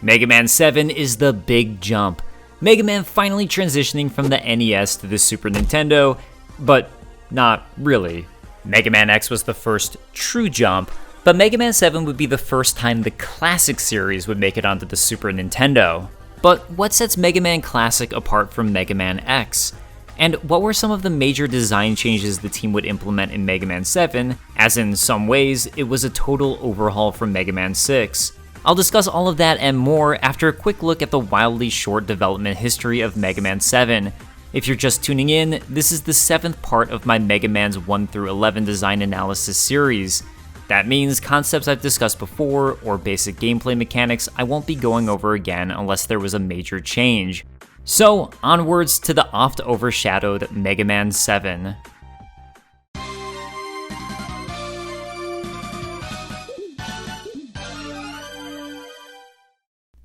Mega Man 7 is the big jump. Mega Man finally transitioning from the NES to the Super Nintendo, but not really. Mega Man X was the first true jump, but Mega Man 7 would be the first time the classic series would make it onto the Super Nintendo. But what sets Mega Man Classic apart from Mega Man X? And what were some of the major design changes the team would implement in Mega Man 7, as in some ways, it was a total overhaul from Mega Man 6? I'll discuss all of that and more after a quick look at the wildly short development history of Mega Man 7. If you're just tuning in, this is the 7th part of my Mega Man's 1 through 11 design analysis series. That means concepts I've discussed before, or basic gameplay mechanics I won't be going over again unless there was a major change. So, onwards to the oft-overshadowed Mega Man 7.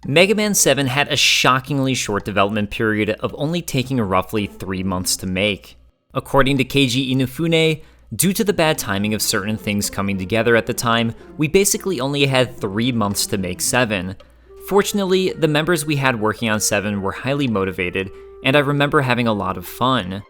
Mega Man 7 had a shockingly short development period of only taking roughly 3 months to make. According to Keiji Inafune, due to the bad timing of certain things coming together at the time, we basically only had 3 months to make 7. Fortunately, the members we had working on 7 were highly motivated, and I remember having a lot of fun.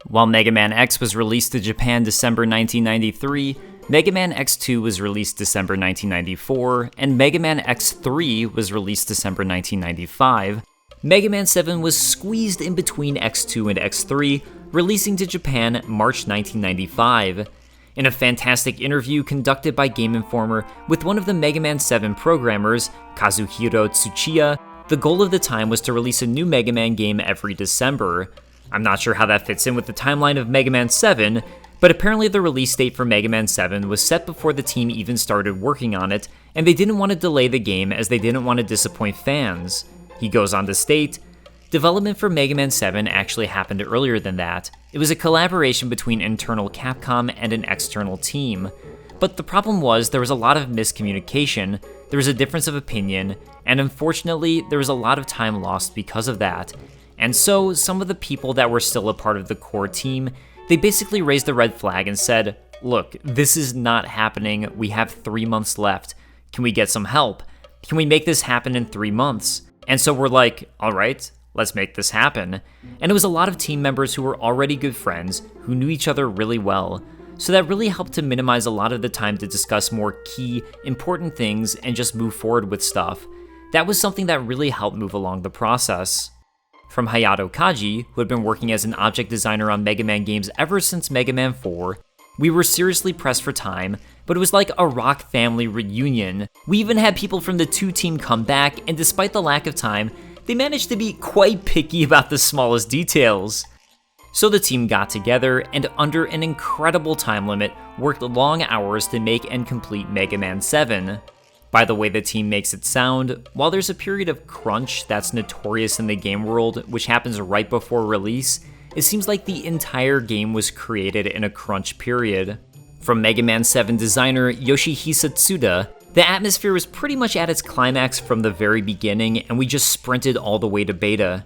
While Mega Man X was released to Japan December 1993, Mega Man X2 was released December 1994, and Mega Man X3 was released December 1995. Mega Man 7 was squeezed in between X2 and X3, releasing to Japan March 1995. In a fantastic interview conducted by Game Informer with one of the Mega Man 7 programmers, Kazuhiro Tsuchiya, the goal of the time was to release a new Mega Man game every December. I'm not sure how that fits in with the timeline of Mega Man 7, but apparently the release date for Mega Man 7 was set before the team even started working on it, and they didn't want to delay the game as they didn't want to disappoint fans. He goes on to state, "Development for Mega Man 7 actually happened earlier than that. It was a collaboration between internal Capcom and an external team. But the problem was there was a lot of miscommunication, there was a difference of opinion, and unfortunately there was a lot of time lost because of that. And so some of the people that were still a part of the core team, they basically raised the red flag and said, look, this is not happening, we have 3 months left. Can we get some help? Can we make this happen in 3 months? And so we're like, alright, let's make this happen. And it was a lot of team members who were already good friends, who knew each other really well. So that really helped to minimize a lot of the time to discuss more key, important things and just move forward with stuff. That was something that really helped move along the process. From Hayato Kaji, who had been working as an object designer on Mega Man games ever since Mega Man 4, we were seriously pressed for time, but it was like a Rock family reunion. We even had people from the 2 team come back, and despite the lack of time, they managed to be quite picky about the smallest details. So the team got together, and under an incredible time limit, worked long hours to make and complete Mega Man 7. By the way the team makes it sound, while there's a period of crunch that's notorious in the game world, which happens right before release, it seems like the entire game was created in a crunch period. From Mega Man 7 designer Yoshihisa Tsuda, the atmosphere was pretty much at its climax from the very beginning, and we just sprinted all the way to beta.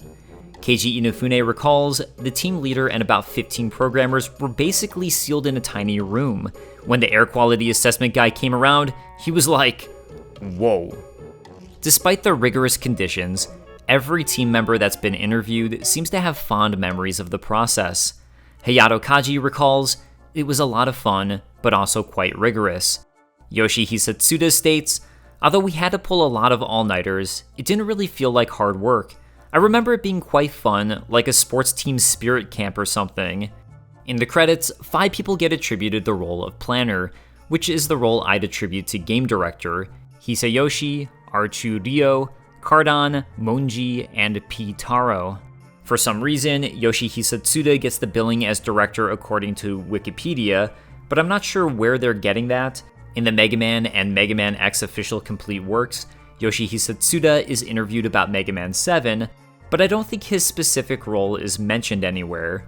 Keiji Inafune recalls, the team leader and about 15 programmers were basically sealed in a tiny room. When the air quality assessment guy came around, he was like, whoa. Despite the rigorous conditions, every team member that's been interviewed seems to have fond memories of the process. Hayato Kaji recalls, it was a lot of fun, but also quite rigorous. Yoshihisa Tsuda states, although we had to pull a lot of all-nighters, it didn't really feel like hard work. I remember it being quite fun, like a sports team spirit camp or something. In the credits, 5 people get attributed the role of planner, which is the role I'd attribute to game director, Hisayoshi, Archu Ryo, Cardan, Monji, and P. Taro. For some reason, Yoshihisa Tsuda gets the billing as director according to Wikipedia, but I'm not sure where they're getting that. In the Mega Man and Mega Man X official complete works, Yoshihisa Tsuda is interviewed about Mega Man 7, but I don't think his specific role is mentioned anywhere.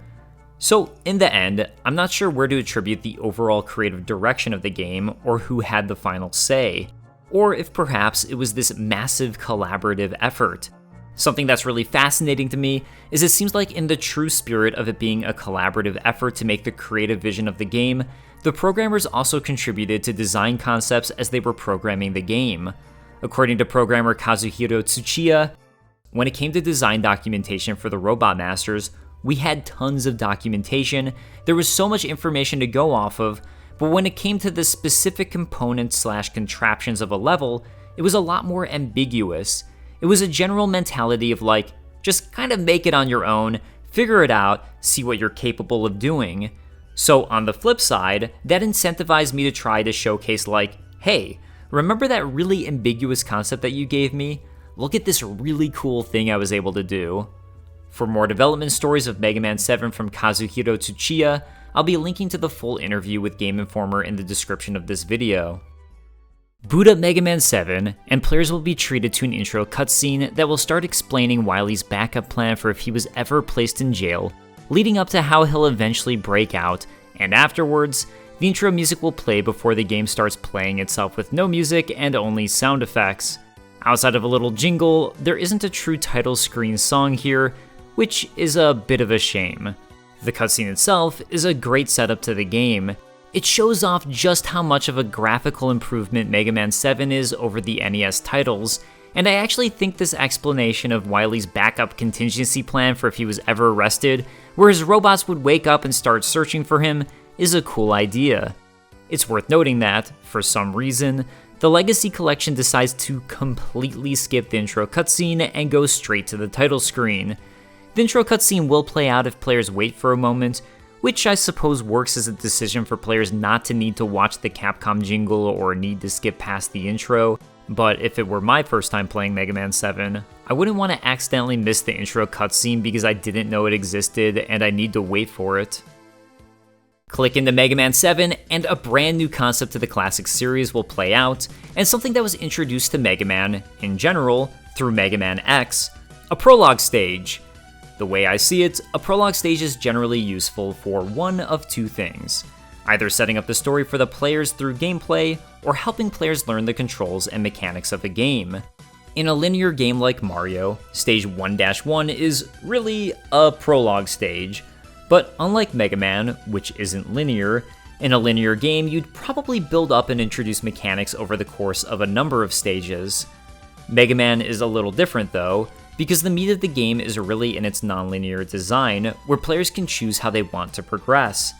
So, in the end, I'm not sure where to attribute the overall creative direction of the game or who had the final say, or if perhaps it was this massive collaborative effort. Something that's really fascinating to me is it seems like in the true spirit of it being a collaborative effort to make the creative vision of the game, the programmers also contributed to design concepts as they were programming the game. According to programmer Kazuhiro Tsuchiya, when it came to design documentation for the Robot Masters, we had tons of documentation, there was so much information to go off of, but when it came to the specific components/contraptions of a level, it was a lot more ambiguous. It was a general mentality of like, just kind of make it on your own, figure it out, see what you're capable of doing. So on the flip side, that incentivized me to try to showcase like, hey, remember that really ambiguous concept that you gave me? Look at this really cool thing I was able to do. For more development stories of Mega Man 7 from Kazuhiro Tsuchiya, I'll be linking to the full interview with Game Informer in the description of this video. Boot up Mega Man 7, and players will be treated to an intro cutscene that will start explaining Wily's backup plan for if he was ever placed in jail, leading up to how he'll eventually break out, and afterwards, the intro music will play before the game starts playing itself with no music and only sound effects. Outside of a little jingle, there isn't a true title screen song here, which is a bit of a shame. The cutscene itself is a great setup to the game. It shows off just how much of a graphical improvement Mega Man 7 is over the NES titles, and I actually think this explanation of Wily's backup contingency plan for if he was ever arrested, where his robots would wake up and start searching for him, is a cool idea. It's worth noting that, for some reason, the Legacy Collection decides to completely skip the intro cutscene and go straight to the title screen. The intro cutscene will play out if players wait for a moment, which I suppose works as a decision for players not to need to watch the Capcom jingle or need to skip past the intro, but if it were my first time playing Mega Man 7, I wouldn't want to accidentally miss the intro cutscene because I didn't know it existed and I need to wait for it. Click into Mega Man 7 and a brand new concept to the classic series will play out, and something that was introduced to Mega Man, in general, through Mega Man X, a Prologue Stage. The way I see it, a Prologue Stage is generally useful for one of two things, either setting up the story for the players through gameplay, or helping players learn the controls and mechanics of a game. In a linear game like Mario, Stage 1-1 is really a prologue stage, but unlike Mega Man, which isn't linear, in a linear game you'd probably build up and introduce mechanics over the course of a number of stages. Mega Man is a little different though, because the meat of the game is really in its non-linear design, where players can choose how they want to progress.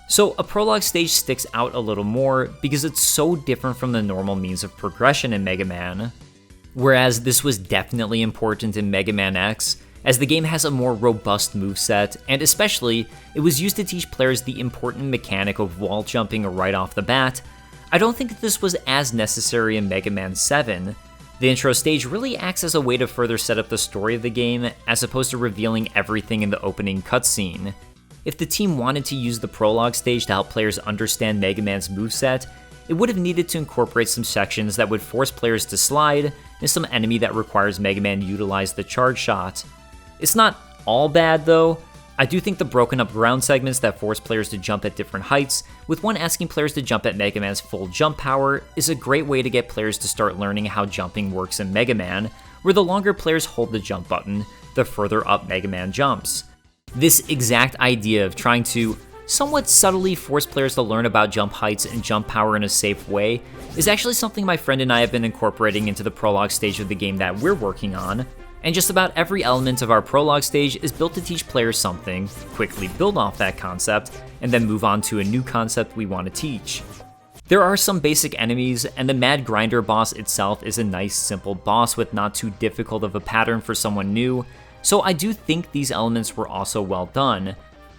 So a prologue stage sticks out a little more because it's so different from the normal means of progression in Mega Man. Whereas this was definitely important in Mega Man X, as the game has a more robust moveset, and especially, it was used to teach players the important mechanic of wall jumping right off the bat, I don't think that this was as necessary in Mega Man 7. The intro stage really acts as a way to further set up the story of the game, as opposed to revealing everything in the opening cutscene. If the team wanted to use the prologue stage to help players understand Mega Man's moveset, it would have needed to incorporate some sections that would force players to slide, and some enemy that requires Mega Man to utilize the charge shot. It's not all bad though. I do think the broken up ground segments that force players to jump at different heights, with one asking players to jump at Mega Man's full jump power, is a great way to get players to start learning how jumping works in Mega Man, where the longer players hold the jump button, the further up Mega Man jumps. This exact idea of trying to somewhat subtly force players to learn about jump heights and jump power in a safe way is actually something my friend and I have been incorporating into the prologue stage of the game that we're working on, and just about every element of our prologue stage is built to teach players something, quickly build off that concept, and then move on to a new concept we want to teach. There are some basic enemies, and the Mad Grinder boss itself is a nice simple boss with not too difficult of a pattern for someone new, so I do think these elements were also well done.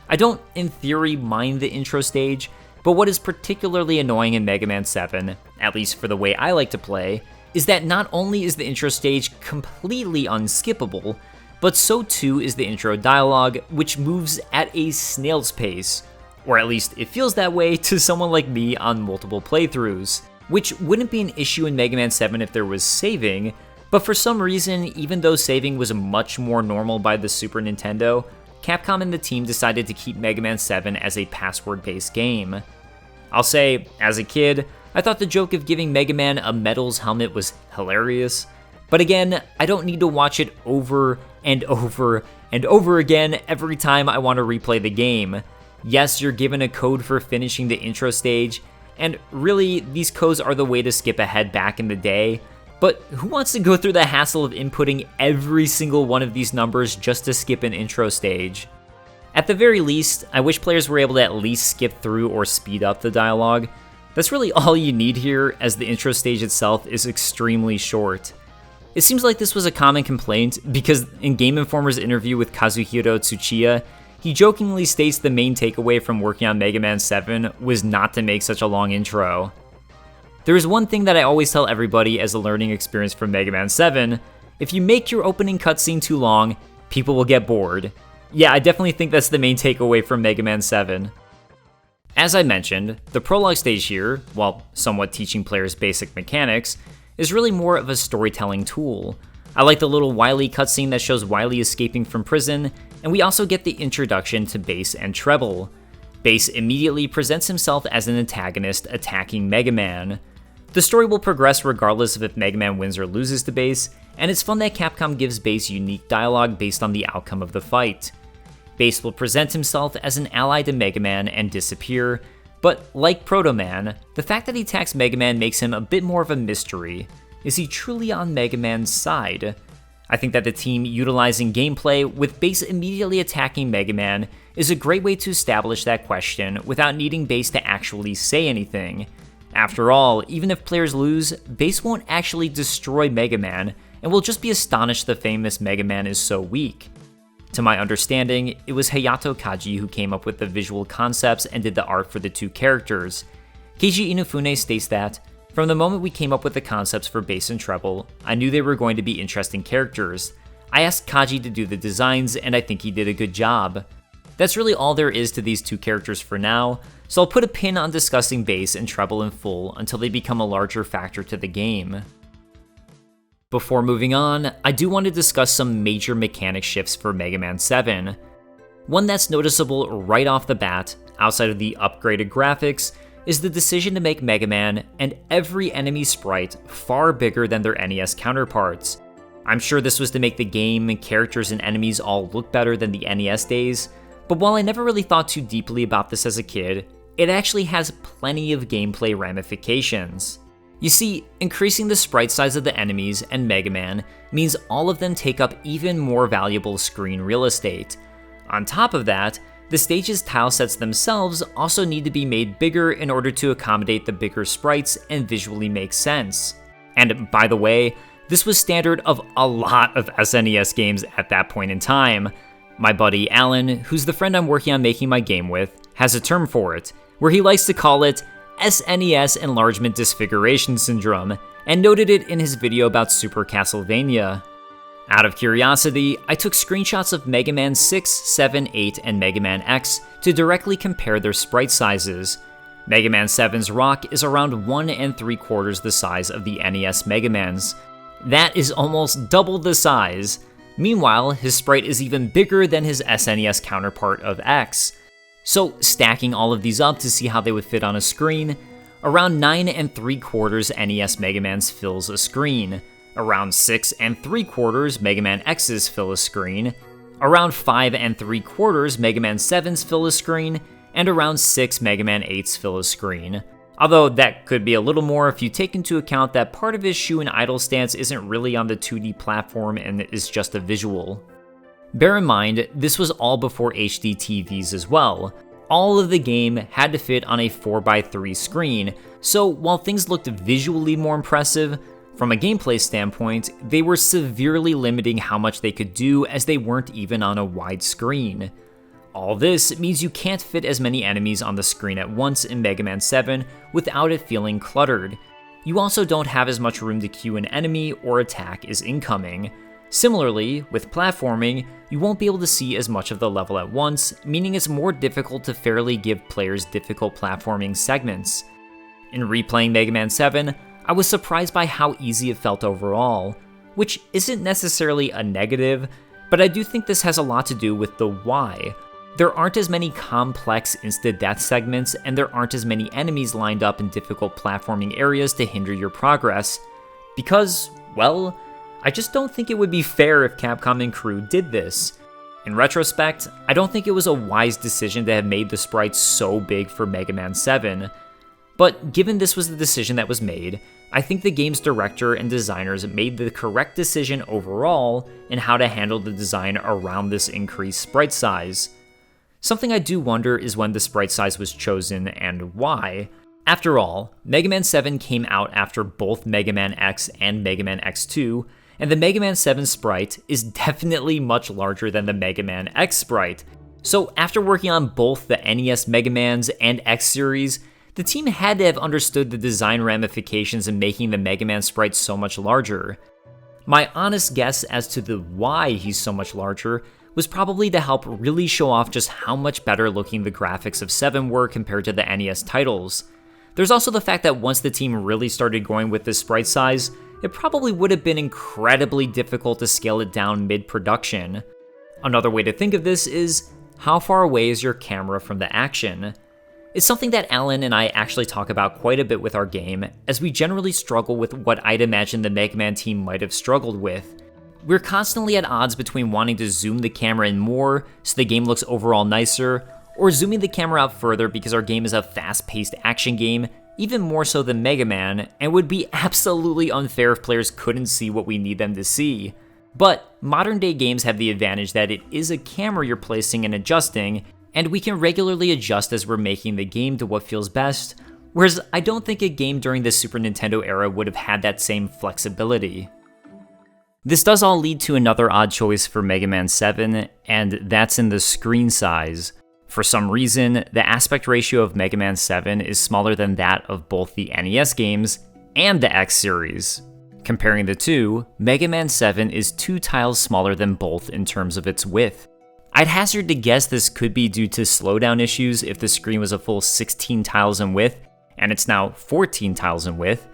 I don't, in theory, mind the intro stage, but what is particularly annoying in Mega Man 7, at least for the way I like to play, is that not only is the intro stage completely unskippable, but so too is the intro dialogue, which moves at a snail's pace, or at least it feels that way to someone like me on multiple playthroughs, which wouldn't be an issue in Mega Man 7 if there was saving, but for some reason, even though saving was much more normal by the Super Nintendo, Capcom and the team decided to keep Mega Man 7 as a password-based game. I'll say, as a kid, I thought the joke of giving Mega Man a Metals helmet was hilarious, but again, I don't need to watch it over and over and over again every time I want to replay the game. Yes, you're given a code for finishing the intro stage, and really, these codes are the way to skip ahead back in the day, But who wants to go through the hassle of inputting every single one of these numbers just to skip an intro stage? At the very least, I wish players were able to at least skip through or speed up the dialogue. That's really all you need here, as the intro stage itself is extremely short. It seems like this was a common complaint, because in Game Informer's interview with Kazuhiro Tsuchiya, he jokingly states the main takeaway from working on Mega Man 7 was not to make such a long intro. There is one thing that I always tell everybody as a learning experience from Mega Man 7: if you make your opening cutscene too long, people will get bored. Yeah, I definitely think that's the main takeaway from Mega Man 7. As I mentioned, the Prologue Stage here, while somewhat teaching players basic mechanics, is really more of a storytelling tool. I like the little Wily cutscene that shows Wily escaping from prison, and we also get the introduction to Bass and Treble. Bass immediately presents himself as an antagonist attacking Mega Man. The story will progress regardless of if Mega Man wins or loses to Bass, and it's fun that Capcom gives Bass unique dialogue based on the outcome of the fight. Bass will present himself as an ally to Mega Man and disappear, but like Proto Man, the fact that he attacks Mega Man makes him a bit more of a mystery. Is he truly on Mega Man's side? I think that the team utilizing gameplay with Bass immediately attacking Mega Man is a great way to establish that question without needing Bass to actually say anything. After all, even if players lose, Bass won't actually destroy Mega Man, and will just be astonished the famous Mega Man is so weak. To my understanding, it was Hayato Kaji who came up with the visual concepts and did the art for the two characters. Keiji Inufune states that, "From the moment we came up with the concepts for Bass and Treble, I knew they were going to be interesting characters. I asked Kaji to do the designs, and I think he did a good job." That's really all there is to these two characters for now, so I'll put a pin on discussing Bass and Treble in full until they become a larger factor to the game. Before moving on, I do want to discuss some major mechanic shifts for Mega Man 7. One that's noticeable right off the bat, outside of the upgraded graphics, is the decision to make Mega Man and every enemy sprite far bigger than their NES counterparts. I'm sure this was to make the game, characters, and enemies all look better than the NES days, but while I never really thought too deeply about this as a kid, it actually has plenty of gameplay ramifications. You see, increasing the sprite size of the enemies and Mega Man means all of them take up even more valuable screen real estate. On top of that, the stage's tile sets themselves also need to be made bigger in order to accommodate the bigger sprites and visually make sense. And by the way, this was standard of a lot of SNES games at that point in time. My buddy Alan, who's the friend I'm working on making my game with, has a term for it, where he likes to call it SNES Enlargement Disfiguration Syndrome, and noted it in his video about Super Castlevania. Out of curiosity, I took screenshots of Mega Man 6, 7, 8, and Mega Man X to directly compare their sprite sizes. Mega Man 7's rock is around 1 3/4 the size of the NES Mega Man's. That is almost double the size. Meanwhile, his sprite is even bigger than his SNES counterpart of X. So, stacking all of these up to see how they would fit on a screen, around 9 3/4 NES Mega Man's fills a screen, around 6 3/4 Mega Man X's fill a screen, around 5 3/4 Mega Man 7's fill a screen, and around 6 Mega Man 8's fill a screen. Although that could be a little more if you take into account that part of his shoe and idle stance isn't really on the 2D platform and is just a visual. Bear in mind, this was all before HD TVs as well. All of the game had to fit on a 4x3 screen, so while things looked visually more impressive, from a gameplay standpoint, they were severely limiting how much they could do as they weren't even on a wide screen. All this means you can't fit as many enemies on the screen at once in Mega Man 7 without it feeling cluttered. You also don't have as much room to queue an enemy or attack as incoming. Similarly, with platforming, you won't be able to see as much of the level at once, meaning it's more difficult to fairly give players difficult platforming segments. In replaying Mega Man 7, I was surprised by how easy it felt overall, which isn't necessarily a negative, but I do think this has a lot to do with the why. There aren't as many complex insta-death segments, and there aren't as many enemies lined up in difficult platforming areas to hinder your progress, because, well, I just don't think it would be fair if Capcom and crew did this. In retrospect, I don't think it was a wise decision to have made the sprites so big for Mega Man 7. But given this was the decision that was made, I think the game's director and designers made the correct decision overall in how to handle the design around this increased sprite size. Something I do wonder is when the sprite size was chosen and why. After all, Mega Man 7 came out after both Mega Man X and Mega Man X2, and the Mega Man 7 sprite is definitely much larger than the Mega Man X sprite. So after working on both the NES Mega Mans and X series, the team had to have understood the design ramifications in making the Mega Man sprite so much larger. My honest guess as to the why he's so much larger was probably to help really show off just how much better looking the graphics of 7 were compared to the NES titles. There's also the fact that once the team really started going with this sprite size, it probably would have been incredibly difficult to scale it down mid-production. Another way to think of this is, how far away is your camera from the action? It's something that Alan and I actually talk about quite a bit with our game, as we generally struggle with what I'd imagine the Mega Man team might have struggled with. We're constantly at odds between wanting to zoom the camera in more so the game looks overall nicer, or zooming the camera out further because our game is a fast-paced action game, even more so than Mega Man, and would be absolutely unfair if players couldn't see what we need them to see. But modern day games have the advantage that it is a camera you're placing and adjusting, and we can regularly adjust as we're making the game to what feels best, whereas I don't think a game during the Super Nintendo era would have had that same flexibility. This does all lead to another odd choice for Mega Man 7, and that's in the screen size. For some reason, the aspect ratio of Mega Man 7 is smaller than that of both the NES games and the X series. Comparing the two, Mega Man 7 is 2 tiles smaller than both in terms of its width. I'd hazard to guess this could be due to slowdown issues if the screen was a full 16 tiles in width, and it's now 14 tiles in width,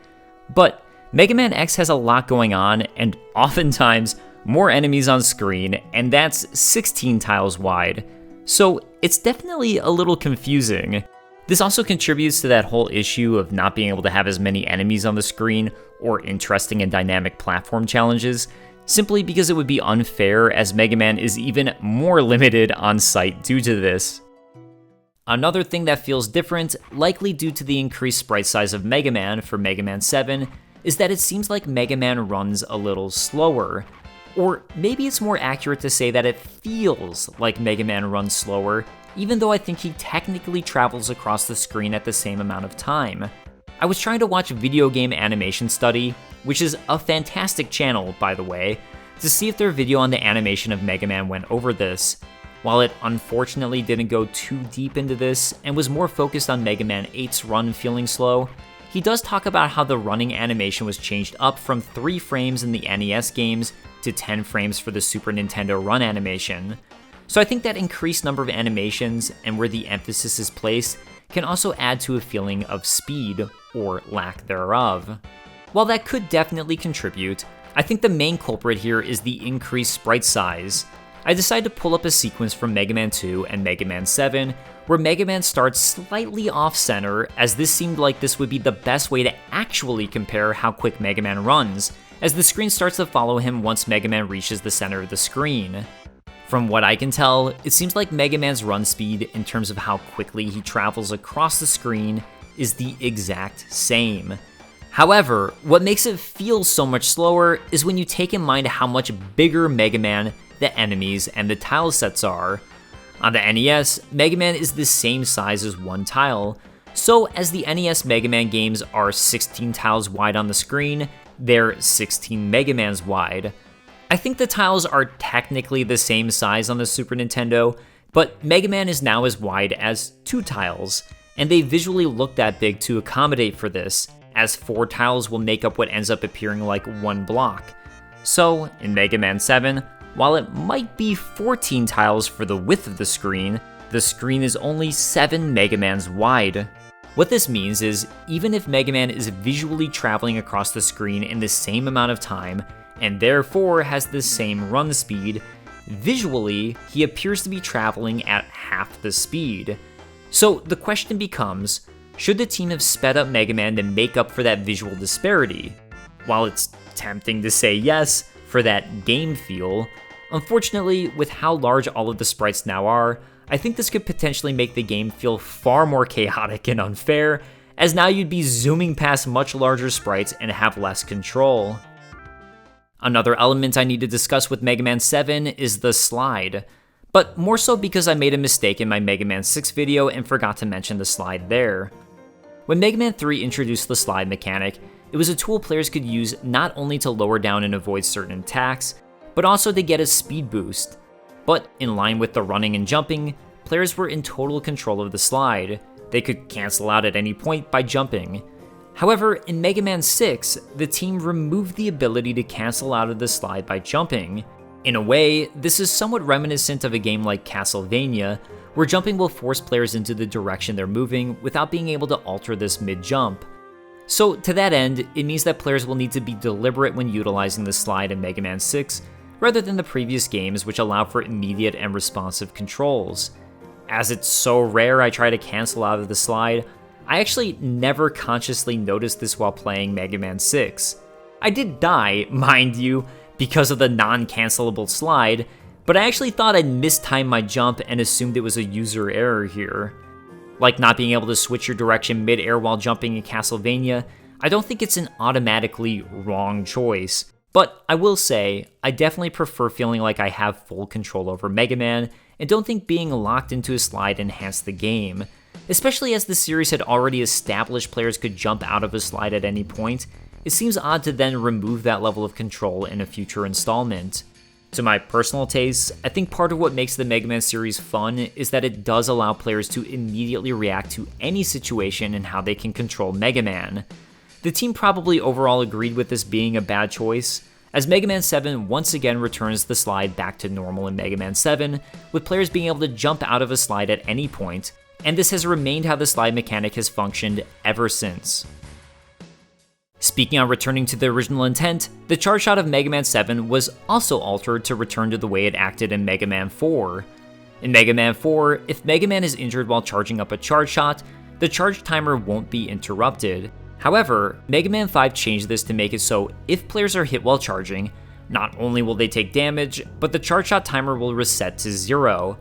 but Mega Man X has a lot going on, and oftentimes more enemies on screen, and that's 16 tiles wide. So it's definitely a little confusing. This also contributes to that whole issue of not being able to have as many enemies on the screen or interesting and dynamic platform challenges, simply because it would be unfair as Mega Man is even more limited on sight due to this. Another thing that feels different, likely due to the increased sprite size of Mega Man for Mega Man 7, is that it seems like Mega Man runs a little slower. Or maybe it's more accurate to say that it feels like Mega Man runs slower, even though I think he technically travels across the screen at the same amount of time. I was trying to watch Video Game Animation Study, which is a fantastic channel, by the way, to see if their video on the animation of Mega Man went over this. While it unfortunately didn't go too deep into this and was more focused on Mega Man 8's run feeling slow, he does talk about how the running animation was changed up from 3 frames in the NES games to 10 frames for the Super Nintendo run animation. So I think that increased number of animations and where the emphasis is placed can also add to a feeling of speed, or lack thereof. While that could definitely contribute, I think the main culprit here is the increased sprite size. I decided to pull up a sequence from Mega Man 2 and Mega Man 7, where Mega Man starts slightly off-center, as this seemed like this would be the best way to actually compare how quick Mega Man runs, as the screen starts to follow him once Mega Man reaches the center of the screen. From what I can tell, it seems like Mega Man's run speed in terms of how quickly he travels across the screen is the exact same. However, what makes it feel so much slower is when you take in mind how much bigger Mega Man, the enemies, and the tile sets are. On the NES, Mega Man is the same size as 1 tile, so as the NES Mega Man games are 16 tiles wide on the screen, they're 16 Mega Mans wide. I think the tiles are technically the same size on the Super Nintendo, but Mega Man is now as wide as 2 tiles, and they visually look that big to accommodate for this, as 4 tiles will make up what ends up appearing like 1 block. So, in Mega Man 7, while it might be 14 tiles for the width of the screen is only 7 Mega Mans wide. What this means is, even if Mega Man is visually traveling across the screen in the same amount of time, and therefore has the same run speed, visually, he appears to be traveling at half the speed. So the question becomes, should the team have sped up Mega Man to make up for that visual disparity? While it's tempting to say yes for that game feel, unfortunately, with how large all of the sprites now are, I think this could potentially make the game feel far more chaotic and unfair, as now you'd be zooming past much larger sprites and have less control. Another element I need to discuss with Mega Man 7 is the slide, but more so because I made a mistake in my Mega Man 6 video and forgot to mention the slide there. When Mega Man 3 introduced the slide mechanic, it was a tool players could use not only to lower down and avoid certain attacks, but also to get a speed boost. But in line with the running and jumping, players were in total control of the slide. They could cancel out at any point by jumping. However, in Mega Man 6, the team removed the ability to cancel out of the slide by jumping. In a way, this is somewhat reminiscent of a game like Castlevania, where jumping will force players into the direction they're moving without being able to alter this mid-jump. So to that end, it means that players will need to be deliberate when utilizing the slide in Mega Man 6, rather than the previous games which allow for immediate and responsive controls. As it's so rare I try to cancel out of the slide, I actually never consciously noticed this while playing Mega Man 6. I did die, mind you, because of the non-cancelable slide, but I actually thought I'd mistimed my jump and assumed it was a user error here. Like not being able to switch your direction mid-air while jumping in Castlevania, I don't think it's an automatically wrong choice. But I will say, I definitely prefer feeling like I have full control over Mega Man, and don't think being locked into a slide enhanced the game. Especially as the series had already established players could jump out of a slide at any point, it seems odd to then remove that level of control in a future installment. To my personal taste, I think part of what makes the Mega Man series fun is that it does allow players to immediately react to any situation and how they can control Mega Man. The team probably overall agreed with this being a bad choice, as Mega Man 7 once again returns the slide back to normal in Mega Man 7, with players being able to jump out of a slide at any point, and this has remained how the slide mechanic has functioned ever since. Speaking on returning to the original intent, the charge shot of Mega Man 7 was also altered to return to the way it acted in Mega Man 4. In Mega Man 4, if Mega Man is injured while charging up a charge shot, the charge timer won't be interrupted. However, Mega Man 5 changed this to make it so if players are hit while charging, not only will they take damage, but the charge shot timer will reset to 0.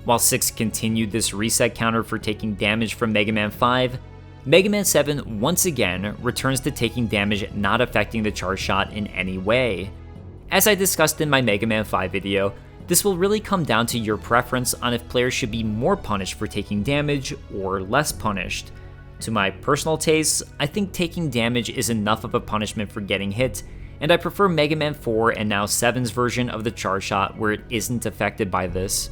While 6 continued this reset counter for taking damage from Mega Man 5, Mega Man 7 once again returns to taking damage not affecting the charge shot in any way. As I discussed in my Mega Man 5 video, this will really come down to your preference on if players should be more punished for taking damage or less punished. To my personal taste, I think taking damage is enough of a punishment for getting hit, and I prefer Mega Man 4 and now 7's version of the charge shot where it isn't affected by this.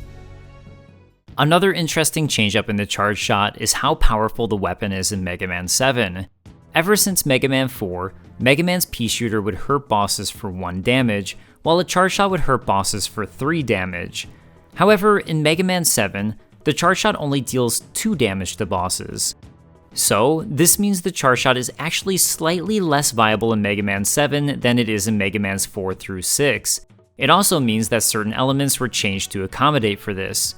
Another interesting change-up in the charge shot is how powerful the weapon is in Mega Man 7. Ever since Mega Man 4, Mega Man's pea shooter would hurt bosses for 1 damage, while a charge shot would hurt bosses for 3 damage. However, in Mega Man 7, the charge shot only deals 2 damage to bosses. So, this means the charge shot is actually slightly less viable in Mega Man 7 than it is in Mega Man's 4 through 6. It also means that certain elements were changed to accommodate for this.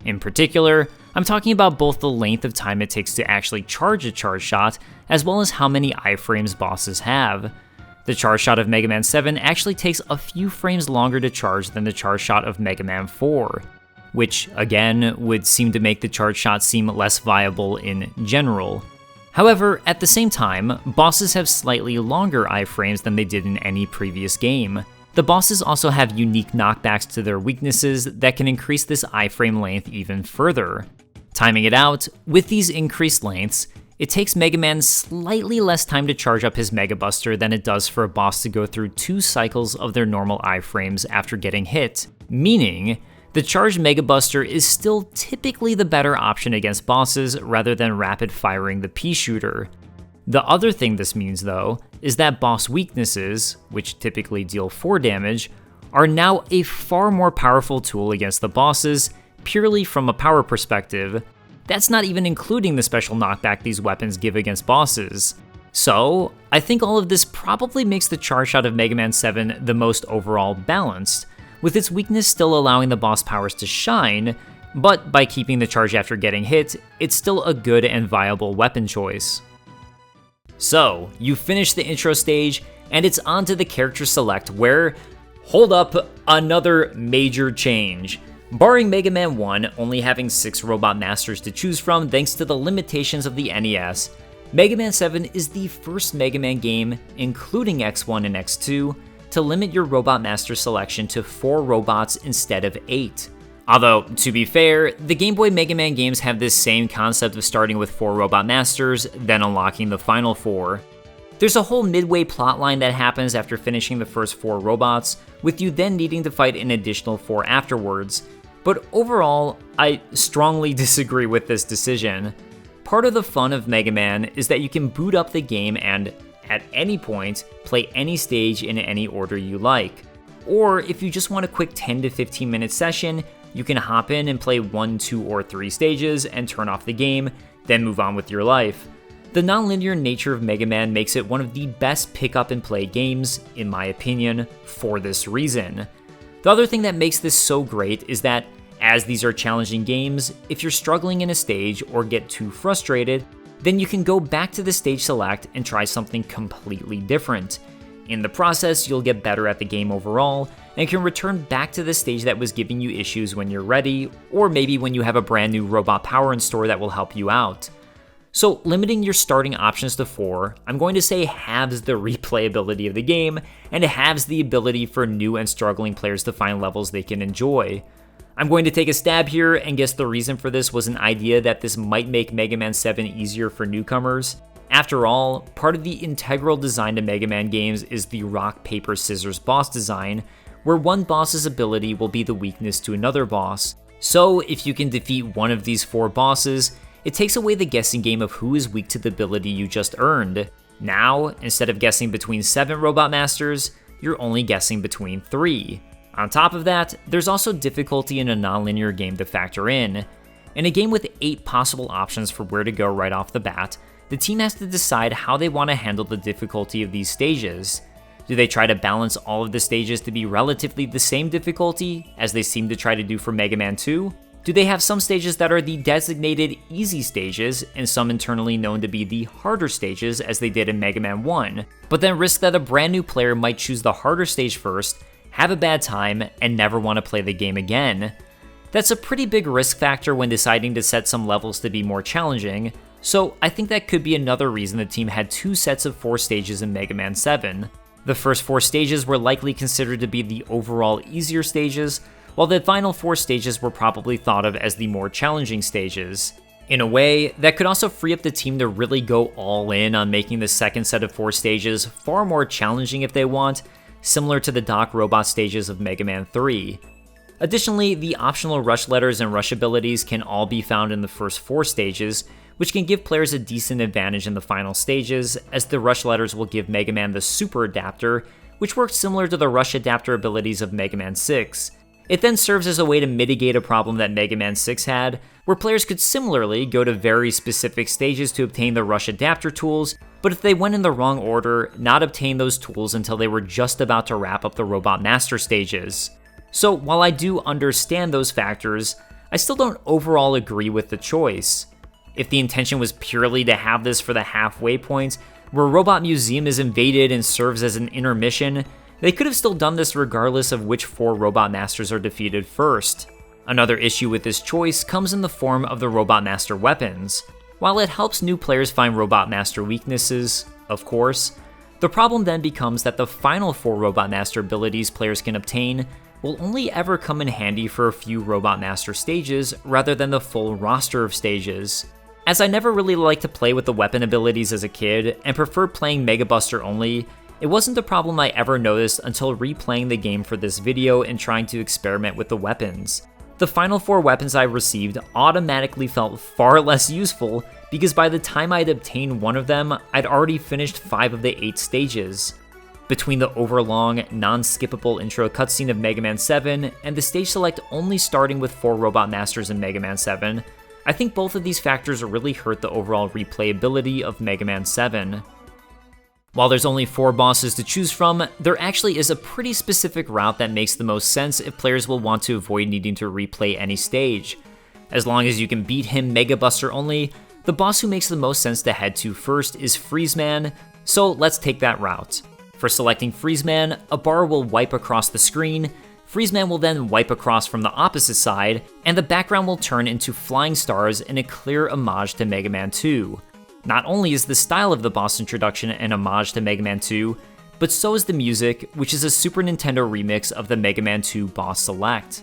In particular, I'm talking about both the length of time it takes to actually charge a charge shot, as well as how many iFrames bosses have. The charge shot of Mega Man 7 actually takes a few frames longer to charge than the charge shot of Mega Man 4, which, again, would seem to make the charge shot seem less viable in general. However, at the same time, bosses have slightly longer iframes than they did in any previous game. The bosses also have unique knockbacks to their weaknesses that can increase this iframe length even further. Timing it out, with these increased lengths, it takes Mega Man slightly less time to charge up his Mega Buster than it does for a boss to go through 2 cycles of their normal iframes after getting hit, meaning the charged Mega Buster is still typically the better option against bosses rather than rapid firing the pea shooter. The other thing this means, though, is that boss weaknesses, which typically deal 4 damage, are now a far more powerful tool against the bosses, purely from a power perspective. That's not even including the special knockback these weapons give against bosses. So, I think all of this probably makes the charge shot of Mega Man 7 the most overall balanced, with its weakness still allowing the boss powers to shine, but by keeping the charge after getting hit, it's still a good and viable weapon choice. So, you finish the intro stage, and it's on to the character select where, hold up, another major change. Barring Mega Man 1 only having 6 robot masters to choose from thanks to the limitations of the NES, Mega Man 7 is the first Mega Man game, including X1 and X2, to limit your Robot Master selection to 4 robots instead of 8. Although, to be fair, the Game Boy Mega Man games have this same concept of starting with 4 Robot Masters, then unlocking the final 4. There's a whole midway plotline that happens after finishing the first 4 robots, with you then needing to fight an additional 4 afterwards. But overall, I strongly disagree with this decision. Part of the fun of Mega Man is that you can boot up the game and, at any point, play any stage in any order you like. Or if you just want a quick 10 to 15 minute session, you can hop in and play 1, 2, or 3 stages and turn off the game, then move on with your life. The non-linear nature of Mega Man makes it one of the best pick up and play games, in my opinion, for this reason. The other thing that makes this so great is that, as these are challenging games, if you're struggling in a stage or get too frustrated, then you can go back to the stage select and try something completely different. In the process, you'll get better at the game overall, and can return back to the stage that was giving you issues when you're ready, or maybe when you have a brand new robot power in store that will help you out. So limiting your starting options to 4, I'm going to say halves the replayability of the game, and halves the ability for new and struggling players to find levels they can enjoy. I'm going to take a stab here and guess the reason for this was an idea that this might make Mega Man 7 easier for newcomers. After all, part of the integral design to Mega Man games is the rock, paper, scissors boss design, where one boss's ability will be the weakness to another boss. So if you can defeat one of these 4 bosses, it takes away the guessing game of who is weak to the ability you just earned. Now, instead of guessing between 7 Robot Masters, you're only guessing between 3. On top of that, there's also difficulty in a non-linear game to factor in. In a game with 8 possible options for where to go right off the bat, the team has to decide how they want to handle the difficulty of these stages. Do they try to balance all of the stages to be relatively the same difficulty, as they seem to try to do for Mega Man 2? Do they have some stages that are the designated easy stages, and some internally known to be the harder stages as they did in Mega Man 1, but then risk that a brand new player might choose the harder stage first, have a bad time, and never want to play the game again? That's a pretty big risk factor when deciding to set some levels to be more challenging, so I think that could be another reason the team had 2 sets of 4 stages in Mega Man 7. The first 4 stages were likely considered to be the overall easier stages, while the final 4 stages were probably thought of as the more challenging stages. In a way, that could also free up the team to really go all in on making the second set of 4 stages far more challenging if they want, similar to the Doc Robot stages of Mega Man 3. Additionally, the optional rush letters and rush abilities can all be found in the first 4 stages, which can give players a decent advantage in the final stages, as the rush letters will give Mega Man the Super Adapter, which works similar to the rush adapter abilities of Mega Man 6. It then serves as a way to mitigate a problem that Mega Man 6 had, where players could similarly go to very specific stages to obtain the rush adapter tools, but if they went in the wrong order, not obtain those tools until they were just about to wrap up the Robot Master stages. So while I do understand those factors, I still don't overall agree with the choice. If the intention was purely to have this for the halfway point, where Robot Museum is invaded and serves as an intermission, they could have still done this regardless of which 4 Robot Masters are defeated first. Another issue with this choice comes in the form of the Robot Master weapons. While it helps new players find Robot Master weaknesses, of course, the problem then becomes that the final 4 Robot Master abilities players can obtain will only ever come in handy for a few Robot Master stages rather than the full roster of stages. As I never really liked to play with the weapon abilities as a kid and preferred playing Mega Buster only, it wasn't a problem I ever noticed until replaying the game for this video and trying to experiment with the weapons. The final 4 weapons I received automatically felt far less useful because by the time I'd obtained one of them, I'd already finished 5 of the 8 stages. Between the overlong, non-skippable intro cutscene of Mega Man 7 and the stage select only starting with 4 Robot Masters in Mega Man 7, I think both of these factors really hurt the overall replayability of Mega Man 7. While there's only 4 bosses to choose from, there actually is a pretty specific route that makes the most sense if players will want to avoid needing to replay any stage. As long as you can beat him Mega Buster only, the boss who makes the most sense to head to first is Freeze Man, so let's take that route. For selecting Freeze Man, a bar will wipe across the screen, Freeze Man will then wipe across from the opposite side, and the background will turn into flying stars in a clear homage to Mega Man 2. Not only is the style of the boss introduction an homage to Mega Man 2, but so is the music, which is a Super Nintendo remix of the Mega Man 2 boss select.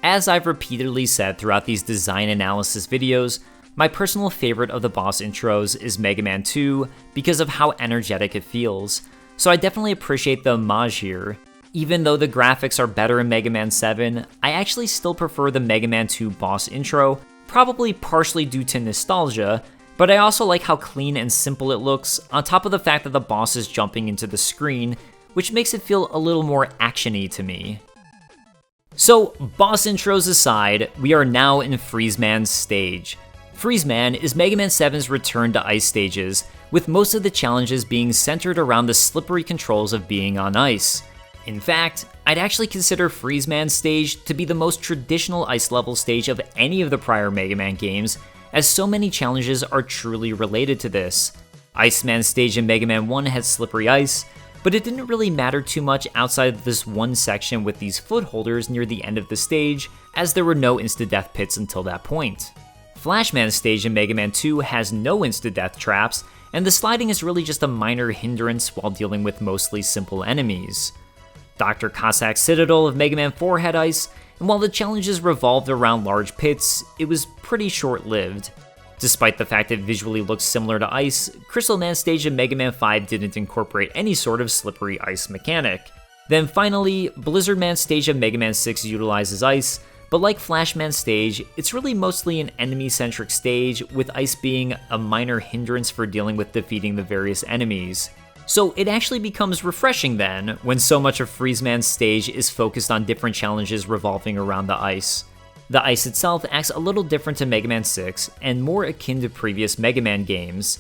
As I've repeatedly said throughout these design analysis videos, my personal favorite of the boss intros is Mega Man 2 because of how energetic it feels, so I definitely appreciate the homage here. Even though the graphics are better in Mega Man 7, I actually still prefer the Mega Man 2 boss intro, probably partially due to nostalgia, but I also like how clean and simple it looks, on top of the fact that the boss is jumping into the screen, which makes it feel a little more action-y to me. So, boss intros aside, we are now in Freeze Man's stage. Freeze Man is Mega Man 7's return to ice stages, with most of the challenges being centered around the slippery controls of being on ice. In fact, I'd actually consider Freeze Man's stage to be the most traditional ice level stage of any of the prior Mega Man games, as so many challenges are truly related to this. Iceman's stage in Mega Man 1 had slippery ice, but it didn't really matter too much outside of this one section with these footholders near the end of the stage, as there were no insta-death pits until that point. Flashman's stage in Mega Man 2 has no insta-death traps, and the sliding is really just a minor hindrance while dealing with mostly simple enemies. Dr. Cossack's Citadel of Mega Man 4 had ice, and while the challenges revolved around large pits, it was pretty short-lived. Despite the fact it visually looks similar to ice, Crystal Man's stage in Mega Man 5 didn't incorporate any sort of slippery ice mechanic. Then finally, Blizzard Man's stage of Mega Man 6 utilizes ice, but like Flash Man's stage, it's really mostly an enemy-centric stage, with ice being a minor hindrance for dealing with defeating the various enemies. So it actually becomes refreshing then, when so much of Freeze Man's stage is focused on different challenges revolving around the ice. The ice itself acts a little different to Mega Man 6, and more akin to previous Mega Man games.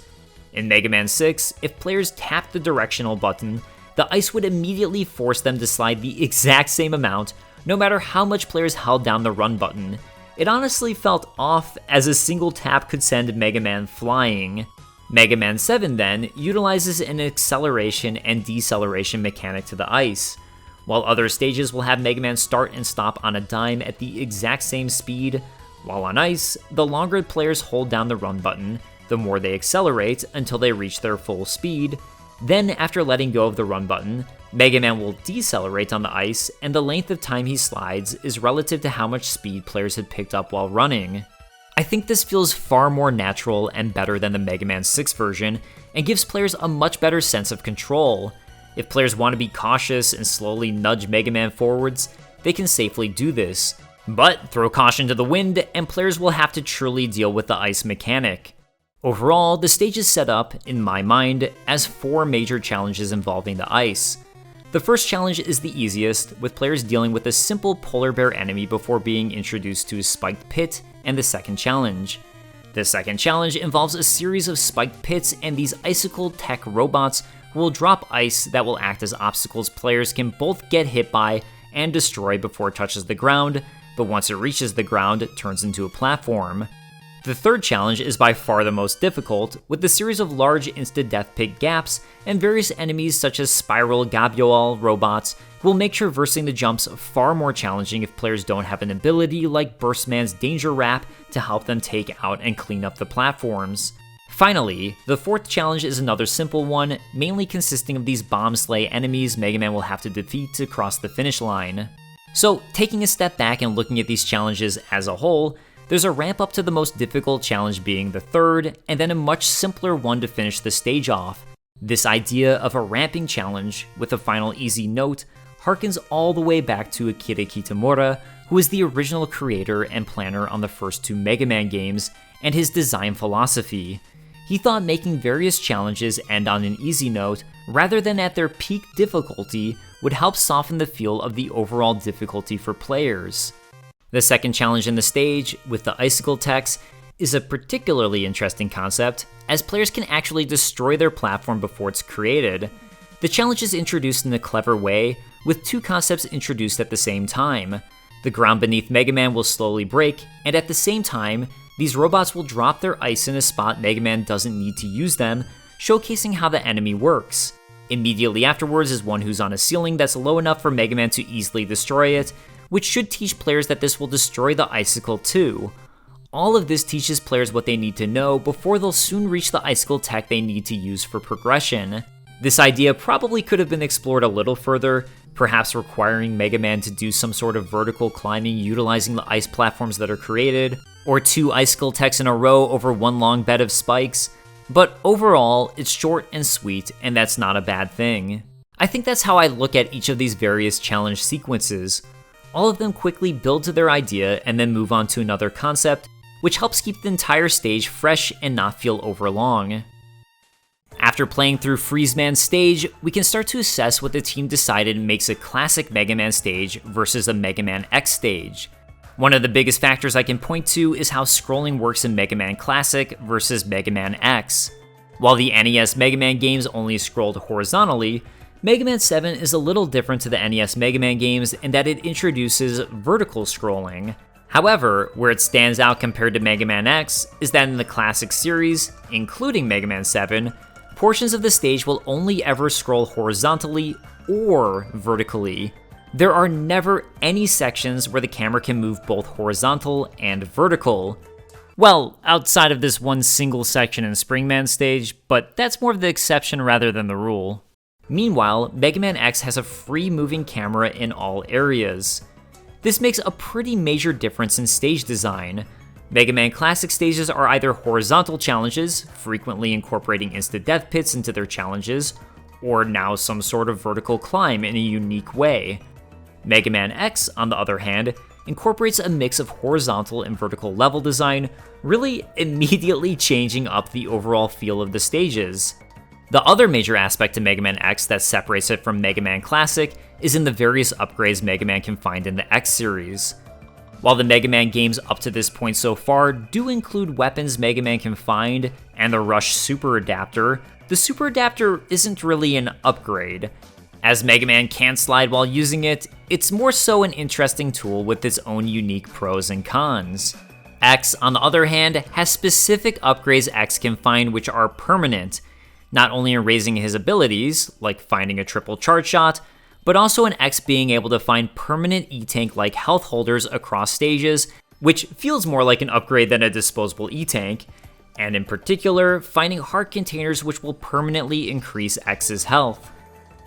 In Mega Man 6, if players tapped the directional button, the ice would immediately force them to slide the exact same amount, no matter how much players held down the run button. It honestly felt off, as a single tap could send Mega Man flying. Mega Man 7 then utilizes an acceleration and deceleration mechanic to the ice. While other stages will have Mega Man start and stop on a dime at the exact same speed, while on ice, the longer players hold down the run button, the more they accelerate until they reach their full speed. Then, after letting go of the run button, Mega Man will decelerate on the ice, and the length of time he slides is relative to how much speed players had picked up while running. I think this feels far more natural and better than the Mega Man 6 version, and gives players a much better sense of control. If players want to be cautious and slowly nudge Mega Man forwards, they can safely do this. But throw caution to the wind, and players will have to truly deal with the ice mechanic. Overall, the stage is set up, in my mind, as 4 major challenges involving the ice. The first challenge is the easiest, with players dealing with a simple polar bear enemy before being introduced to a spiked pit, and the second challenge. The second challenge involves a series of spiked pits and these icicle tech robots who will drop ice that will act as obstacles players can both get hit by and destroy before it touches the ground, but once it reaches the ground, it turns into a platform. The third challenge is by far the most difficult, with a series of large insta-death pit gaps and various enemies such as Spiral Gabiol robots who will make traversing the jumps far more challenging if players don't have an ability like Burstman's Danger Wrap to help them take out and clean up the platforms. Finally, the fourth challenge is another simple one, mainly consisting of these bomb slay enemies Mega Man will have to defeat to cross the finish line. So, taking a step back and looking at these challenges as a whole, there's a ramp up to the most difficult challenge being the third, and then a much simpler one to finish the stage off. This idea of a ramping challenge with a final easy note harkens all the way back to Akira Kitamura, who is the original creator and planner on the first 2 Mega Man games, and his design philosophy. He thought making various challenges end on an easy note, rather than at their peak difficulty, would help soften the feel of the overall difficulty for players. The second challenge in the stage, with the icicle techs, is a particularly interesting concept, as players can actually destroy their platform before it's created. The challenge is introduced in a clever way, with 2 concepts introduced at the same time. The ground beneath Mega Man will slowly break, and at the same time, these robots will drop their ice in a spot Mega Man doesn't need to use them, showcasing how the enemy works. Immediately afterwards is one who's on a ceiling that's low enough for Mega Man to easily destroy it, which should teach players that this will destroy the icicle too. All of this teaches players what they need to know before they'll soon reach the icicle tech they need to use for progression. This idea probably could have been explored a little further, perhaps requiring Mega Man to do some sort of vertical climbing utilizing the ice platforms that are created, or 2 icicle techs in a row over one long bed of spikes. But overall, it's short and sweet, and that's not a bad thing. I think that's how I look at each of these various challenge sequences. All of them quickly build to their idea and then move on to another concept, which helps keep the entire stage fresh and not feel overlong. After playing through Freeze Man's stage, we can start to assess what the team decided makes a classic Mega Man stage versus a Mega Man X stage. One of the biggest factors I can point to is how scrolling works in Mega Man Classic versus Mega Man X. While the NES Mega Man games only scrolled horizontally, Mega Man 7 is a little different to the NES Mega Man games in that it introduces vertical scrolling. However, where it stands out compared to Mega Man X is that in the Classic series, including Mega Man 7, portions of the stage will only ever scroll horizontally or vertically. There are never any sections where the camera can move both horizontal and vertical. Well, outside of this one single section in Springman stage, but that's more of the exception rather than the rule. Meanwhile, Mega Man X has a free moving camera in all areas. This makes a pretty major difference in stage design. Mega Man Classic stages are either horizontal challenges, frequently incorporating instant death pits into their challenges, or now some sort of vertical climb in a unique way. Mega Man X, on the other hand, incorporates a mix of horizontal and vertical level design, really immediately changing up the overall feel of the stages. The other major aspect to Mega Man X that separates it from Mega Man Classic is in the various upgrades Mega Man can find in the X series. While the Mega Man games up to this point so far do include weapons Mega Man can find and the Rush Super Adapter, the Super Adapter isn't really an upgrade. As Mega Man can't slide while using it, it's more so an interesting tool with its own unique pros and cons. X, on the other hand, has specific upgrades X can find which are permanent, not only in raising his abilities, like finding a triple charge shot, but also in X being able to find permanent E-Tank-like health holders across stages, which feels more like an upgrade than a disposable E-Tank, and in particular, finding heart containers which will permanently increase X's health.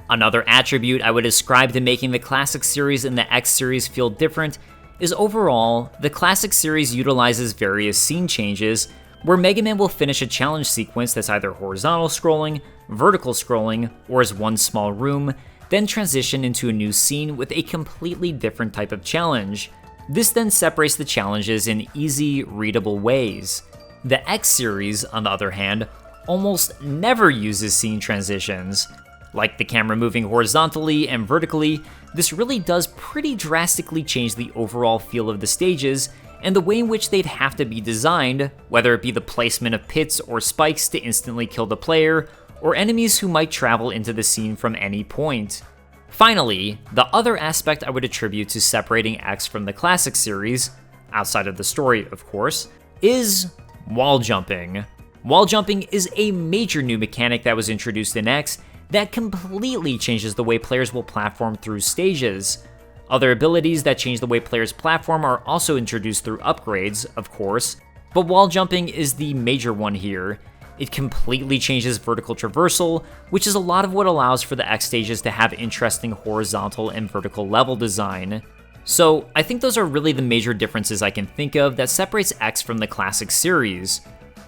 Another attribute I would ascribe to making the Classic series and the X series feel different is overall, the Classic series utilizes various scene changes, where Mega Man will finish a challenge sequence that's either horizontal scrolling, vertical scrolling, or as one small room, then transition into a new scene with a completely different type of challenge. This then separates the challenges in easy, readable ways. The X series, on the other hand, almost never uses scene transitions. Like the camera moving horizontally and vertically, this really does pretty drastically change the overall feel of the stages and the way in which they'd have to be designed, whether it be the placement of pits or spikes to instantly kill the player, or enemies who might travel into the scene from any point. Finally, the other aspect I would attribute to separating X from the Classic series, outside of the story of course, is wall jumping. Wall jumping is a major new mechanic that was introduced in X that completely changes the way players will platform through stages. Other abilities that change the way players platform are also introduced through upgrades, of course, but wall jumping is the major one here. It completely changes vertical traversal, which is a lot of what allows for the X stages to have interesting horizontal and vertical level design. So I think those are really the major differences I can think of that separates X from the Classic series.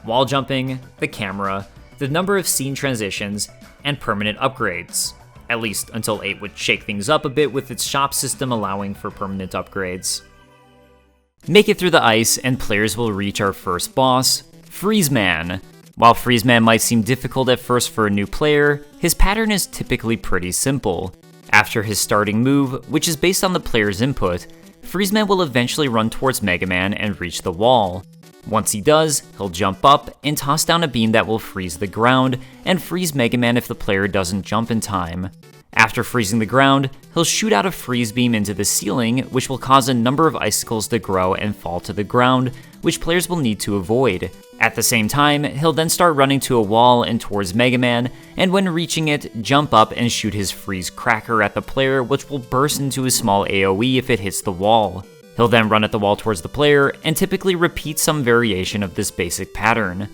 Wall jumping, the camera, the number of scene transitions, and permanent upgrades. At least until 8 would shake things up a bit with its shop system allowing for permanent upgrades. Make it through the ice and players will reach our first boss, Freeze Man. While Freeze Man might seem difficult at first for a new player, his pattern is typically pretty simple. After his starting move, which is based on the player's input, Freeze Man will eventually run towards Mega Man and reach the wall. Once he does, he'll jump up and toss down a beam that will freeze the ground and freeze Mega Man if the player doesn't jump in time. After freezing the ground, he'll shoot out a freeze beam into the ceiling, which will cause a number of icicles to grow and fall to the ground, which players will need to avoid. At the same time, he'll then start running to a wall and towards Mega Man, and when reaching it, jump up and shoot his freeze cracker at the player, which will burst into a small AoE if it hits the wall. He'll then run at the wall towards the player, and typically repeat some variation of this basic pattern.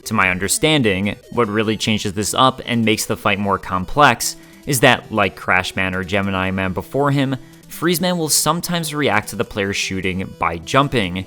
To my understanding, what really changes this up and makes the fight more complex is that, like Crash Man or Gemini Man before him, Freeze Man will sometimes react to the player's shooting by jumping.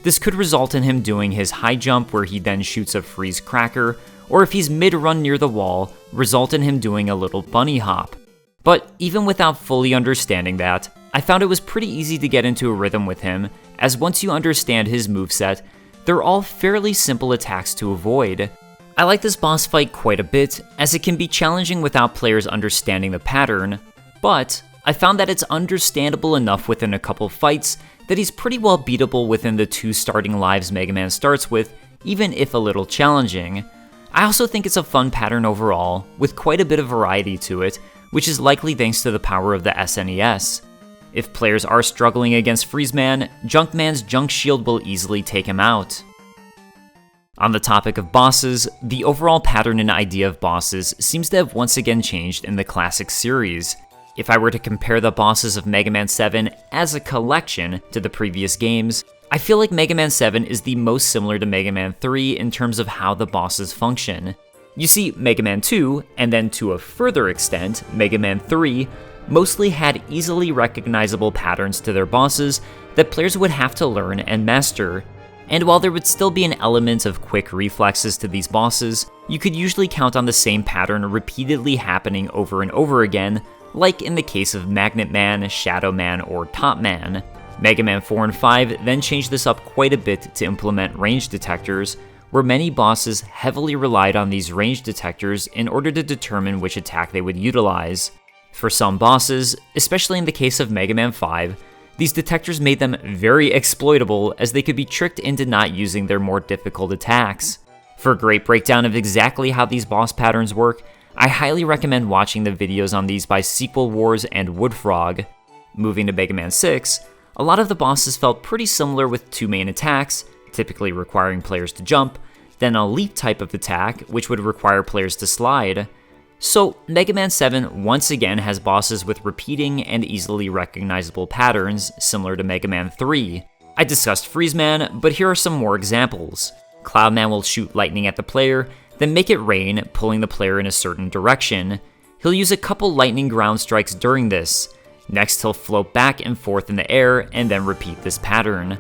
This could result in him doing his high jump where he then shoots a freeze cracker, or if he's mid-run near the wall, result in him doing a little bunny hop. But even without fully understanding that, I found it was pretty easy to get into a rhythm with him, as once you understand his moveset, they're all fairly simple attacks to avoid. I like this boss fight quite a bit, as it can be challenging without players understanding the pattern, but I found that it's understandable enough within a couple fights that he's pretty well beatable within the 2 starting lives Mega Man starts with, even if a little challenging. I also think it's a fun pattern overall, with quite a bit of variety to it, which is likely thanks to the power of the SNES. If players are struggling against Freeze Man, Junkman's Junk Shield will easily take him out. On the topic of bosses, the overall pattern and idea of bosses seems to have once again changed in the classic series. If I were to compare the bosses of Mega Man 7 as a collection to the previous games, I feel like Mega Man 7 is the most similar to Mega Man 3 in terms of how the bosses function. You see, Mega Man 2, and then to a further extent, Mega Man 3, mostly had easily recognizable patterns to their bosses that players would have to learn and master. And while there would still be an element of quick reflexes to these bosses, you could usually count on the same pattern repeatedly happening over and over again, like in the case of Magnet Man, Shadow Man, or Top Man. Mega Man 4 and 5 then changed this up quite a bit to implement range detectors, where many bosses heavily relied on these range detectors in order to determine which attack they would utilize. For some bosses, especially in the case of Mega Man 5, these detectors made them very exploitable as they could be tricked into not using their more difficult attacks. For a great breakdown of exactly how these boss patterns work, I highly recommend watching the videos on these by Sequel Wars and Woodfrog. Moving to Mega Man 6, a lot of the bosses felt pretty similar with 2 main attacks, typically requiring players to jump, then a leap type of attack, which would require players to slide. So, Mega Man 7 once again has bosses with repeating and easily recognizable patterns, similar to Mega Man 3. I discussed Freeze Man, but here are some more examples. Cloud Man will shoot lightning at the player, then make it rain, pulling the player in a certain direction. He'll use a couple lightning ground strikes during this. Next, he'll float back and forth in the air, and then repeat this pattern.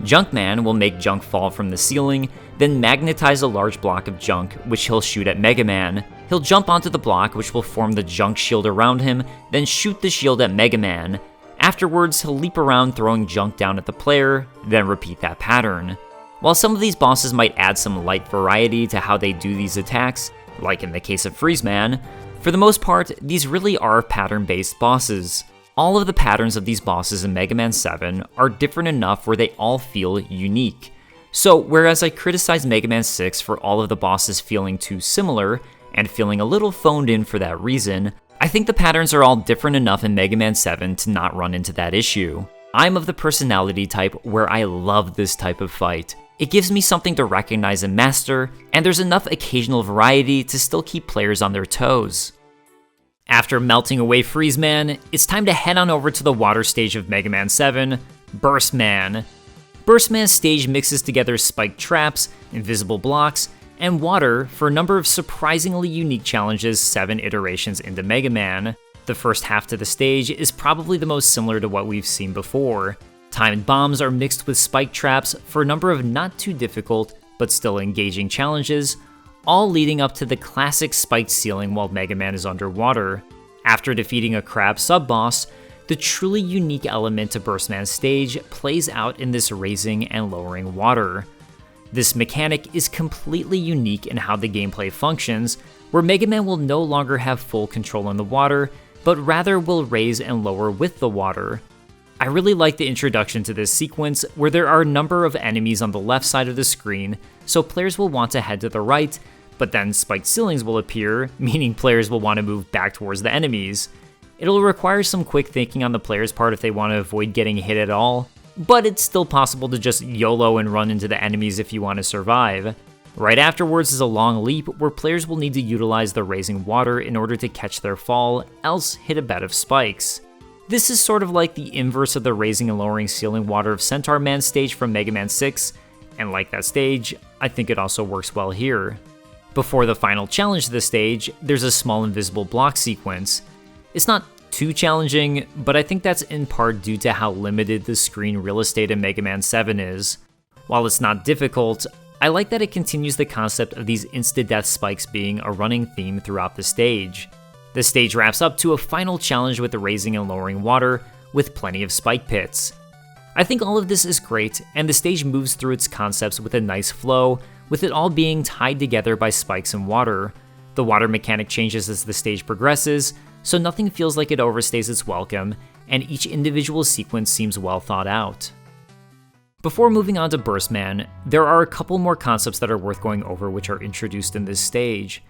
Junkman will make junk fall from the ceiling, then magnetize a large block of junk, which he'll shoot at Mega Man. He'll jump onto the block, which will form the junk shield around him, then shoot the shield at Mega Man. Afterwards, he'll leap around throwing junk down at the player, then repeat that pattern. While some of these bosses might add some light variety to how they do these attacks, like in the case of Freeze Man, for the most part, these really are pattern-based bosses. All of the patterns of these bosses in Mega Man 7 are different enough where they all feel unique. So, whereas I criticize Mega Man 6 for all of the bosses feeling too similar, and feeling a little phoned in for that reason, I think the patterns are all different enough in Mega Man 7 to not run into that issue. I'm of the personality type where I love this type of fight. It gives me something to recognize and master, and there's enough occasional variety to still keep players on their toes. After melting away Freeze Man, it's time to head on over to the water stage of Mega Man 7, Burst Man. Burst Man's stage mixes together spiked traps, invisible blocks, and water for a number of surprisingly unique challenges 7 iterations into Mega Man. The first half to the stage is probably the most similar to what we've seen before. Timed bombs are mixed with spike traps for a number of not too difficult, but still engaging challenges, all leading up to the classic spiked ceiling while Mega Man is underwater. After defeating a crab sub-boss, the truly unique element to Burst Man's stage plays out in this raising and lowering water. This mechanic is completely unique in how the gameplay functions, where Mega Man will no longer have full control in the water, but rather will raise and lower with the water. I really like the introduction to this sequence, where there are a number of enemies on the left side of the screen, so players will want to head to the right, but then spiked ceilings will appear, meaning players will want to move back towards the enemies. It'll require some quick thinking on the player's part if they want to avoid getting hit at all, but it's still possible to just YOLO and run into the enemies if you want to survive. Right afterwards is a long leap where players will need to utilize the raising water in order to catch their fall, else hit a bed of spikes. This is sort of like the inverse of the raising and lowering ceiling water of Centaur Man stage from Mega Man 6, and like that stage, I think it also works well here. Before the final challenge to the stage, there's a small invisible block sequence. It's not too challenging, but I think that's in part due to how limited the screen real estate in Mega Man 7 is. While it's not difficult, I like that it continues the concept of these insta-death spikes being a running theme throughout the stage. The stage wraps up to a final challenge with the raising and lowering water, with plenty of spike pits. I think all of this is great, and the stage moves through its concepts with a nice flow, with it all being tied together by spikes and water. The water mechanic changes as the stage progresses, so nothing feels like it overstays its welcome, and each individual sequence seems well thought out. Before moving on to Burst Man, there are a couple more concepts that are worth going over which are introduced in this stage.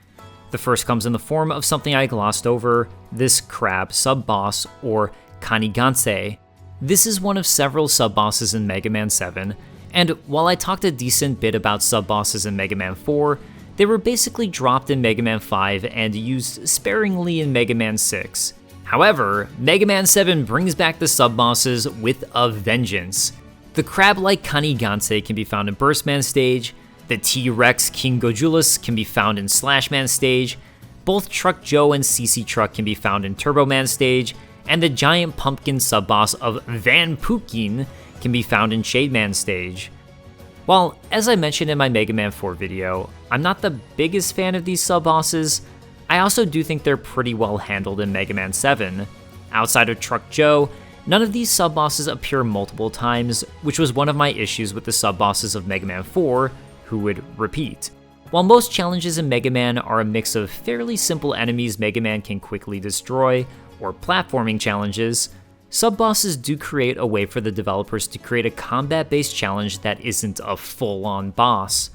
The first comes in the form of something I glossed over, this crab sub-boss, or Kaniganse. This is one of several sub-bosses in Mega Man 7, and while I talked a decent bit about sub-bosses in Mega Man 4, they were basically dropped in Mega Man 5 and used sparingly in Mega Man 6. However, Mega Man 7 brings back the sub-bosses with a vengeance. The crab-like Kaniganse can be found in Burst Man stage, the T-Rex King Gojulus can be found in Slash Man stage, both Truck Joe and CC Truck can be found in Turbo Man stage, and the giant pumpkin sub-boss of Van Pookin can be found in Shade Man stage. While, as I mentioned in my Mega Man 4 video, I'm not the biggest fan of these sub-bosses, I also do think they're pretty well handled in Mega Man 7. Outside of Truck Joe, none of these sub-bosses appear multiple times, which was one of my issues with the sub-bosses of Mega Man 4, who would repeat. While most challenges in Mega Man are a mix of fairly simple enemies Mega Man can quickly destroy, or platforming challenges, sub-bosses do create a way for the developers to create a combat-based challenge that isn't a full-on boss.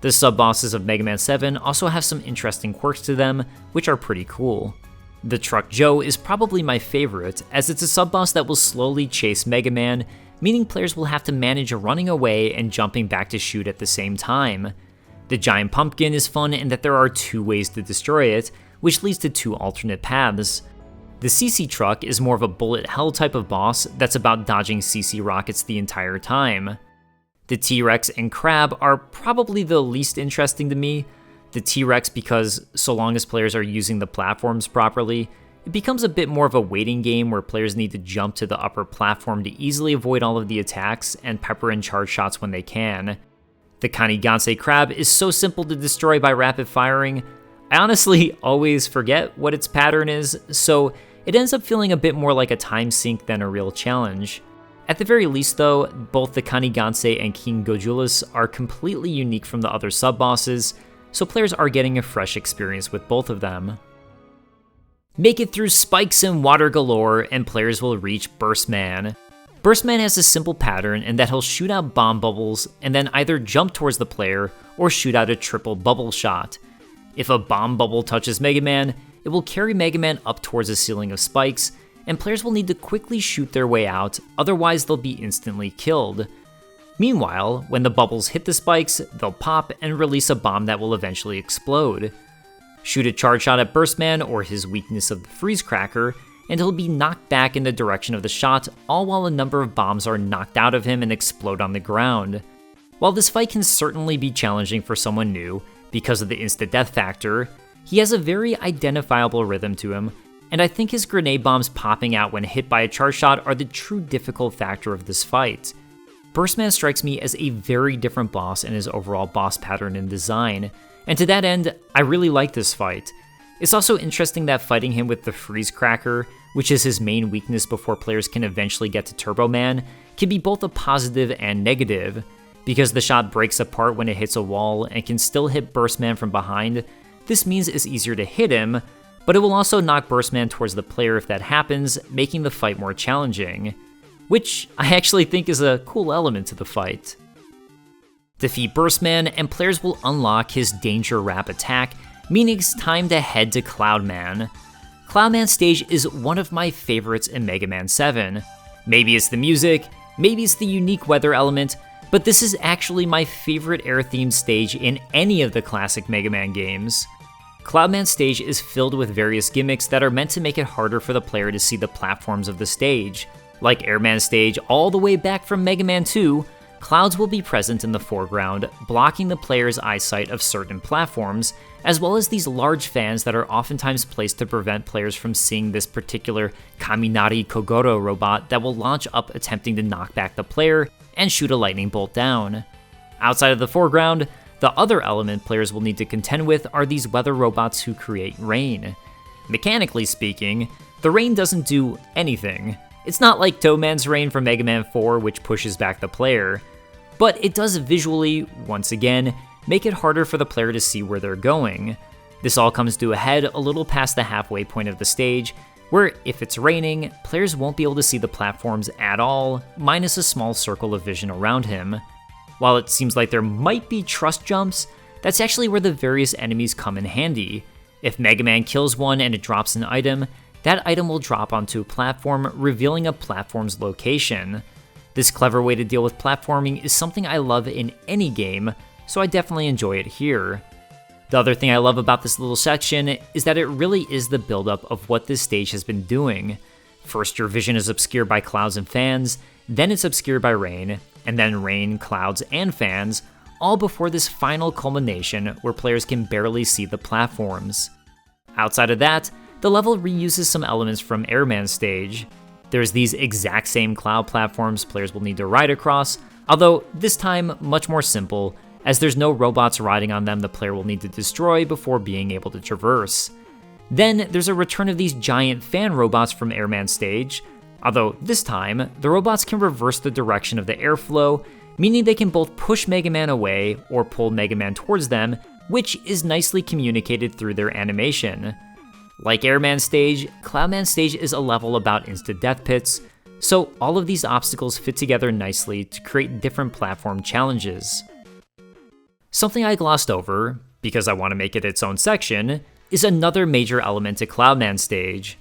The sub-bosses of Mega Man 7 also have some interesting quirks to them, which are pretty cool. The Truck Joe is probably my favorite, as it's a sub-boss that will slowly chase Mega Man, meaning players will have to manage running away and jumping back to shoot at the same time. The Giant Pumpkin is fun in that there are two ways to destroy it, which leads to two alternate paths. The CC Truck is more of a bullet hell type of boss that's about dodging CC rockets the entire time. The T-Rex and Crab are probably the least interesting to me. The T-Rex because, so long as players are using the platforms properly, it becomes a bit more of a waiting game where players need to jump to the upper platform to easily avoid all of the attacks and pepper in charge shots when they can. The Kaniganse Crab is so simple to destroy by rapid firing, I honestly always forget what its pattern is, so it ends up feeling a bit more like a time sink than a real challenge. At the very least though, both the Kaniganse and King Gojulus are completely unique from the other sub-bosses, so players are getting a fresh experience with both of them. Make it through spikes and water galore, and players will reach Burst Man. Burst Man has a simple pattern in that he'll shoot out bomb bubbles and then either jump towards the player or shoot out a triple bubble shot. If a bomb bubble touches Mega Man, it will carry Mega Man up towards a ceiling of spikes, and players will need to quickly shoot their way out, otherwise they'll be instantly killed. Meanwhile, when the bubbles hit the spikes, they'll pop and release a bomb that will eventually explode. Shoot a charge shot at Burst Man or his weakness of the Freeze Cracker, and he'll be knocked back in the direction of the shot, all while a number of bombs are knocked out of him and explode on the ground. While this fight can certainly be challenging for someone new, because of the insta-death factor, he has a very identifiable rhythm to him, and I think his grenade bombs popping out when hit by a charge shot are the true difficult factor of this fight. Burst Man strikes me as a very different boss in his overall boss pattern and design, and to that end, I really like this fight. It's also interesting that fighting him with the Freeze Cracker, which is his main weakness before players can eventually get to Turbo Man, can be both a positive and negative. Because the shot breaks apart when it hits a wall and can still hit Burst Man from behind, this means it's easier to hit him, but it will also knock Burst Man towards the player if that happens, making the fight more challenging. Which I actually think is a cool element to the fight. Defeat Burstman and players will unlock his Danger Wrap attack, meaning it's time to head to Cloudman. Cloudman stage is one of my favorites in Mega Man 7. Maybe it's the music, maybe it's the unique weather element, but this is actually my favorite air-themed stage in any of the classic Mega Man games. Cloudman stage is filled with various gimmicks that are meant to make it harder for the player to see the platforms of the stage. Like Airman stage all the way back from Mega Man 2, clouds will be present in the foreground, blocking the player's eyesight of certain platforms, as well as these large fans that are oftentimes placed to prevent players from seeing this particular Kaminari Kogoro robot that will launch up attempting to knock back the player and shoot a lightning bolt down. Outside of the foreground, the other element players will need to contend with are these weather robots who create rain. Mechanically speaking, the rain doesn't do anything. It's not like Toadman's rain from Mega Man 4, which pushes back the player, but it does visually, once again, make it harder for the player to see where they're going. This all comes to a head a little past the halfway point of the stage, where if it's raining, players won't be able to see the platforms at all, minus a small circle of vision around him. While it seems like there might be trust jumps, that's actually where the various enemies come in handy. If Mega Man kills one and it drops an item, that item will drop onto a platform, revealing a platform's location. This clever way to deal with platforming is something I love in any game, so I definitely enjoy it here. The other thing I love about this little section is that it really is the buildup of what this stage has been doing. First, your vision is obscured by clouds and fans, then it's obscured by rain, and then rain, clouds, and fans, all before this final culmination where players can barely see the platforms. Outside of that, the level reuses some elements from Airman stage. There's these exact same cloud platforms players will need to ride across, although this time much more simple, as there's no robots riding on them the player will need to destroy before being able to traverse. Then there's a return of these giant fan robots from Airman stage, although this time, the robots can reverse the direction of the airflow, meaning they can both push Mega Man away or pull Mega Man towards them, which is nicely communicated through their animation. Like Airman stage, Cloudman stage is a level about instant death pits, so all of these obstacles fit together nicely to create different platform challenges. Something I glossed over, because I want to make it its own section, is another major element to Cloudman stage.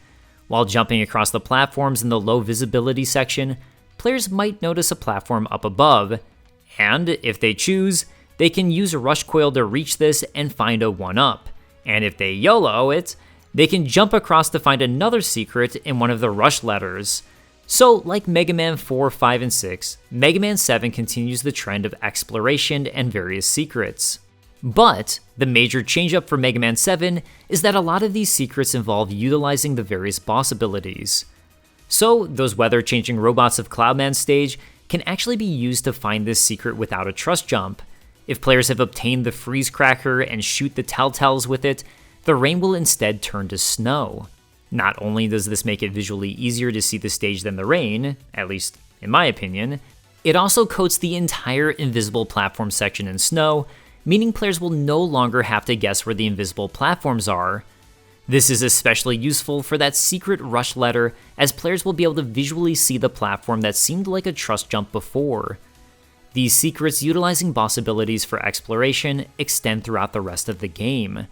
While jumping across the platforms in the low visibility section, players might notice a platform up above, and if they choose, they can use a rush coil to reach this and find a 1-up, and if they YOLO it, they can jump across to find another secret in one of the rush letters. So, like Mega Man 4, 5, and 6, Mega Man 7 continues the trend of exploration and various secrets. But the major change-up for Mega Man 7 is that a lot of these secrets involve utilizing the various boss abilities. So, those weather-changing robots of Cloudman stage can actually be used to find this secret without a trust jump. If players have obtained the Freeze Cracker and shoot the Telltales with it, the rain will instead turn to snow. Not only does this make it visually easier to see the stage than the rain, at least in my opinion, it also coats the entire invisible platform section in snow, meaning players will no longer have to guess where the invisible platforms are. This is especially useful for that secret rush letter, as players will be able to visually see the platform that seemed like a trust jump before. These secrets utilizing boss abilities for exploration extend throughout the rest of the game.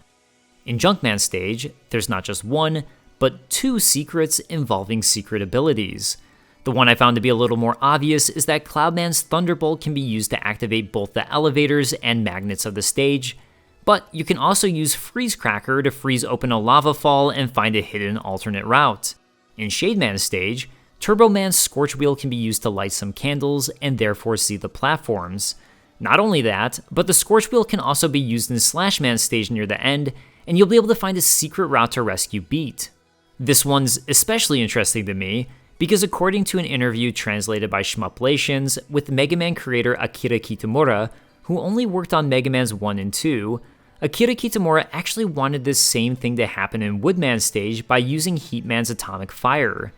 In Junkman stage, there's not just one, but 2 secrets involving secret abilities. The one I found to be a little more obvious is that Cloudman's Thunderbolt can be used to activate both the elevators and magnets of the stage, but you can also use Freeze Cracker to freeze open a lava fall and find a hidden alternate route. In Shademan stage, Turbo Man's Scorch Wheel can be used to light some candles and therefore see the platforms. Not only that, but the Scorch Wheel can also be used in Slashman stage near the end, and you'll be able to find a secret route to rescue Beat. This one's especially interesting to me, because according to an interview translated by Shmuplations with Mega Man creator Akira Kitamura, who only worked on Mega Man's 1 and 2, Akira Kitamura actually wanted this same thing to happen in Woodman stage by using Heatman's atomic fire.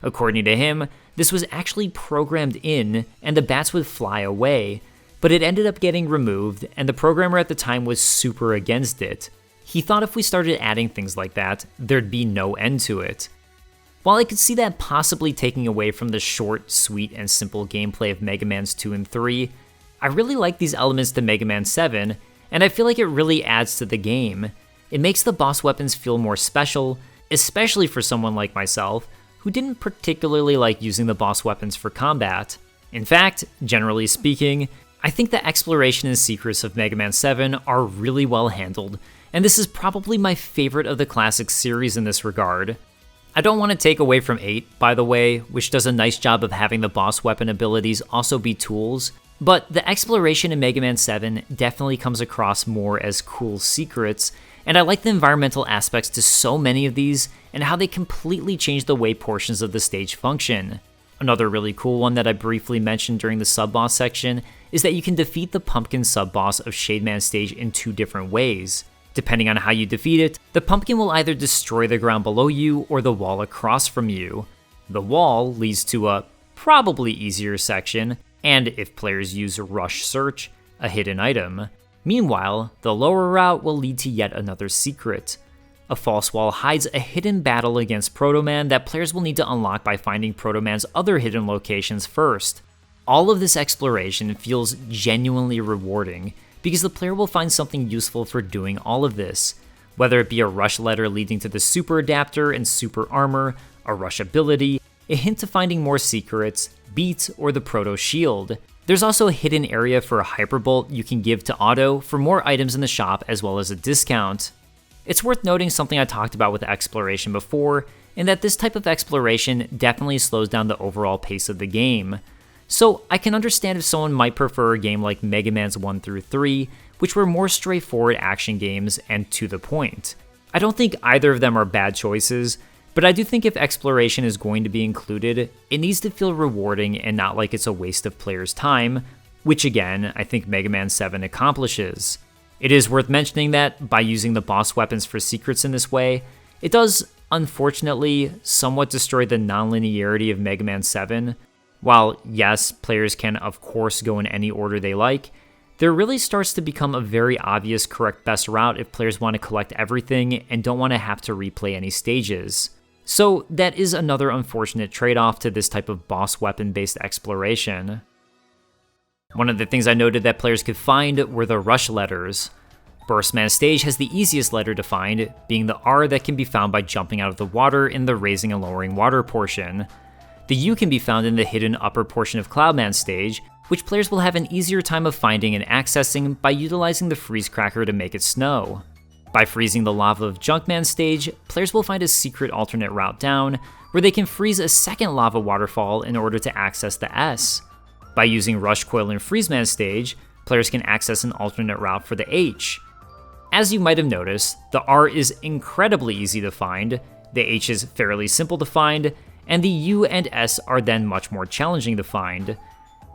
According to him, this was actually programmed in, and the bats would fly away, but it ended up getting removed, and the programmer at the time was super against it. He thought if we started adding things like that, there'd be no end to it. While I could see that possibly taking away from the short, sweet, and simple gameplay of Mega Man's 2 and 3, I really like these elements to Mega Man 7, and I feel like it really adds to the game. It makes the boss weapons feel more special, especially for someone like myself, who didn't particularly like using the boss weapons for combat. In fact, generally speaking, I think the exploration and secrets of Mega Man 7 are really well handled, and this is probably my favorite of the classic series in this regard. I don't want to take away from 8, by the way, which does a nice job of having the boss weapon abilities also be tools, but the exploration in Mega Man 7 definitely comes across more as cool secrets, and I like the environmental aspects to so many of these and how they completely change the way portions of the stage function. Another really cool one that I briefly mentioned during the sub-boss section is that you can defeat the pumpkin sub-boss of Shade Man stage in 2 different ways. Depending on how you defeat it, the pumpkin will either destroy the ground below you or the wall across from you. The wall leads to a probably easier section, and if players use Rush Search, a hidden item. Meanwhile, the lower route will lead to yet another secret. A false wall hides a hidden battle against Proto Man that players will need to unlock by finding Proto Man's other hidden locations first. All of this exploration feels genuinely rewarding, because the player will find something useful for doing all of this, whether it be a rush letter leading to the super adapter and super armor, a rush ability, a hint to finding more secrets, beats, or the proto shield. There's also a hidden area for a hyperbolt you can give to Otto for more items in the shop as well as a discount. It's worth noting something I talked about with exploration before, in that this type of exploration definitely slows down the overall pace of the game. So I can understand if someone might prefer a game like Mega Man's 1 through 3, which were more straightforward action games and to the point. I don't think either of them are bad choices, but I do think if exploration is going to be included, it needs to feel rewarding and not like it's a waste of players' time, which again, I think Mega Man 7 accomplishes. It is worth mentioning that by using the boss weapons for secrets in this way, it does, unfortunately, somewhat destroy the non-linearity of Mega Man 7. While, yes, players can of course go in any order they like, there really starts to become a very obvious correct best route if players want to collect everything and don't want to have to replay any stages. So that is another unfortunate trade-off to this type of boss weapon-based exploration. One of the things I noted that players could find were the rush letters. Burst Man stage has the easiest letter to find, being the R that can be found by jumping out of the water in the raising and lowering water portion. The U can be found in the hidden upper portion of Cloudman stage, which players will have an easier time of finding and accessing by utilizing the freeze cracker to make it snow. By freezing the lava of Junkman stage, players will find a secret alternate route down, where they can freeze a second lava waterfall in order to access the S. By using Rush Coil in Freezeman stage, players can access an alternate route for the H. As you might have noticed, the R is incredibly easy to find, the H is fairly simple to find, and the U and S are then much more challenging to find.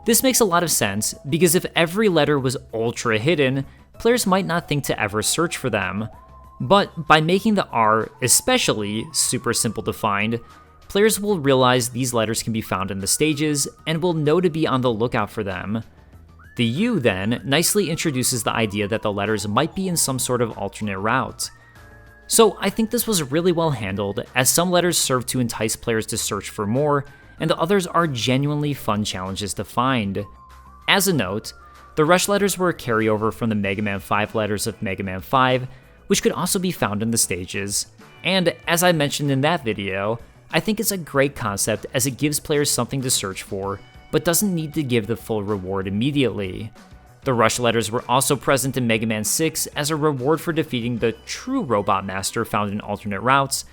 This makes a lot of sense, because if every letter was ultra hidden, players might not think to ever search for them. But by making the R especially super simple to find, players will realize these letters can be found in the stages and will know to be on the lookout for them. The U then nicely introduces the idea that the letters might be in some sort of alternate route. So I think this was really well handled, as some letters serve to entice players to search for more, and the others are genuinely fun challenges to find. As a note, the rush letters were a carryover from the Mega Man 5 letters of Mega Man 5, which could also be found in the stages, and as I mentioned in that video, I think it's a great concept as it gives players something to search for, but doesn't need to give the full reward immediately. The rush letters were also present in Mega Man 6 as a reward for defeating the true Robot Master found in alternate routes,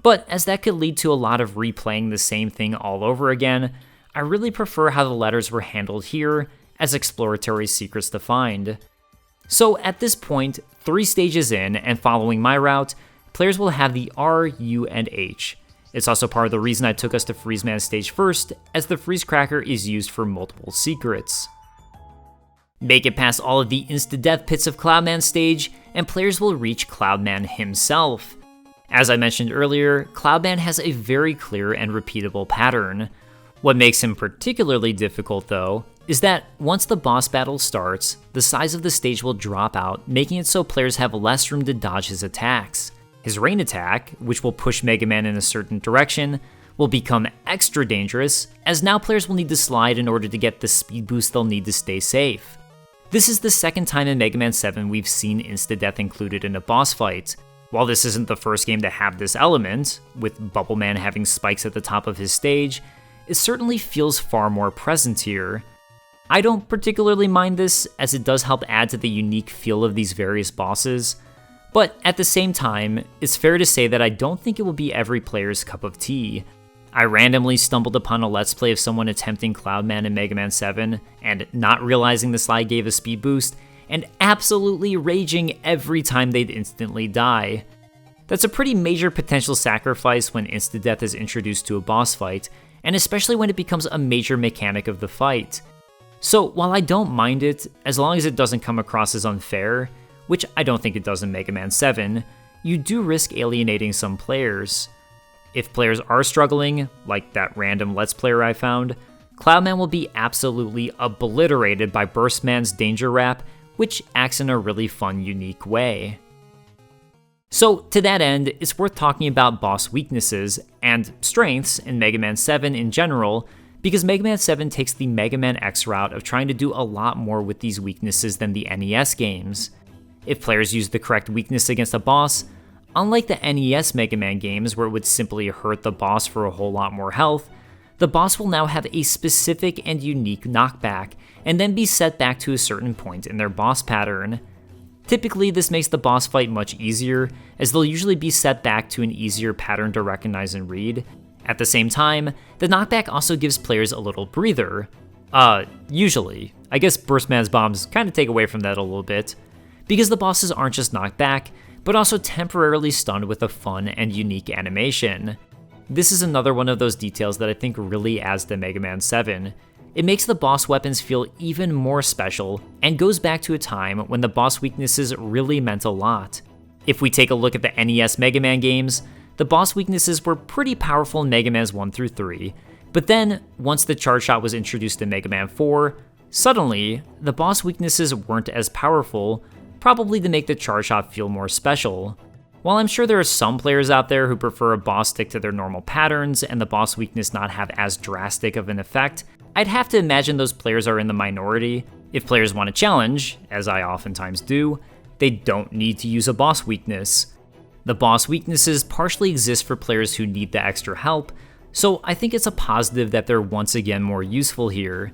but as that could lead to a lot of replaying the same thing all over again, I really prefer how the letters were handled here as exploratory secrets to find. So at this point, 3 stages in and following my route, players will have the R, U, and H. It's also part of the reason I took us to Freezeman stage first, as the freeze cracker is used for multiple secrets. Make it past all of the insta-death pits of Cloudman stage, and players will reach Cloudman himself. As I mentioned earlier, Cloudman has a very clear and repeatable pattern. What makes him particularly difficult though, is that once the boss battle starts, the size of the stage will drop out, making it so players have less room to dodge his attacks. His rain attack, which will push Mega Man in a certain direction, will become extra dangerous, as now players will need to slide in order to get the speed boost they'll need to stay safe. This is the second time in Mega Man 7 we've seen insta-death included in a boss fight. While this isn't the first game to have this element, with Bubble Man having spikes at the top of his stage, it certainly feels far more present here. I don't particularly mind this, as it does help add to the unique feel of these various bosses, but at the same time, it's fair to say that I don't think it will be every player's cup of tea. I randomly stumbled upon a Let's Play of someone attempting Cloudman in Mega Man 7, and not realizing the slide gave a speed boost, and absolutely raging every time they'd instantly die. That's a pretty major potential sacrifice when insta-death is introduced to a boss fight, and especially when it becomes a major mechanic of the fight. So while I don't mind it, as long as it doesn't come across as unfair, which I don't think it does in Mega Man 7, you do risk alienating some players. If players are struggling, like that random Let's Player I found, Cloudman will be absolutely obliterated by Burstman's Danger Rap, which acts in a really fun, unique way. So to that end, it's worth talking about boss weaknesses and strengths in Mega Man 7 in general, because Mega Man 7 takes the Mega Man X route of trying to do a lot more with these weaknesses than the NES games. If players use the correct weakness against a boss, unlike the NES Mega Man games where it would simply hurt the boss for a whole lot more health, the boss will now have a specific and unique knockback, and then be set back to a certain point in their boss pattern. Typically, this makes the boss fight much easier, as they'll usually be set back to an easier pattern to recognize and read. At the same time, the knockback also gives players a little breather. Usually. I guess Burstman's bombs kind of take away from that a little bit, because the bosses aren't just knocked back, but also temporarily stunned with a fun and unique animation. This is another one of those details that I think really adds to Mega Man 7. It makes the boss weapons feel even more special, and goes back to a time when the boss weaknesses really meant a lot. If we take a look at the NES Mega Man games, the boss weaknesses were pretty powerful in Mega Mans 1 through 3, but then, once the charge shot was introduced in Mega Man 4, suddenly, the boss weaknesses weren't as powerful, probably to make the charge shot feel more special. While I'm sure there are some players out there who prefer a boss stick to their normal patterns and the boss weakness not have as drastic of an effect, I'd have to imagine those players are in the minority. If players want a challenge, as I oftentimes do, they don't need to use a boss weakness. The boss weaknesses partially exist for players who need the extra help, so I think it's a positive that they're once again more useful here.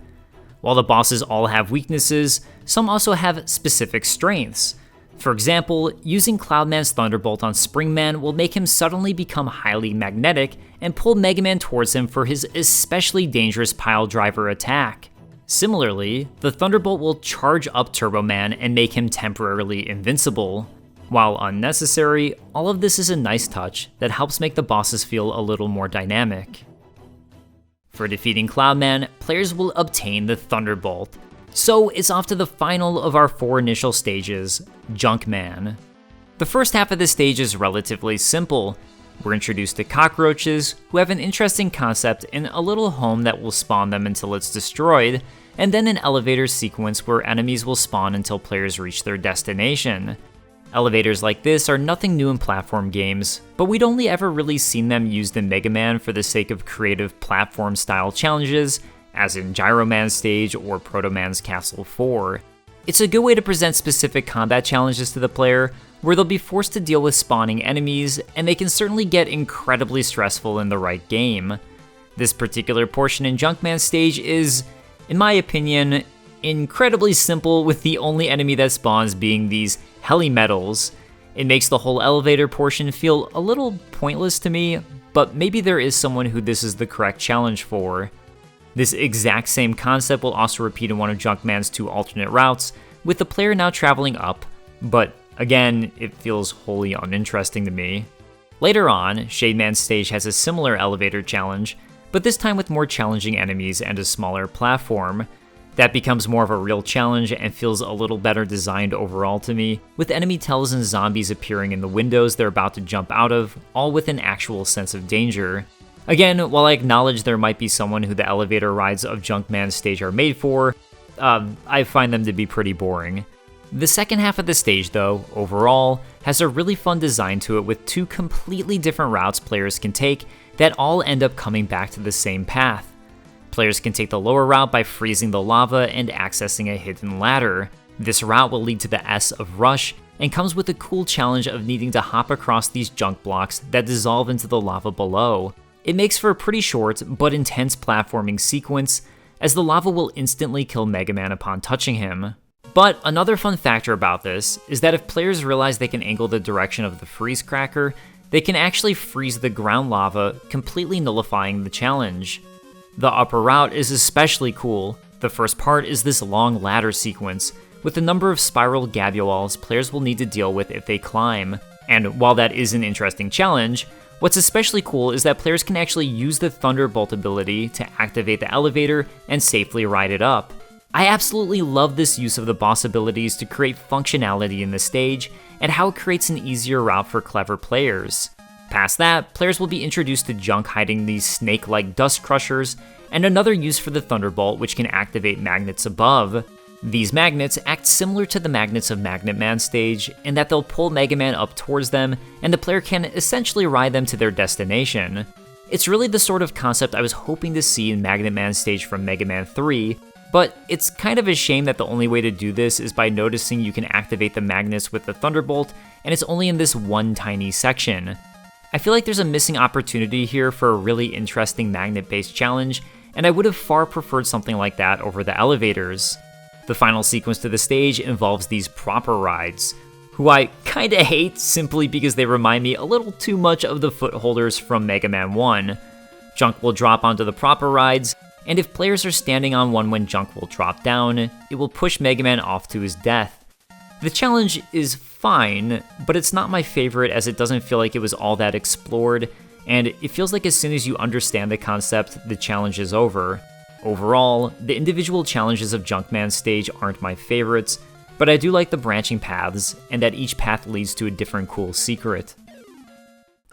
While the bosses all have weaknesses, some also have specific strengths. For example, using Cloudman's Thunderbolt on Springman will make him suddenly become highly magnetic and pull Mega Man towards him for his especially dangerous pile driver attack. Similarly, the Thunderbolt will charge up Turbo Man and make him temporarily invincible. While unnecessary, all of this is a nice touch that helps make the bosses feel a little more dynamic. For defeating Cloudman, players will obtain the Thunderbolt. So it's off to the final of our 4 initial stages, Junkman. The first half of the stage is relatively simple. We're introduced to cockroaches, who have an interesting concept in a little home that will spawn them until it's destroyed, and then an elevator sequence where enemies will spawn until players reach their destination. Elevators like this are nothing new in platform games, but we'd only ever really seen them used in Mega Man for the sake of creative platform-style challenges, as in Gyro Man's stage or Proto Man's Castle 4. It's a good way to present specific combat challenges to the player, where they'll be forced to deal with spawning enemies, and they can certainly get incredibly stressful in the right game. This particular portion in Junkman's stage is, in my opinion, incredibly simple, with the only enemy that spawns being these heli-metals. It makes the whole elevator portion feel a little pointless to me, but maybe there is someone who this is the correct challenge for. This exact same concept will also repeat in one of Junkman's 2 alternate routes, with the player now traveling up, but again, it feels wholly uninteresting to me. Later on, Shademan's stage has a similar elevator challenge, but this time with more challenging enemies and a smaller platform. That becomes more of a real challenge and feels a little better designed overall to me, with enemy tells and zombies appearing in the windows they're about to jump out of, all with an actual sense of danger. Again, while I acknowledge there might be someone who the elevator rides of Junkman's stage are made for, I find them to be pretty boring. The second half of the stage, though, overall, has a really fun design to it with 2 completely different routes players can take that all end up coming back to the same path. Players can take the lower route by freezing the lava and accessing a hidden ladder. This route will lead to the S of Rush, and comes with the cool challenge of needing to hop across these junk blocks that dissolve into the lava below. It makes for a pretty short but intense platforming sequence, as the lava will instantly kill Mega Man upon touching him. But another fun factor about this is that if players realize they can angle the direction of the freeze cracker, they can actually freeze the ground lava, completely nullifying the challenge. The upper route is especially cool. The first part is this long ladder sequence, with a number of spiral gabules players will need to deal with if they climb. And while that is an interesting challenge, what's especially cool is that players can actually use the Thunderbolt ability to activate the elevator and safely ride it up. I absolutely love this use of the boss abilities to create functionality in the stage, and how it creates an easier route for clever players. Past that, players will be introduced to junk hiding these snake-like dust crushers, and another use for the Thunderbolt which can activate magnets above. These magnets act similar to the magnets of Magnet Man stage, in that they'll pull Mega Man up towards them, and the player can essentially ride them to their destination. It's really the sort of concept I was hoping to see in Magnet Man stage from Mega Man 3, but it's kind of a shame that the only way to do this is by noticing you can activate the magnets with the Thunderbolt, and it's only in this one tiny section. I feel like there's a missing opportunity here for a really interesting magnet-based challenge, and I would have far preferred something like that over the elevators. The final sequence to the stage involves these proper rides, who I kinda hate simply because they remind me a little too much of the footholders from Mega Man 1. Junk will drop onto the proper rides, and if players are standing on one when Junk will drop down, it will push Mega Man off to his death. The challenge is fine, but it's not my favorite as it doesn't feel like it was all that explored, and it feels like as soon as you understand the concept, the challenge is over. Overall, the individual challenges of Junkman stage aren't my favorites, but I do like the branching paths, and that each path leads to a different cool secret.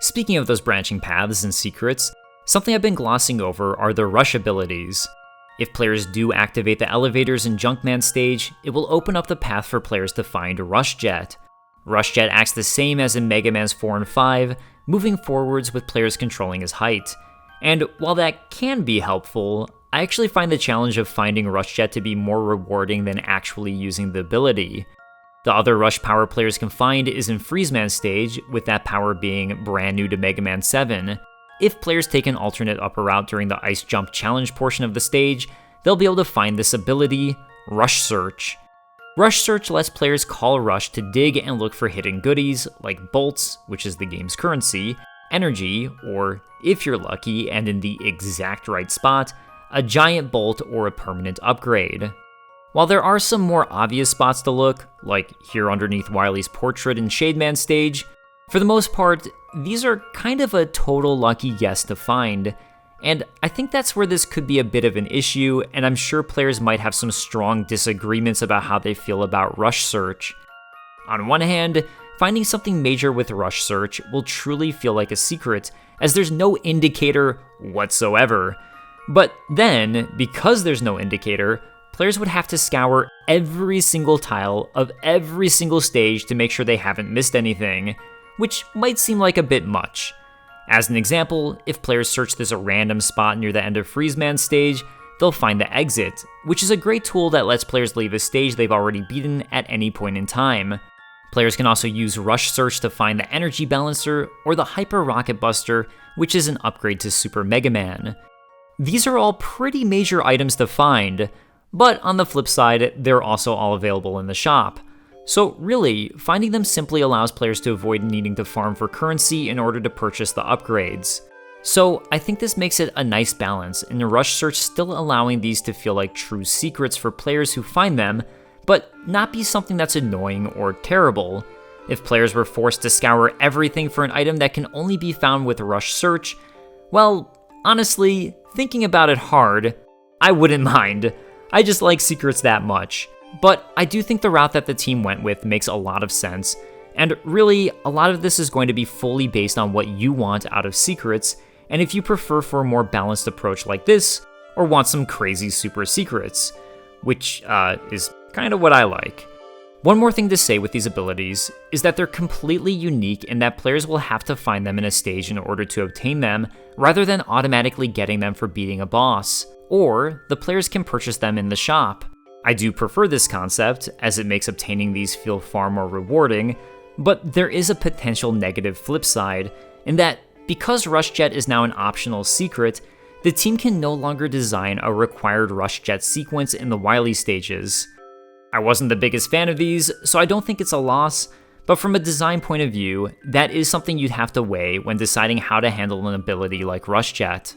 Speaking of those branching paths and secrets, something I've been glossing over are the rush abilities. If players do activate the elevators in Junkman stage, it will open up the path for players to find Rush Jet. Rush Jet acts the same as in Mega Man's 4 and 5, moving forwards with players controlling his height. And while that can be helpful, I actually find the challenge of finding Rush Jet to be more rewarding than actually using the ability. The other Rush power players can find is in Freeze Man stage, with that power being brand new to Mega Man 7. If players take an alternate upper route during the Ice Jump challenge portion of the stage, they'll be able to find this ability, Rush Search. Rush Search lets players call Rush to dig and look for hidden goodies, like bolts, which is the game's currency, energy, or, if you're lucky and in the exact right spot, a giant bolt or a permanent upgrade. While there are some more obvious spots to look, like here underneath Wily's portrait in Shademan stage, for the most part, these are kind of a total lucky guess to find, and I think that's where this could be a bit of an issue, and I'm sure players might have some strong disagreements about how they feel about Rush Search. On one hand, finding something major with Rush Search will truly feel like a secret, as there's no indicator whatsoever. But then, because there's no indicator, players would have to scour every single tile of every single stage to make sure they haven't missed anything, which might seem like a bit much. As an example, if players search this a random spot near the end of Freeze Man stage, they'll find the exit, which is a great tool that lets players leave a stage they've already beaten at any point in time. Players can also use Rush Search to find the Energy Balancer or the Hyper Rocket Buster, which is an upgrade to Super Mega Man. These are all pretty major items to find, but on the flip side, they're also all available in the shop. So really, finding them simply allows players to avoid needing to farm for currency in order to purchase the upgrades. So I think this makes it a nice balance, and the Rush Search still allowing these to feel like true secrets for players who find them, but not be something that's annoying or terrible. If players were forced to scour everything for an item that can only be found with Rush Search, well, honestly, thinking about it hard, I wouldn't mind. I just like secrets that much. But I do think the route that the team went with makes a lot of sense, and really, a lot of this is going to be fully based on what you want out of secrets, and if you prefer for a more balanced approach like this, or want some crazy super secrets, which is kind of what I like. One more thing to say with these abilities is that they're completely unique in that players will have to find them in a stage in order to obtain them, rather than automatically getting them for beating a boss, or the players can purchase them in the shop. I do prefer this concept, as it makes obtaining these feel far more rewarding, but there is a potential negative flip side, in that because Rush Jet is now an optional secret, the team can no longer design a required Rush Jet sequence in the Wily stages. I wasn't the biggest fan of these, so I don't think it's a loss, but from a design point of view, that is something you'd have to weigh when deciding how to handle an ability like Rush Jet.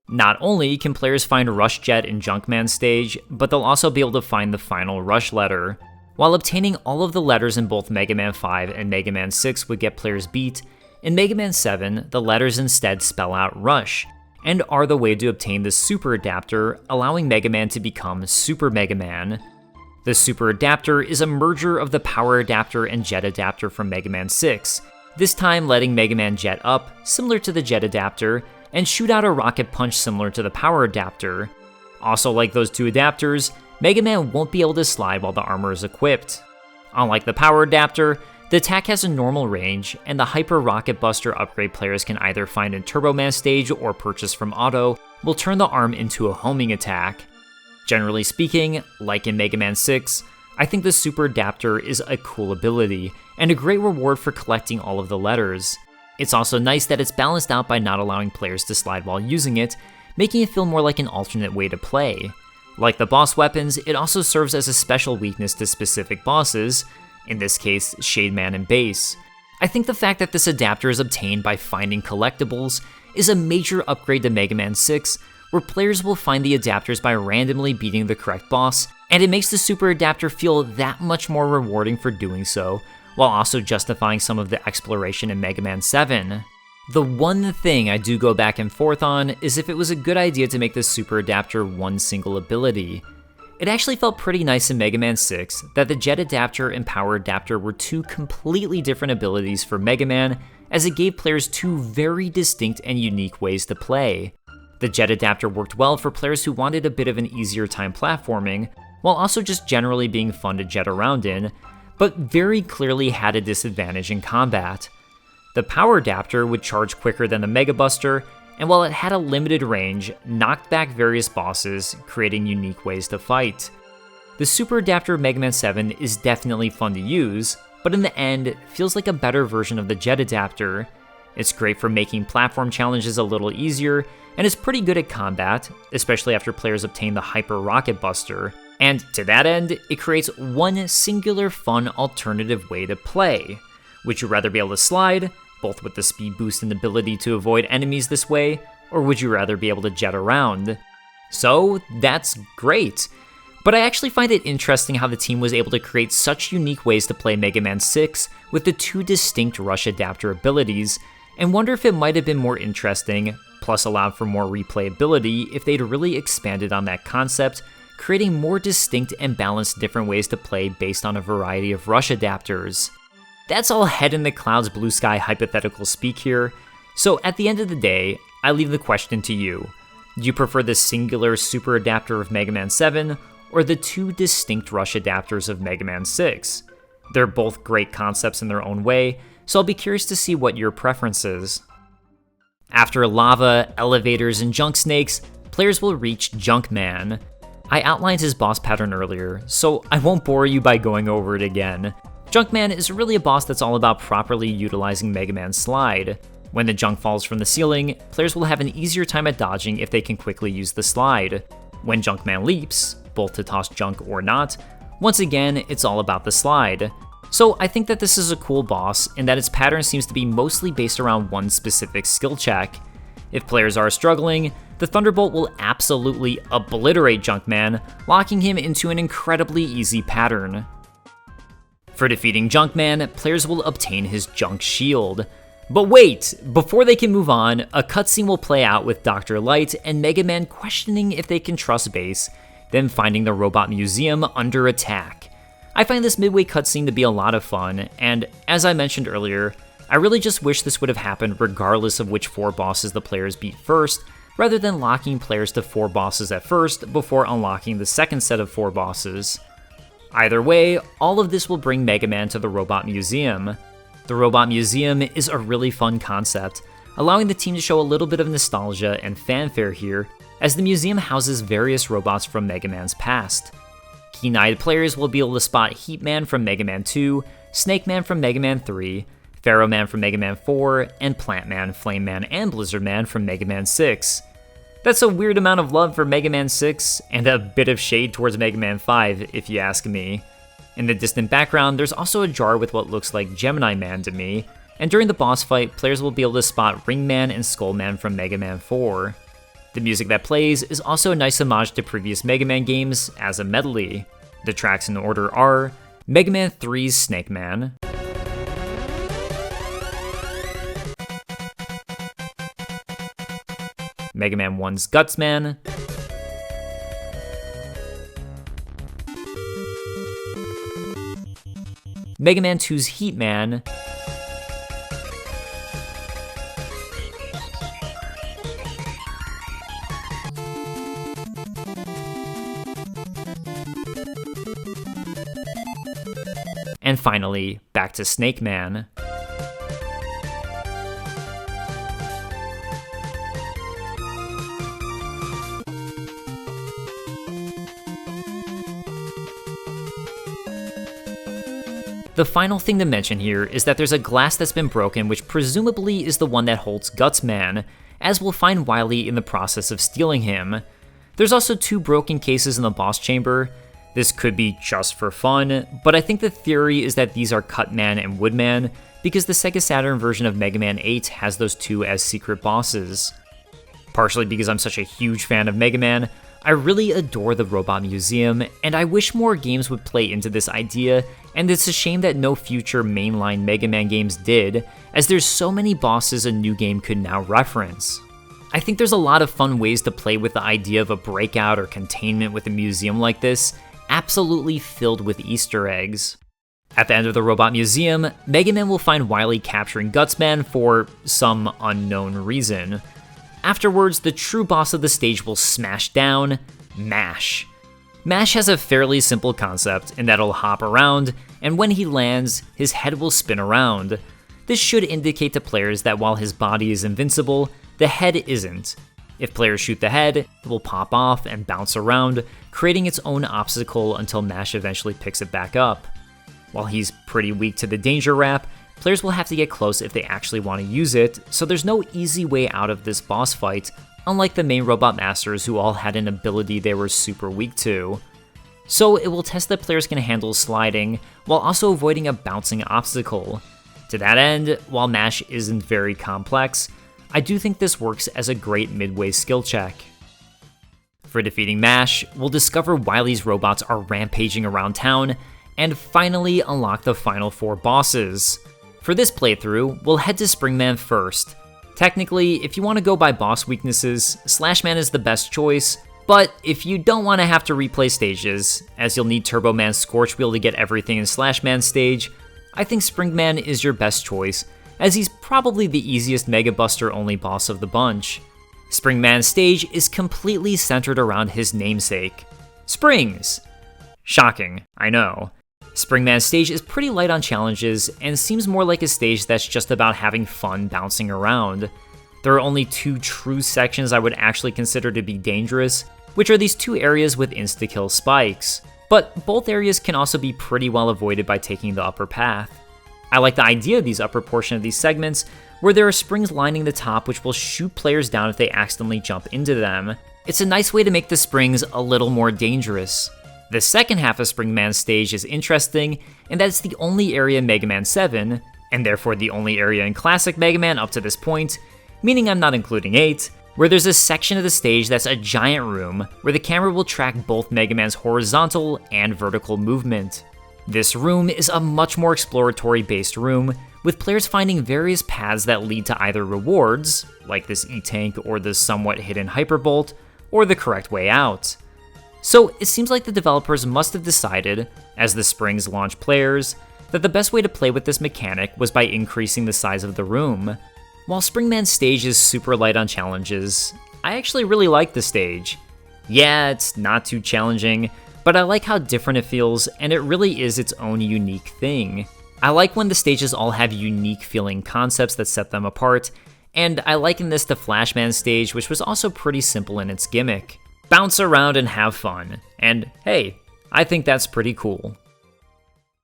Not only can players find Rush Jet in Junkman stage, but they'll also be able to find the final Rush letter. While obtaining all of the letters in both Mega Man 5 and Mega Man 6 would get players beat, in Mega Man 7, the letters instead spell out Rush, and are the way to obtain the Super Adapter, allowing Mega Man to become Super Mega Man. The Super Adapter is a merger of the Power Adapter and Jet Adapter from Mega Man 6, this time letting Mega Man jet up, similar to the Jet Adapter, and shoot out a rocket punch similar to the Power Adapter. Also, like those two adapters, Mega Man won't be able to slide while the armor is equipped. Unlike the Power Adapter, the attack has a normal range, and the Hyper Rocket Buster upgrade players can either find in Turbo Man stage or purchase from Auto will turn the arm into a homing attack. Generally speaking, like in Mega Man 6, I think the Super Adapter is a cool ability, and a great reward for collecting all of the letters. It's also nice that it's balanced out by not allowing players to slide while using it, making it feel more like an alternate way to play. Like the boss weapons, it also serves as a special weakness to specific bosses, in this case, Shade Man and Bass. I think the fact that this adapter is obtained by finding collectibles is a major upgrade to Mega Man 6, where players will find the adapters by randomly beating the correct boss, and it makes the Super Adapter feel that much more rewarding for doing so, while also justifying some of the exploration in Mega Man 7. The one thing I do go back and forth on is if it was a good idea to make the Super Adapter one single ability. It actually felt pretty nice in Mega Man 6 that the Jet Adapter and Power Adapter were two completely different abilities for Mega Man, as it gave players two very distinct and unique ways to play. The Jet Adapter worked well for players who wanted a bit of an easier time platforming, while also just generally being fun to jet around in, but very clearly had a disadvantage in combat. The Power Adapter would charge quicker than the Mega Buster, and while it had a limited range, knocked back various bosses, creating unique ways to fight. The Super Adapter of Mega Man 7 is definitely fun to use, but in the end, feels like a better version of the Jet Adapter. It's great for making platform challenges a little easier, and is pretty good at combat, especially after players obtain the Hyper Rocket Buster, and to that end, it creates one singular fun alternative way to play. Would you rather be able to slide, both with the speed boost and ability to avoid enemies this way, or would you rather be able to jet around? So, that's great. But I actually find it interesting how the team was able to create such unique ways to play Mega Man 6 with the two distinct Rush Adapter abilities, and wonder if it might have been more interesting, plus allowed for more replayability if they'd really expanded on that concept, creating more distinct and balanced different ways to play based on a variety of Rush Adapters. That's all head in the clouds blue sky hypothetical speak here, so at the end of the day, I leave the question to you. Do you prefer the singular Super Adapter of Mega Man 7, or the two distinct Rush Adapters of Mega Man 6? They're both great concepts in their own way, so I'll be curious to see what your preference is. After lava, elevators, and junk snakes, players will reach Junkman. I outlined his boss pattern earlier, so I won't bore you by going over it again. Junkman is really a boss that's all about properly utilizing Mega Man's slide. When the junk falls from the ceiling, players will have an easier time at dodging if they can quickly use the slide. When Junkman leaps, both to toss junk or not, once again, it's all about the slide. So I think that this is a cool boss, in that its pattern seems to be mostly based around one specific skill check. If players are struggling, the Thunderbolt will absolutely obliterate Junkman, locking him into an incredibly easy pattern. For defeating Junkman, players will obtain his Junk Shield. But wait! Before they can move on, a cutscene will play out with Dr. Light and Mega Man questioning if they can trust Bass, then finding the Robot Museum under attack. I find this midway cutscene to be a lot of fun, and as I mentioned earlier, I really just wish this would have happened regardless of which 4 bosses the players beat first, rather than locking players to 4 bosses at first before unlocking the second set of 4 bosses. Either way, all of this will bring Mega Man to the Robot Museum. The Robot Museum is a really fun concept, allowing the team to show a little bit of nostalgia and fanfare here, as the museum houses various robots from Mega Man's past. Keen-eyed players will be able to spot Heat Man from Mega Man 2, Snake Man from Mega Man 3, Pharaoh Man from Mega Man 4, and Plant Man, Flame Man, and Blizzard Man from Mega Man 6. That's a weird amount of love for Mega Man 6, and a bit of shade towards Mega Man 5, if you ask me. In the distant background, there's also a jar with what looks like Gemini Man to me, and during the boss fight, players will be able to spot Ring Man and Skull Man from Mega Man 4. The music that plays is also a nice homage to previous Mega Man games as a medley. The tracks in order are Mega Man 3's Snake Man, Mega Man 1's Guts Man, Mega Man 2's Heat Man, and finally, back to Snake Man. The final thing to mention here is that there's a glass that's been broken, which presumably is the one that holds Guts Man, as we'll find Wily in the process of stealing him. There's also 2 broken cases in the boss chamber. This could be just for fun, but I think the theory is that these are Cut Man and Wood Man, because the Sega Saturn version of Mega Man 8 has those 2 as secret bosses. Partially because I'm such a huge fan of Mega Man, I really adore the Robot Museum, and I wish more games would play into this idea, and it's a shame that no future mainline Mega Man games did, as there's so many bosses a new game could now reference. I think there's a lot of fun ways to play with the idea of a breakout or containment with a museum like this, absolutely filled with Easter eggs. At the end of the Robot Museum, Mega Man will find Wily capturing Gutsman for some unknown reason. Afterwards, the true boss of the stage will smash down, Mash. Mash has a fairly simple concept in that he'll hop around, and when he lands, his head will spin around. This should indicate to players that while his body is invincible, the head isn't. If players shoot the head, it will pop off and bounce around, creating its own obstacle until Mash eventually picks it back up. While he's pretty weak to the danger wrap, players will have to get close if they actually want to use it, so there's no easy way out of this boss fight, unlike the main Robot Masters who all had an ability they were super weak to. So it will test that players can handle sliding, while also avoiding a bouncing obstacle. To that end, while Mash isn't very complex, I do think this works as a great midway skill check. For defeating Mash, we'll discover Wily's robots are rampaging around town, and finally unlock the final 4 bosses. For this playthrough, we'll head to Springman first. Technically, if you want to go by boss weaknesses, Slashman is the best choice, but if you don't want to have to replay stages, as you'll need Turbo Man's Scorch Wheel to get everything in Slashman's stage, I think Springman is your best choice, as he's probably the easiest Mega Buster only boss of the bunch. Springman's stage is completely centered around his namesake, Springs. Shocking, I know. Springman's stage is pretty light on challenges, and seems more like a stage that's just about having fun bouncing around. There are only 2 true sections I would actually consider to be dangerous, which are these 2 areas with insta-kill spikes, but both areas can also be pretty well avoided by taking the upper path. I like the idea of these upper portion of these segments, where there are springs lining the top which will shoot players down if they accidentally jump into them. It's a nice way to make the springs a little more dangerous. The second half of Springman's stage is interesting, in that it's the only area in Mega Man 7, and therefore the only area in classic Mega Man up to this point, meaning I'm not including 8, where there's a section of the stage that's a giant room where the camera will track both Mega Man's horizontal and vertical movement. This room is a much more exploratory-based room, with players finding various paths that lead to either rewards, like this E-Tank or the somewhat hidden Hyperbolt, or the correct way out. So it seems like the developers must have decided, as the springs launch players, that the best way to play with this mechanic was by increasing the size of the room. While Springman's stage is super light on challenges, I actually really like the stage. Yeah, it's not too challenging, but I like how different it feels, and it really is its own unique thing. I like when the stages all have unique feeling concepts that set them apart, And I liken this to Flashman's stage, which was also pretty simple in its gimmick. Bounce around and have fun. And hey, I think that's pretty cool.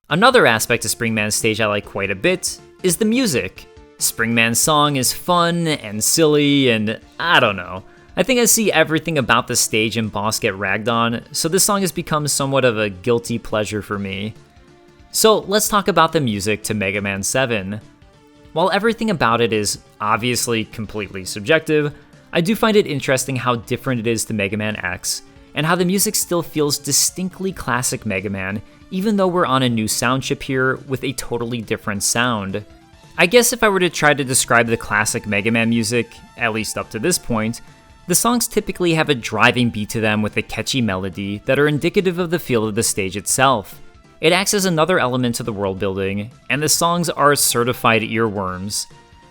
Another aspect of Springman's stage I like quite a bit is the music. Springman's song is fun and silly and I don't know. I think I see everything about the stage and boss get ragged on, so this song has become somewhat of a guilty pleasure for me. So let's talk about the music to Mega Man 7. While everything about it is obviously completely subjective, I do find it interesting how different it is to Mega Man X, and how the music still feels distinctly classic Mega Man, even though we're on a new sound chip here with a totally different sound. I guess if I were to try to describe the classic Mega Man music, at least up to this point, the songs typically have a driving beat to them with a catchy melody that are indicative of the feel of the stage itself. It acts as another element to the world building, and the songs are certified earworms.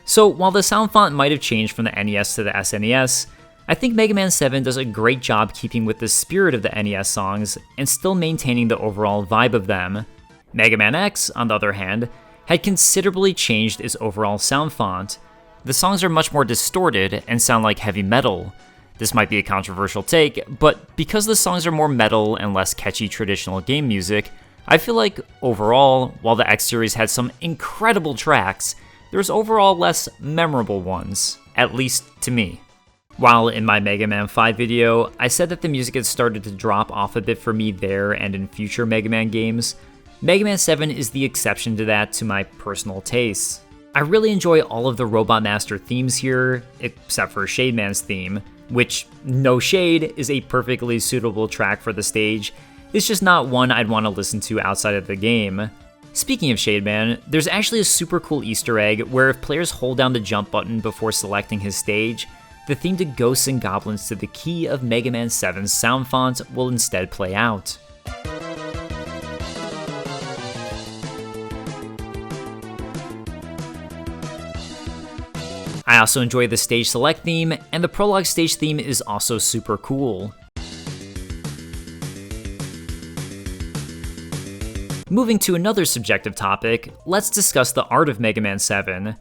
So while the sound font might have changed from the NES to the SNES, I think Mega Man 7 does a great job keeping with the spirit of the NES songs and still maintaining the overall vibe of them. Mega Man X, on the other hand, had considerably changed its overall sound font. The songs are much more distorted and sound like heavy metal. This might be a controversial take, but because the songs are more metal and less catchy traditional game music, I feel like overall, while the X series had some incredible tracks, there's overall less memorable ones, at least to me. While in my Mega Man 5 video, I said that the music had started to drop off a bit for me there and in future Mega Man games, Mega Man 7 is the exception to that to my personal tastes. I really enjoy all of the Robot Master themes here, except for Shade Man's theme, which, no shade, is a perfectly suitable track for the stage. It's just not one I'd want to listen to outside of the game. Speaking of Shade Man, there's actually a super cool Easter egg where if players hold down the jump button before selecting his stage, the theme to Ghosts and Goblins to the key of Mega Man 7's sound font will instead play out. I also enjoy the stage select theme, and the Prologue Stage theme is also super cool. Moving to another subjective topic, let's discuss the art of Mega Man 7.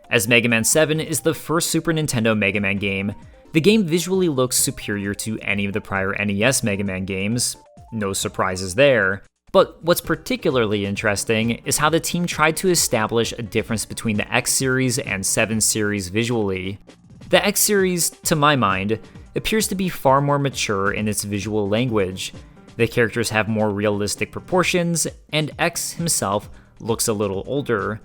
As Mega Man 7 is the first Super Nintendo Mega Man game, the game visually looks superior to any of the prior NES Mega Man games. No surprises there. But what's particularly interesting is how the team tried to establish a difference between the X series and 7 series visually. The X series, to my mind, appears to be far more mature in its visual language. The characters have more realistic proportions, and X himself looks a little older.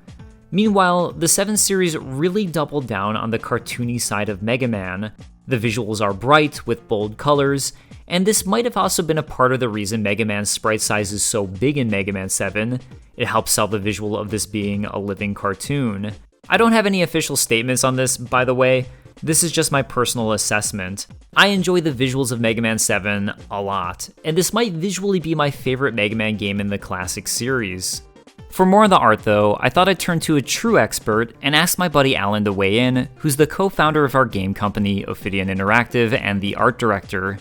Meanwhile, the 7 series really doubled down on the cartoony side of Mega Man. The visuals are bright with bold colors, and this might have also been a part of the reason Mega Man's sprite size is so big in Mega Man 7. It helps sell the visual of this being a living cartoon. I don't have any official statements on this, by the way. This is just my personal assessment. I enjoy the visuals of Mega Man 7 a lot, and this might visually be my favorite Mega Man game in the classic series. For more on the art though, I thought I'd turn to a true expert and ask my buddy Alan to weigh in, who's the co-founder of our game company, Ophidian Interactive, and the art director.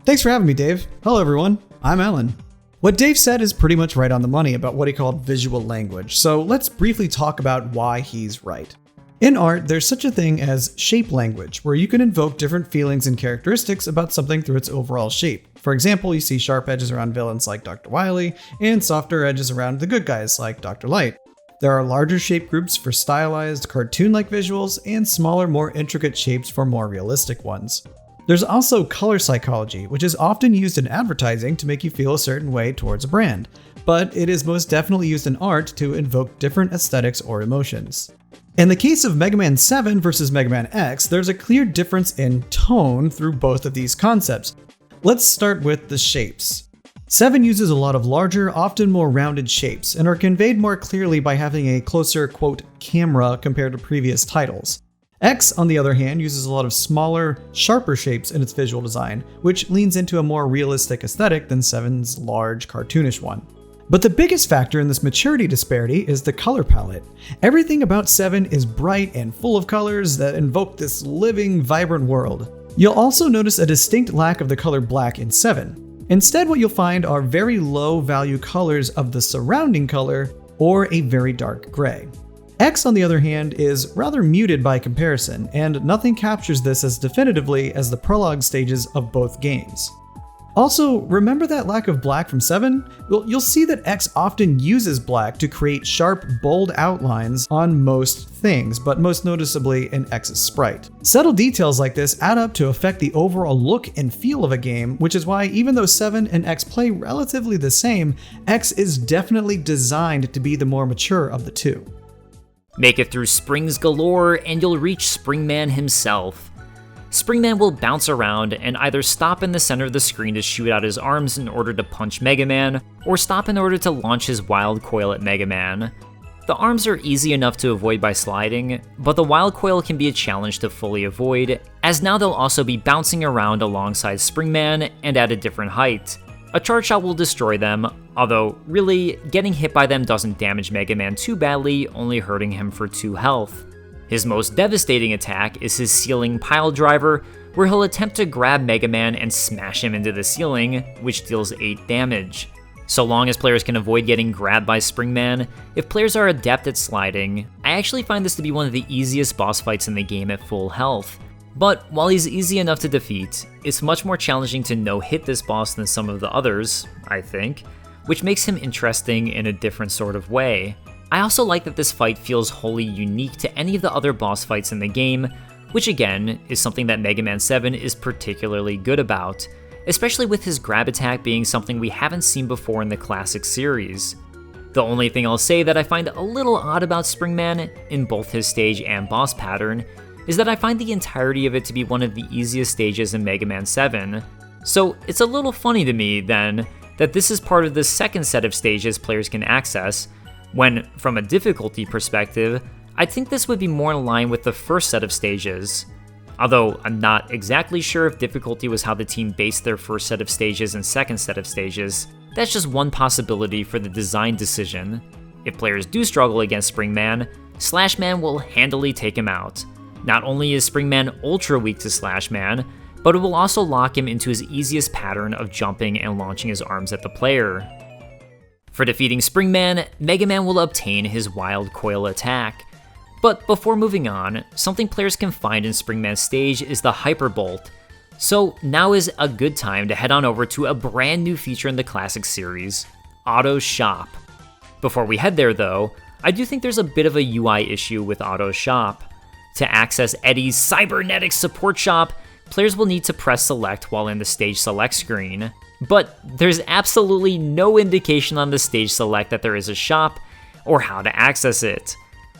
Thanks for having me, Dave. Hello everyone, I'm Alan. What Dave said is pretty much right on the money about what he called visual language, so let's briefly talk about why he's right. In art, there's such a thing as shape language, where you can invoke different feelings and characteristics about something through its overall shape. For example, you see sharp edges around villains like Dr. Wily, and softer edges around the good guys like Dr. Light. There are larger shape groups for stylized, cartoon-like visuals, and smaller, more intricate shapes for more realistic ones. There's also color psychology, which is often used in advertising to make you feel a certain way towards a brand, but it is most definitely used in art to invoke different aesthetics or emotions. In the case of Mega Man 7 versus Mega Man X, there's a clear difference in tone through both of these concepts. Let's start with the shapes. 7 uses a lot of larger, often more rounded shapes, and are conveyed more clearly by having a closer, quote, camera compared to previous titles. X, on the other hand, uses a lot of smaller, sharper shapes in its visual design, which leans into a more realistic aesthetic than 7's large, cartoonish one. But the biggest factor in this maturity disparity is the color palette. Everything about 7 is bright and full of colors that invoke this living, vibrant world. You'll also notice a distinct lack of the color black in 7. Instead, what you'll find are very low value colors of the surrounding color or a very dark gray. X, on the other hand, is rather muted by comparison, and nothing captures this as definitively as the prologue stages of both games. Also, remember that lack of black from 7? Well, you'll see that X often uses black to create sharp, bold outlines on most things, but most noticeably in X's sprite. Subtle details like this add up to affect the overall look and feel of a game, which is why even though 7 and X play relatively the same, X is definitely designed to be the more mature of the two. Make it through springs galore and you'll reach Springman himself. Springman will bounce around and either stop in the center of the screen to shoot out his arms in order to punch Mega Man, or stop in order to launch his wild coil at Mega Man. The arms are easy enough to avoid by sliding, but the wild coil can be a challenge to fully avoid, as now they'll also be bouncing around alongside Springman and at a different height. A charge shot will destroy them, although really, getting hit by them doesn't damage Mega Man too badly, only hurting him for 2 health. His most devastating attack is his ceiling pile driver, where he'll attempt to grab Mega Man and smash him into the ceiling, which deals 8 damage. So long as players can avoid getting grabbed by Springman, if players are adept at sliding, I actually find this to be one of the easiest boss fights in the game at full health. But while he's easy enough to defeat, it's much more challenging to no-hit this boss than some of the others, I think, which makes him interesting in a different sort of way. I also like that this fight feels wholly unique to any of the other boss fights in the game, which again, is something that Mega Man 7 is particularly good about, especially with his grab attack being something we haven't seen before in the classic series. The only thing I'll say that I find a little odd about Springman, in both his stage and boss pattern, is that I find the entirety of it to be one of the easiest stages in Mega Man 7. So it's a little funny to me, then, that this is part of the second set of stages players can access, when, from a difficulty perspective, I'd think this would be more in line with the first set of stages. Although I'm not exactly sure if difficulty was how the team based their first set of stages and second set of stages. That's just one possibility for the design decision. If players do struggle against Springman, Slashman will handily take him out. Not only is Springman ultra weak to Slashman, but it will also lock him into his easiest pattern of jumping and launching his arms at the player. For defeating Springman, Mega Man will obtain his wild coil attack. But before moving on, something players can find in Springman's stage is the Hyper Bolt. So now is a good time to head on over to a brand new feature in the classic series, Auto's Shop. Before we head there though, I do think there's a bit of a UI issue with Auto's Shop. To access Eddie's cybernetic support shop, players will need to press select while in the stage select screen. But there's absolutely no indication on the stage select that there is a shop, or how to access it.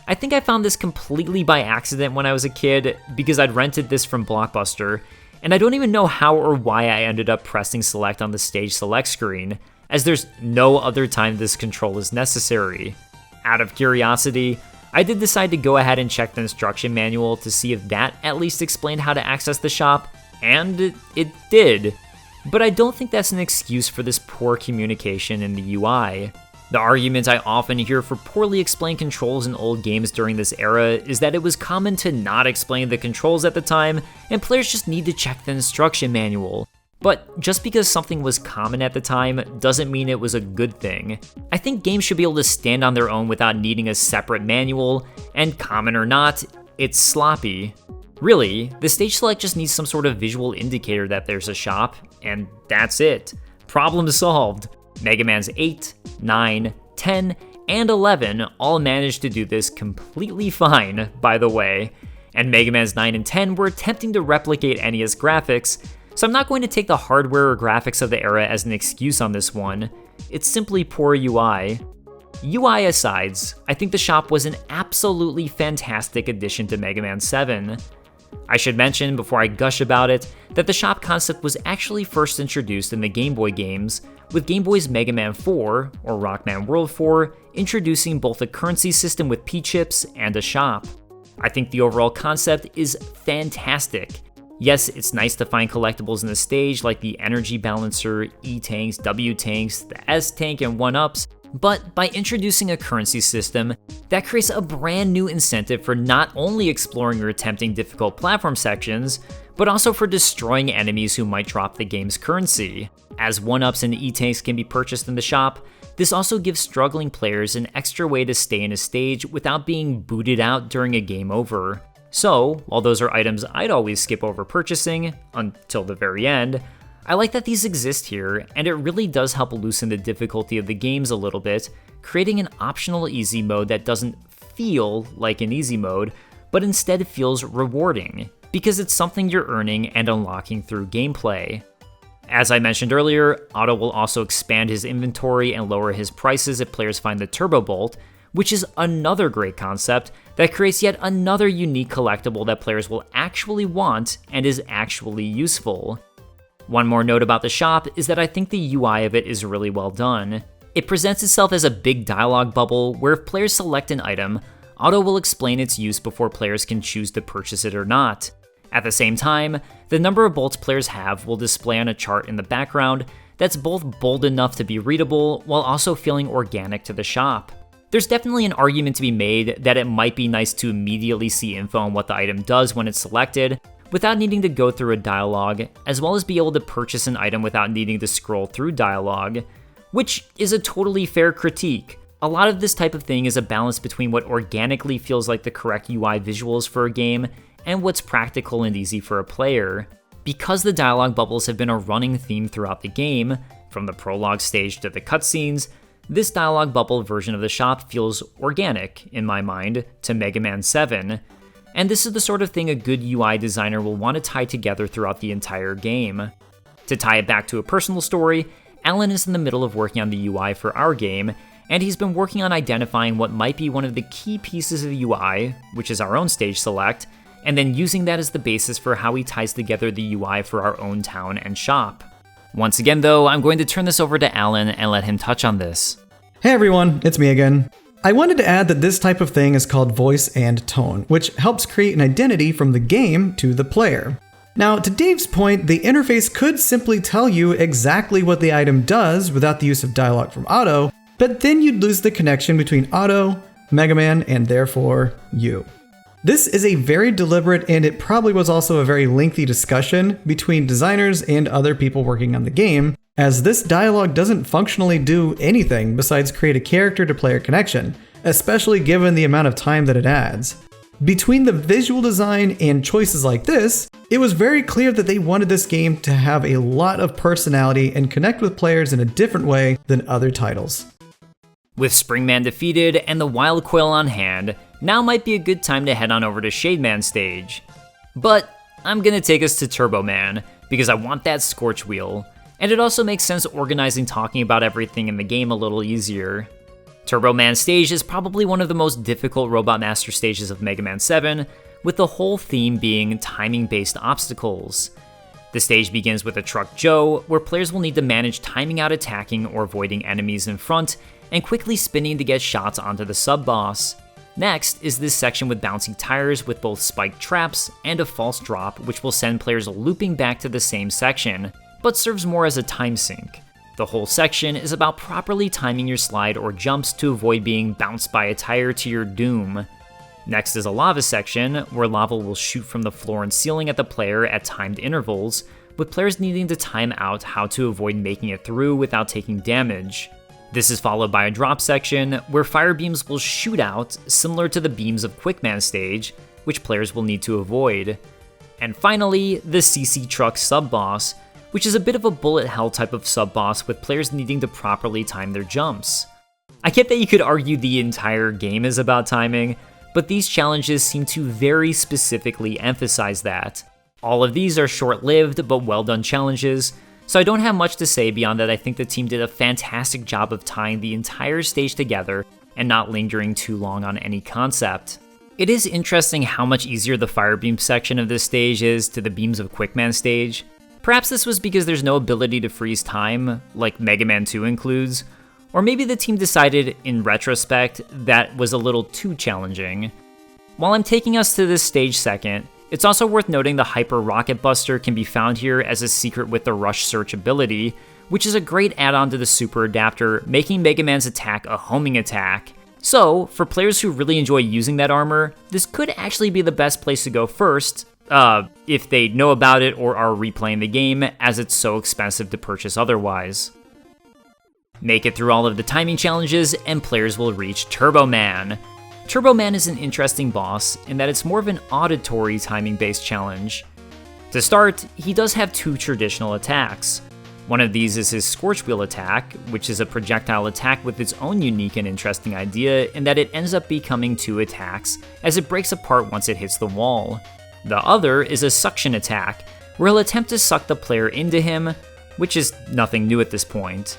I think I found this completely by accident when I was a kid, because I'd rented this from Blockbuster, and I don't even know how or why I ended up pressing select on the stage select screen, as there's no other time this control is necessary. Out of curiosity, I did decide to go ahead and check the instruction manual to see if that at least explained how to access the shop, and it did. But I don't think that's an excuse for this poor communication in the UI. The argument I often hear for poorly explained controls in old games during this era is that it was common to not explain the controls at the time, and players just need to check the instruction manual. But just because something was common at the time doesn't mean it was a good thing. I think games should be able to stand on their own without needing a separate manual, and common or not, it's sloppy. Really, the stage select just needs some sort of visual indicator that there's a shop, and that's it. Problem solved. Mega Man's 8, 9, 10, and 11 all managed to do this completely fine, by the way, and Mega Man's 9 and 10 were attempting to replicate NES graphics, so I'm not going to take the hardware or graphics of the era as an excuse on this one. It's simply poor UI. UI aside, I think the shop was an absolutely fantastic addition to Mega Man 7. I should mention, before I gush about it, that the shop concept was actually first introduced in the Game Boy games, with Game Boy's Mega Man 4, or Rockman World 4, introducing both a currency system with P-chips and a shop. I think the overall concept is fantastic. Yes, it's nice to find collectibles in the stage like the Energy Balancer, E-Tanks, W-Tanks, the S-Tank, and 1-Ups, but by introducing a currency system, that creates a brand new incentive for not only exploring or attempting difficult platform sections, but also for destroying enemies who might drop the game's currency. As 1-Ups and E-Tanks can be purchased in the shop, this also gives struggling players an extra way to stay in a stage without being booted out during a game over. So, while those are items I'd always skip over purchasing, until the very end, I like that these exist here, and it really does help loosen the difficulty of the games a little bit, creating an optional easy mode that doesn't feel like an easy mode, but instead feels rewarding, because it's something you're earning and unlocking through gameplay. As I mentioned earlier, Otto will also expand his inventory and lower his prices if players find the Turbo Bolt, which is another great concept that creates yet another unique collectible that players will actually want and is actually useful. One more note about the shop is that I think the UI of it is really well done. It presents itself as a big dialogue bubble where if players select an item, Otto will explain its use before players can choose to purchase it or not. At the same time, the number of bolts players have will display on a chart in the background that's both bold enough to be readable while also feeling organic to the shop. There's definitely an argument to be made that it might be nice to immediately see info on what the item does when it's selected, without needing to go through a dialogue, as well as be able to purchase an item without needing to scroll through dialogue, which is a totally fair critique. A lot of this type of thing is a balance between what organically feels like the correct UI visuals for a game and what's practical and easy for a player. Because the dialogue bubbles have been a running theme throughout the game, from the prologue stage to the cutscenes, this dialogue bubble version of the shop feels organic, in my mind, to Mega Man 7, and this is the sort of thing a good UI designer will want to tie together throughout the entire game. To tie it back to a personal story, Alan is in the middle of working on the UI for our game, and he's been working on identifying what might be one of the key pieces of the UI, which is our own stage select, and then using that as the basis for how he ties together the UI for our own town and shop. Once again though, I'm going to turn this over to Alan and let him touch on this. Hey everyone, it's me again. I wanted to add that this type of thing is called voice and tone, which helps create an identity from the game to the player. Now, to Dave's point, the interface could simply tell you exactly what the item does without the use of dialogue from Otto, but then you'd lose the connection between Otto, Mega Man, and therefore you. This is a very deliberate, and it probably was also a very lengthy discussion between designers and other people working on the game, as this dialogue doesn't functionally do anything besides create a character-to-player connection, especially given the amount of time that it adds. Between the visual design and choices like this, it was very clear that they wanted this game to have a lot of personality and connect with players in a different way than other titles. With Springman defeated and the Wild Coil on hand, now might be a good time to head on over to Shademan stage. But I'm gonna take us to Turbo Man, because I want that Scorch Wheel, and it also makes sense organizing talking about everything in the game a little easier. Turbo Man stage is probably one of the most difficult Robot Master stages of Mega Man 7, with the whole theme being timing-based obstacles. The stage begins with a Truck Joe, where players will need to manage timing out attacking or avoiding enemies in front, and quickly spinning to get shots onto the sub-boss. Next is this section with bouncing tires with both spiked traps and a false drop, which will send players looping back to the same section, but serves more as a time sink. The whole section is about properly timing your slide or jumps to avoid being bounced by a tire to your doom. Next is a lava section, where lava will shoot from the floor and ceiling at the player at timed intervals, with players needing to time out how to avoid making it through without taking damage. This is followed by a drop section, where fire beams will shoot out, similar to the beams of Quickman stage, which players will need to avoid. And finally, the CC Truck sub-boss, which is a bit of a bullet hell type of sub-boss with players needing to properly time their jumps. I get that you could argue the entire game is about timing, but these challenges seem to very specifically emphasize that. All of these are short-lived but well-done challenges, so I don't have much to say beyond that I think the team did a fantastic job of tying the entire stage together and not lingering too long on any concept. It is interesting how much easier the fire beam section of this stage is to the beams of Quickman stage. Perhaps this was because there's no ability to freeze time, like Mega Man 2 includes, or maybe the team decided, in retrospect, that was a little too challenging. While I'm taking us to this stage second, it's also worth noting the Hyper Rocket Buster can be found here as a secret with the Rush Search ability, which is a great add-on to the Super Adapter, making Mega Man's attack a homing attack. So, for players who really enjoy using that armor, this could actually be the best place to go first, if they know about it or are replaying the game, as it's so expensive to purchase otherwise. Make it through all of the timing challenges, and players will reach Turbo Man. Turbo Man is an interesting boss in that it's more of an auditory timing-based challenge. To start, he does have two traditional attacks. One of these is his Scorch Wheel attack, which is a projectile attack with its own unique and interesting idea in that it ends up becoming two attacks as it breaks apart once it hits the wall. The other is a suction attack, where he'll attempt to suck the player into him, which is nothing new at this point.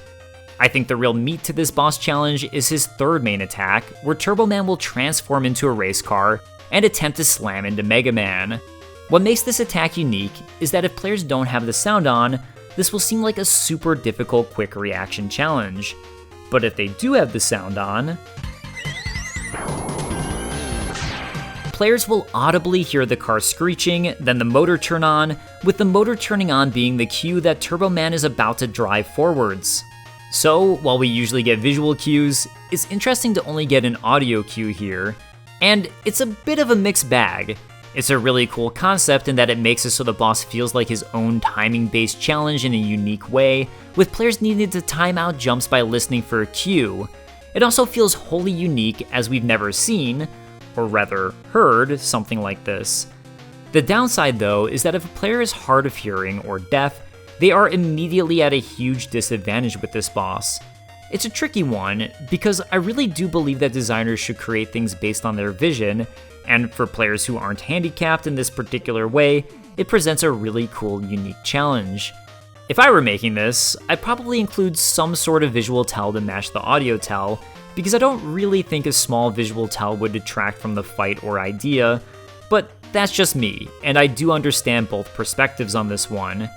I think the real meat to this boss challenge is his third main attack, where Turbo Man will transform into a race car and attempt to slam into Mega Man. What makes this attack unique is that if players don't have the sound on, this will seem like a super difficult quick reaction challenge. But if they do have the sound on, players will audibly hear the car screeching, then the motor turn on, with the motor turning on being the cue that Turbo Man is about to drive forwards. So, while we usually get visual cues, it's interesting to only get an audio cue here, and it's a bit of a mixed bag. It's a really cool concept in that it makes it so the boss feels like his own timing-based challenge in a unique way, with players needing to time out jumps by listening for a cue. It also feels wholly unique as we've never seen, or rather heard, something like this. The downside though is that if a player is hard of hearing or deaf, they are immediately at a huge disadvantage with this boss. It's a tricky one, because I really do believe that designers should create things based on their vision, and for players who aren't handicapped in this particular way, it presents a really cool, unique challenge. If I were making this, I'd probably include some sort of visual tell to match the audio tell, because I don't really think a small visual tell would detract from the fight or idea, but that's just me, and I do understand both perspectives on this one.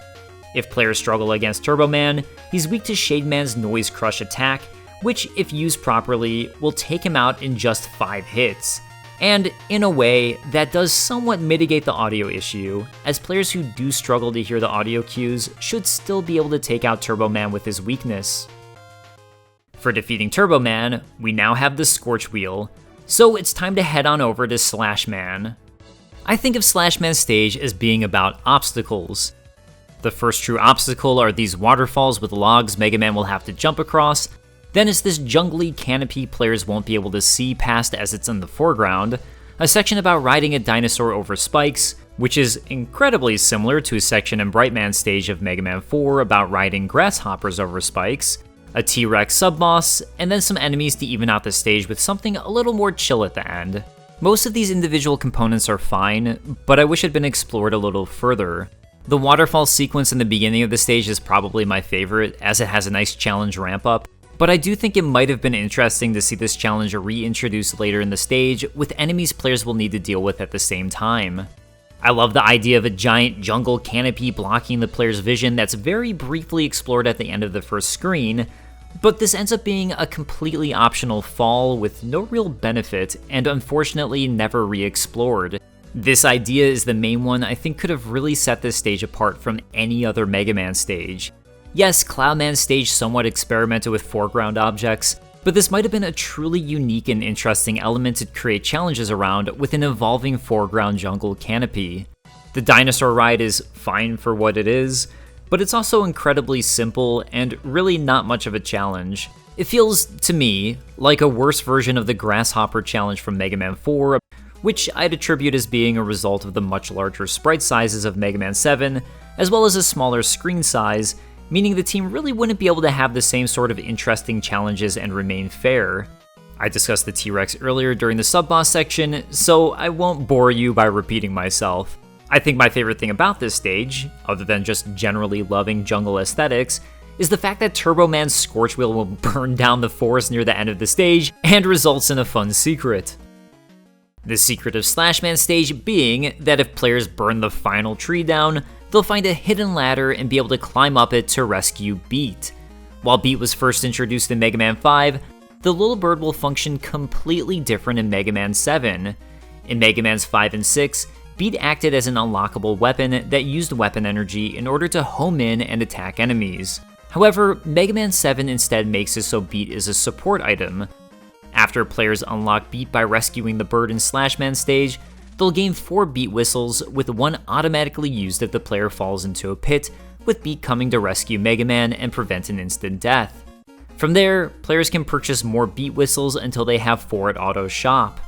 If players struggle against Turbo Man, he's weak to Shade Man's Noise Crush attack, which, if used properly, will take him out in just 5 hits. And in a way, that does somewhat mitigate the audio issue, as players who do struggle to hear the audio cues should still be able to take out Turbo Man with his weakness. For defeating Turbo Man, we now have the Scorch Wheel, so it's time to head on over to Slash Man. I think of Slash Man's stage as being about obstacles. The first true obstacle are these waterfalls with logs Mega Man will have to jump across. Then it's this jungly canopy players won't be able to see past as it's in the foreground, a section about riding a dinosaur over spikes, which is incredibly similar to a section in Brightman's stage of Mega Man 4 about riding grasshoppers over spikes, a T-Rex sub-boss, and then some enemies to even out the stage with something a little more chill at the end. Most of these individual components are fine, but I wish had been explored a little further. The waterfall sequence in the beginning of the stage is probably my favorite, as it has a nice challenge ramp-up, but I do think it might have been interesting to see this challenge reintroduced later in the stage, with enemies players will need to deal with at the same time. I love the idea of a giant jungle canopy blocking the player's vision that's very briefly explored at the end of the first screen, but this ends up being a completely optional fall with no real benefit, and unfortunately never re-explored. This idea is the main one I think could have really set this stage apart from any other Mega Man stage. Yes, Cloudman's stage somewhat experimented with foreground objects, but this might have been a truly unique and interesting element to create challenges around with an evolving foreground jungle canopy. The dinosaur ride is fine for what it is, but it's also incredibly simple and really not much of a challenge. It feels, to me, like a worse version of the Grasshopper challenge from Mega Man 4, which I'd attribute as being a result of the much larger sprite sizes of Mega Man 7, as well as a smaller screen size, meaning the team really wouldn't be able to have the same sort of interesting challenges and remain fair. I discussed the T-Rex earlier during the sub-boss section, so I won't bore you by repeating myself. I think my favorite thing about this stage, other than just generally loving jungle aesthetics, is the fact that Turbo Man's Scorch Wheel will burn down the forest near the end of the stage and results in a fun secret. The secret of Slash Man's stage being that if players burn the final tree down, they'll find a hidden ladder and be able to climb up it to rescue Beat. While Beat was first introduced in Mega Man 5, the little bird will function completely different in Mega Man 7. In Mega Man's 5 and 6, Beat acted as an unlockable weapon that used weapon energy in order to home in and attack enemies. However, Mega Man 7 instead makes it so Beat is a support item. After players unlock Beat by rescuing the bird in Slash Man's stage, they'll gain 4 Beat whistles, with one automatically used if the player falls into a pit, with Beat coming to rescue Mega Man and prevent an instant death. From there, players can purchase more beat whistles until they have 4 at Auto's shop.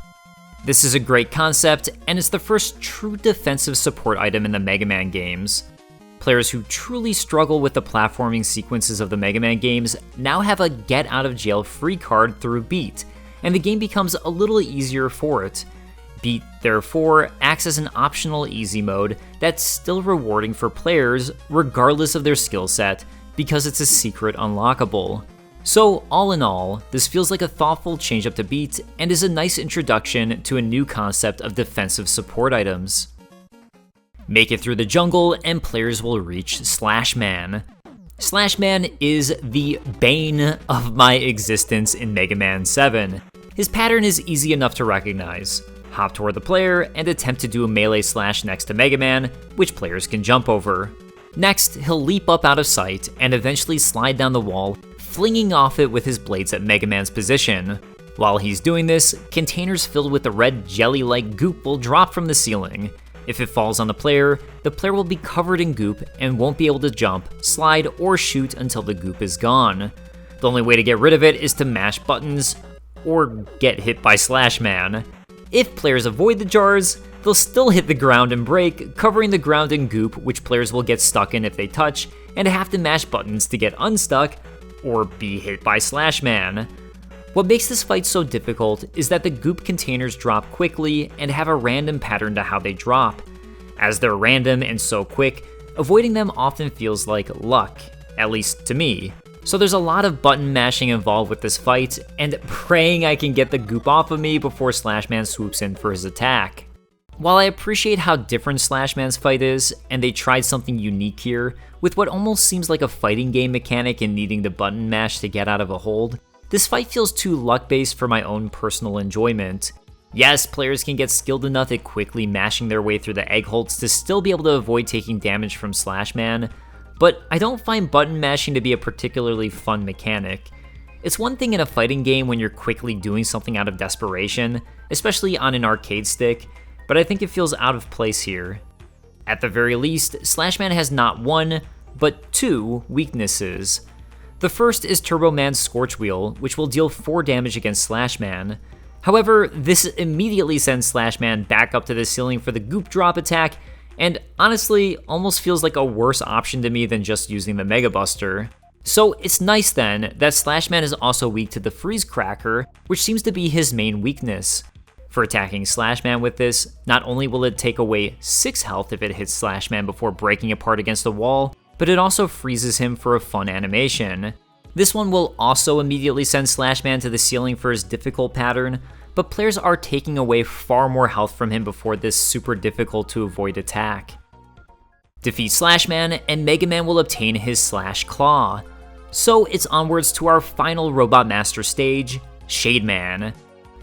This is a great concept, and it's the first true defensive support item in the Mega Man games. Players who truly struggle with the platforming sequences of the Mega Man games now have a get-out-of-jail-free card through Beat, and the game becomes a little easier for it. Beat, therefore, acts as an optional easy mode that's still rewarding for players regardless of their skill set, because it's a secret unlockable. So, all in all, this feels like a thoughtful change up to Beat and is a nice introduction to a new concept of defensive support items. Make it through the jungle and players will reach Slash Man. Slash Man is the bane of my existence in Mega Man 7. His pattern is easy enough to recognize. Hop toward the player and attempt to do a melee slash next to Mega Man, which players can jump over. Next, he'll leap up out of sight and eventually slide down the wall, flinging off it with his blades at Mega Man's position. While he's doing this, containers filled with the red jelly-like goop will drop from the ceiling. If it falls on the player will be covered in goop and won't be able to jump, slide, or shoot until the goop is gone. The only way to get rid of it is to mash buttons or get hit by Slash Man. If players avoid the jars, they'll still hit the ground and break, covering the ground in goop, which players will get stuck in if they touch, and have to mash buttons to get unstuck, or be hit by Slash Man. What makes this fight so difficult is that the goop containers drop quickly and have a random pattern to how they drop. As they're random and so quick, avoiding them often feels like luck, at least to me. So there's a lot of button mashing involved with this fight, and praying I can get the goop off of me before Slash Man swoops in for his attack. While I appreciate how different Slash Man's fight is, and they tried something unique here, with what almost seems like a fighting game mechanic in needing to button mash to get out of a hold, this fight feels too luck-based for my own personal enjoyment. Yes, players can get skilled enough at quickly mashing their way through the egg holds to still be able to avoid taking damage from Slash Man, but I don't find button mashing to be a particularly fun mechanic. It's one thing in a fighting game when you're quickly doing something out of desperation, especially on an arcade stick, but I think it feels out of place here. At the very least, Slash Man has not one, but 2 weaknesses. The first is Turbo Man's Scorch Wheel, which will deal 4 damage against Slash Man. However, this immediately sends Slash Man back up to the ceiling for the goop drop attack, and honestly, almost feels like a worse option to me than just using the Mega Buster. So it's nice then that Slash Man is also weak to the Freeze Cracker, which seems to be his main weakness. For attacking Slash Man with this, not only will it take away 6 health if it hits Slash Man before breaking apart against the wall, but it also freezes him for a fun animation. This one will also immediately send Slash Man to the ceiling for his difficult pattern, but players are taking away far more health from him before this super difficult to avoid attack. Defeat Slash Man, and Mega Man will obtain his Slash Claw. So it's onwards to our final Robot Master stage, Shade Man.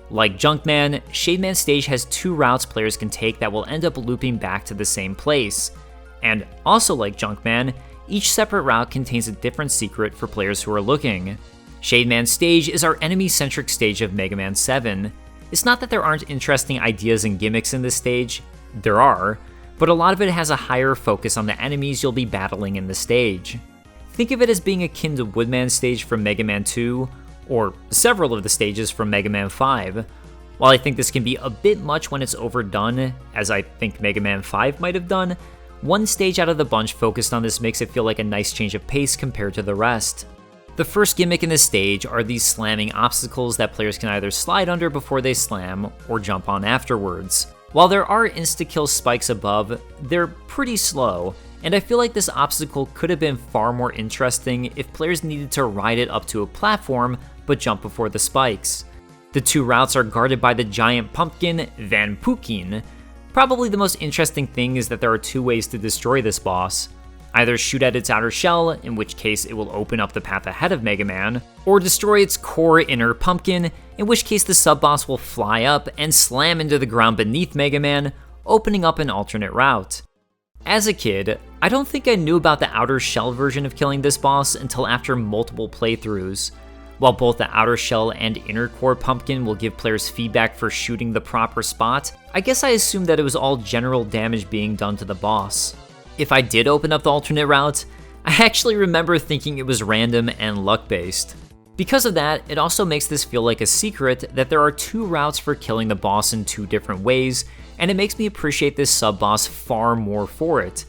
Like Junkman, Shade Man stage has 2 routes players can take that will end up looping back to the same place. And also like Junkman, each separate route contains a different secret for players who are looking. Shade Man stage is our enemy-centric stage of Mega Man 7. It's not that there aren't interesting ideas and gimmicks in this stage, there are, but a lot of it has a higher focus on the enemies you'll be battling in the stage. Think of it as being akin to Woodman stage from Mega Man 2, or several of the stages from Mega Man 5. While I think this can be a bit much when it's overdone, as I think Mega Man 5 might have done, one stage out of the bunch focused on this makes it feel like a nice change of pace compared to the rest. The first gimmick in this stage are these slamming obstacles that players can either slide under before they slam, or jump on afterwards. While there are insta-kill spikes above, they're pretty slow, and I feel like this obstacle could have been far more interesting if players needed to ride it up to a platform, but jump before the spikes. The 2 routes are guarded by the giant pumpkin, Van Pookin. Probably the most interesting thing is that there are 2 ways to destroy this boss. Either shoot at its outer shell, in which case it will open up the path ahead of Mega Man, or destroy its core inner pumpkin, in which case the sub-boss will fly up and slam into the ground beneath Mega Man, opening up an alternate route. As a kid, I don't think I knew about the outer shell version of killing this boss until after multiple playthroughs. While both the outer shell and inner core pumpkin will give players feedback for shooting the proper spot, I guess I assumed that it was all general damage being done to the boss. If I did open up the alternate route, I actually remember thinking it was random and luck-based. Because of that, it also makes this feel like a secret that there are 2 routes for killing the boss in 2 different ways, and it makes me appreciate this sub-boss far more for it.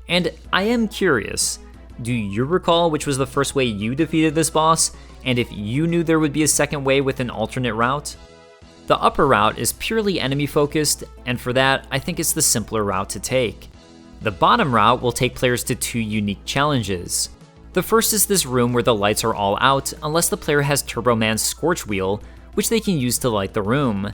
And I am curious, do you recall which was the first way you defeated this boss, and if you knew there would be a second way with an alternate route? The upper route is purely enemy focused, and for that, I think it's the simpler route to take. The bottom route will take players to 2 unique challenges. The first is this room where the lights are all out unless the player has Turbo Man's Scorch Wheel, which they can use to light the room.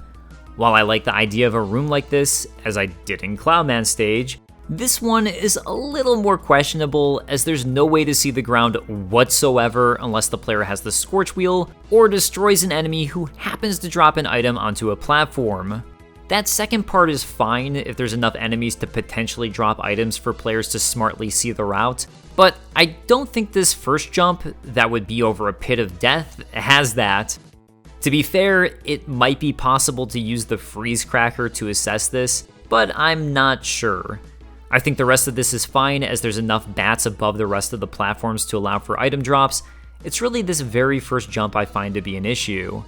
While I like the idea of a room like this, as I did in Cloud Man stage, this one is a little more questionable as there's no way to see the ground whatsoever unless the player has the Scorch Wheel or destroys an enemy who happens to drop an item onto a platform. That second part is fine if there's enough enemies to potentially drop items for players to smartly see the route, but I don't think this first jump, that would be over a pit of death, has that. To be fair, it might be possible to use the freeze cracker to assess this, but I'm not sure. I think the rest of this is fine as there's enough bats above the rest of the platforms to allow for item drops. It's really this very first jump I find to be an issue.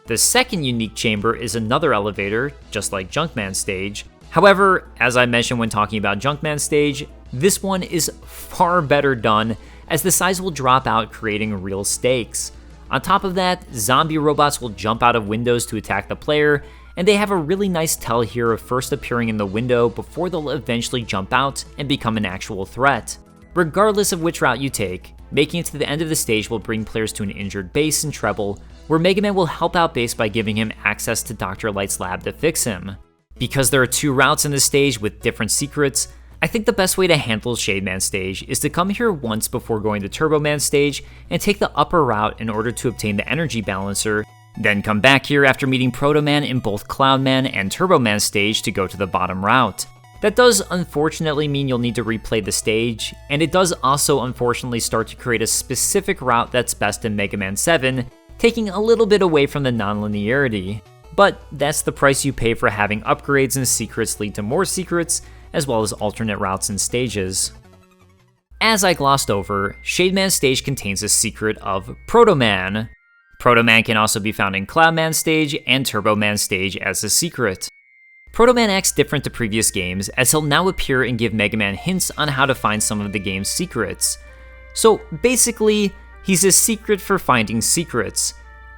The second unique chamber is another elevator, just like Junkman stage. However, as I mentioned when talking about Junkman stage, this one is far better done as the size will drop out, creating real stakes. On top of that, zombie robots will jump out of windows to attack the player, and they have a really nice tell here of first appearing in the window before they'll eventually jump out and become an actual threat. Regardless of which route you take, making it to the end of the stage will bring players to an injured base in Treble, where Mega Man will help out Base by giving him access to Dr. Light's lab to fix him. Because there are 2 routes in this stage with different secrets, I think the best way to handle Shade Man stage is to come here once before going to Turbo Man stage and take the upper route in order to obtain the energy balancer, then come back here after meeting Proto Man in both Cloud Man and Turbo Man stage to go to the bottom route. That does unfortunately mean you'll need to replay the stage, and it does also unfortunately start to create a specific route that's best in Mega Man 7, taking a little bit away from the non-linearity. But that's the price you pay for having upgrades and secrets lead to more secrets, as well as alternate routes and stages. As I glossed over, Shade Man stage contains a secret of Proto Man. Proto Man can also be found in Cloud Man stage and Turbo Man stage as a secret. Proto Man acts different to previous games as he'll now appear and give Mega Man hints on how to find some of the game's secrets. So basically, he's a secret for finding secrets,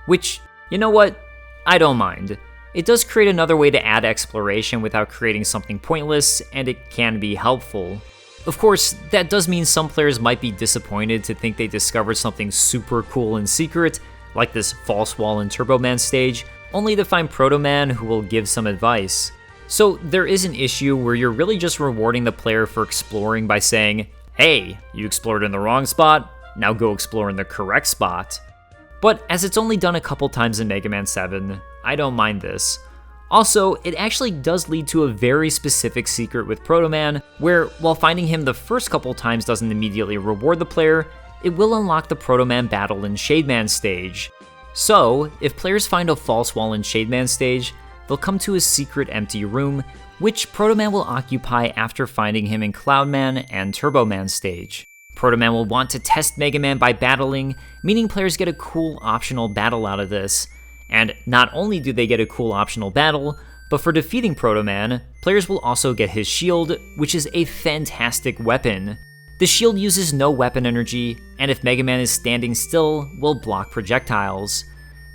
which, you know what, I don't mind. It does create another way to add exploration without creating something pointless, and it can be helpful. Of course, that does mean some players might be disappointed to think they discovered something super cool and secret, like this false wall in Turbo Man stage, only to find Proto Man who will give some advice. So there is an issue where you're really just rewarding the player for exploring by saying, hey, you explored in the wrong spot, now go explore in the correct spot. But as it's only done a couple times in Mega Man 7, I don't mind this. Also, it actually does lead to a very specific secret with Proto Man, where while finding him the first couple times doesn't immediately reward the player, it will unlock the Proto Man battle in Shade Man stage. So, if players find a false wall in Shade Man stage, they'll come to a secret empty room, which Proto Man will occupy after finding him in Cloud Man and Turbo Man stage. Proto Man will want to test Mega Man by battling, meaning players get a cool optional battle out of this. And not only do they get a cool optional battle, but for defeating Proto Man, players will also get his shield, which is a fantastic weapon. The shield uses no weapon energy, and if Mega Man is standing still, will block projectiles.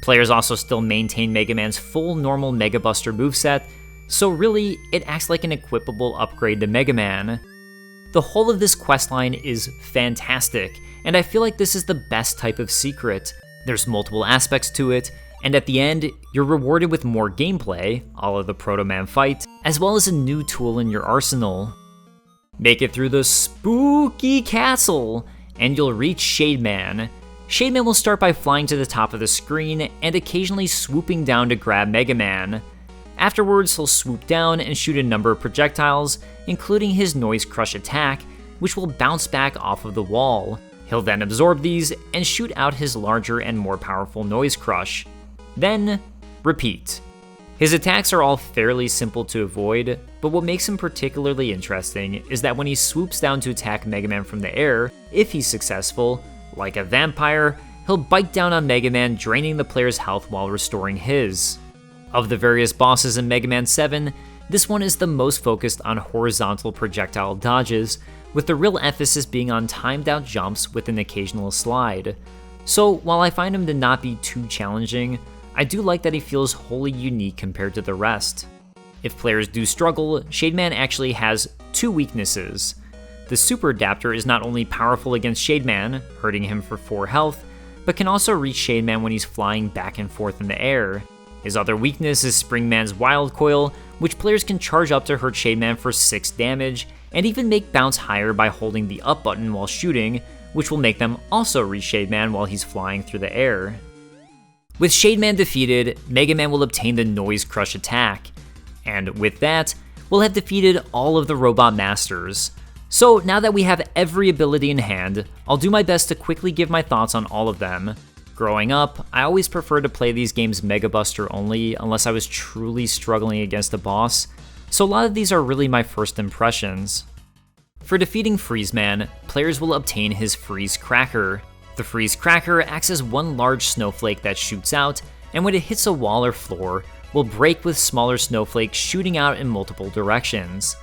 Players also still maintain Mega Man's full normal Mega Buster moveset, so really, it acts like an equipable upgrade to Mega Man. The whole of this questline is fantastic, and I feel like this is the best type of secret. There's multiple aspects to it, and at the end, you're rewarded with more gameplay, a la the Proto Man fight, as well as a new tool in your arsenal. Make it through the spooky castle, and you'll reach Shade Man. Shade Man will start by flying to the top of the screen and occasionally swooping down to grab Mega Man. Afterwards, he'll swoop down and shoot a number of projectiles, including his Noise Crush attack, which will bounce back off of the wall. He'll then absorb these and shoot out his larger and more powerful Noise Crush. Then, repeat. His attacks are all fairly simple to avoid, but what makes him particularly interesting is that when he swoops down to attack Mega Man from the air, if he's successful, like a vampire, he'll bite down on Mega Man, draining the player's health while restoring his. Of the various bosses in Mega Man 7, this one is the most focused on horizontal projectile dodges, with the real emphasis being on timed out jumps with an occasional slide. So while I find him to not be too challenging, I do like that he feels wholly unique compared to the rest. If players do struggle, Shademan actually has two weaknesses. The Super Adapter is not only powerful against Shademan, hurting him for 4 health, but can also reach Shademan when he's flying back and forth in the air. His other weakness is Springman's Wild Coil, which players can charge up to hurt Shademan for 6 damage, and even make bounce higher by holding the up button while shooting, which will make them also reach Shademan while he's flying through the air. With Shademan defeated, Mega Man will obtain the Noise Crush attack, and with that, we'll have defeated all of the Robot Masters. So now that we have every ability in hand, I'll do my best to quickly give my thoughts on all of them. Growing up, I always preferred to play these games Mega Buster only unless I was truly struggling against a boss, so a lot of these are really my first impressions. For defeating Freeze Man, players will obtain his Freeze Cracker. The Freeze Cracker acts as one large snowflake that shoots out, and when it hits a wall or floor, will break with smaller snowflakes shooting out in multiple directions.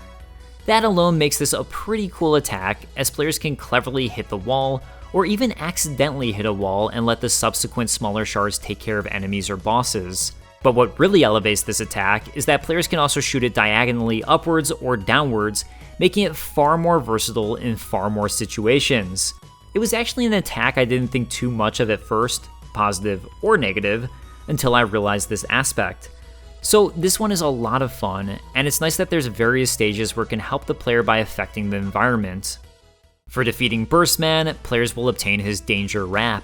That alone makes this a pretty cool attack, as players can cleverly hit the wall, or even accidentally hit a wall and let the subsequent smaller shards take care of enemies or bosses. But what really elevates this attack is that players can also shoot it diagonally upwards or downwards, making it far more versatile in far more situations. It was actually an attack I didn't think too much of at first, positive or negative, until I realized this aspect. So this one is a lot of fun, and it's nice that there's various stages where it can help the player by affecting the environment. For defeating Burst Man, players will obtain his Danger Wrap.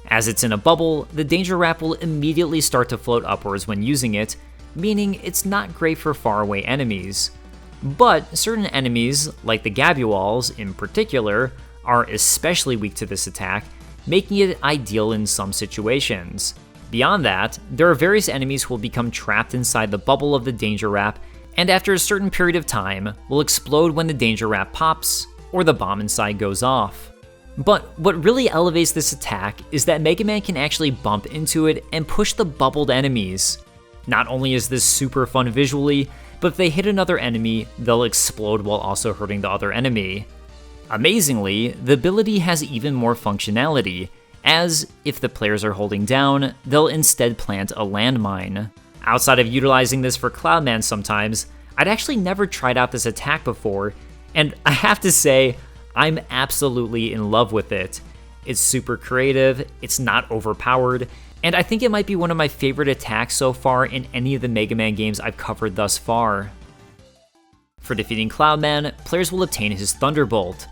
As it's in a bubble, the Danger Wrap will immediately start to float upwards when using it, meaning it's not great for faraway enemies. But certain enemies, like the Gabuals in particular, are especially weak to this attack, making it ideal in some situations. Beyond that, there are various enemies who will become trapped inside the bubble of the Danger Wrap, and after a certain period of time, will explode when the Danger Wrap pops, or the bomb inside goes off. But what really elevates this attack is that Mega Man can actually bump into it and push the bubbled enemies. Not only is this super fun visually, but if they hit another enemy, they'll explode while also hurting the other enemy. Amazingly, the ability has even more functionality, as, if the players are holding down, they'll instead plant a landmine. Outside of utilizing this for Cloudman sometimes, I'd actually never tried out this attack before, and I have to say, I'm absolutely in love with it. It's super creative, it's not overpowered, and I think it might be one of my favorite attacks so far in any of the Mega Man games I've covered thus far. For defeating Cloudman, players will obtain his Thunderbolt.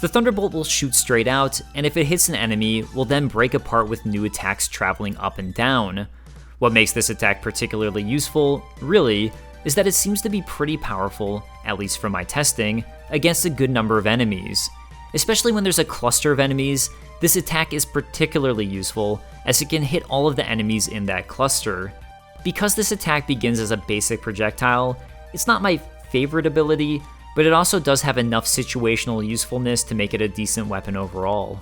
The Thunderbolt will shoot straight out, and if it hits an enemy, will then break apart with new attacks traveling up and down. What makes this attack particularly useful, really, is that it seems to be pretty powerful, at least from my testing, against a good number of enemies. Especially when there's a cluster of enemies, this attack is particularly useful, as it can hit all of the enemies in that cluster. Because this attack begins as a basic projectile, it's not my favorite ability, but it also does have enough situational usefulness to make it a decent weapon overall.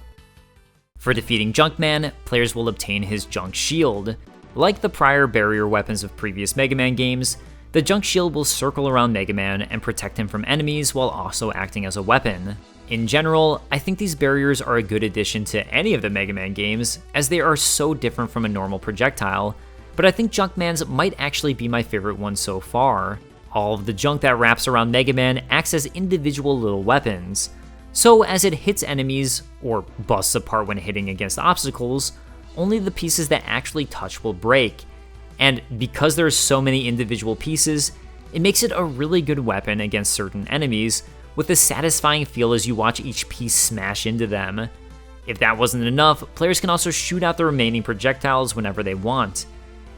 For defeating Junkman, players will obtain his Junk Shield. Like the prior barrier weapons of previous Mega Man games, the Junk Shield will circle around Mega Man and protect him from enemies while also acting as a weapon. In general, I think these barriers are a good addition to any of the Mega Man games, as they are so different from a normal projectile, but I think Junkman's might actually be my favorite one so far. All of the junk that wraps around Mega Man acts as individual little weapons, so as it hits enemies, or busts apart when hitting against obstacles, only the pieces that actually touch will break. And because there are so many individual pieces, it makes it a really good weapon against certain enemies, with a satisfying feel as you watch each piece smash into them. If that wasn't enough, players can also shoot out the remaining projectiles whenever they want.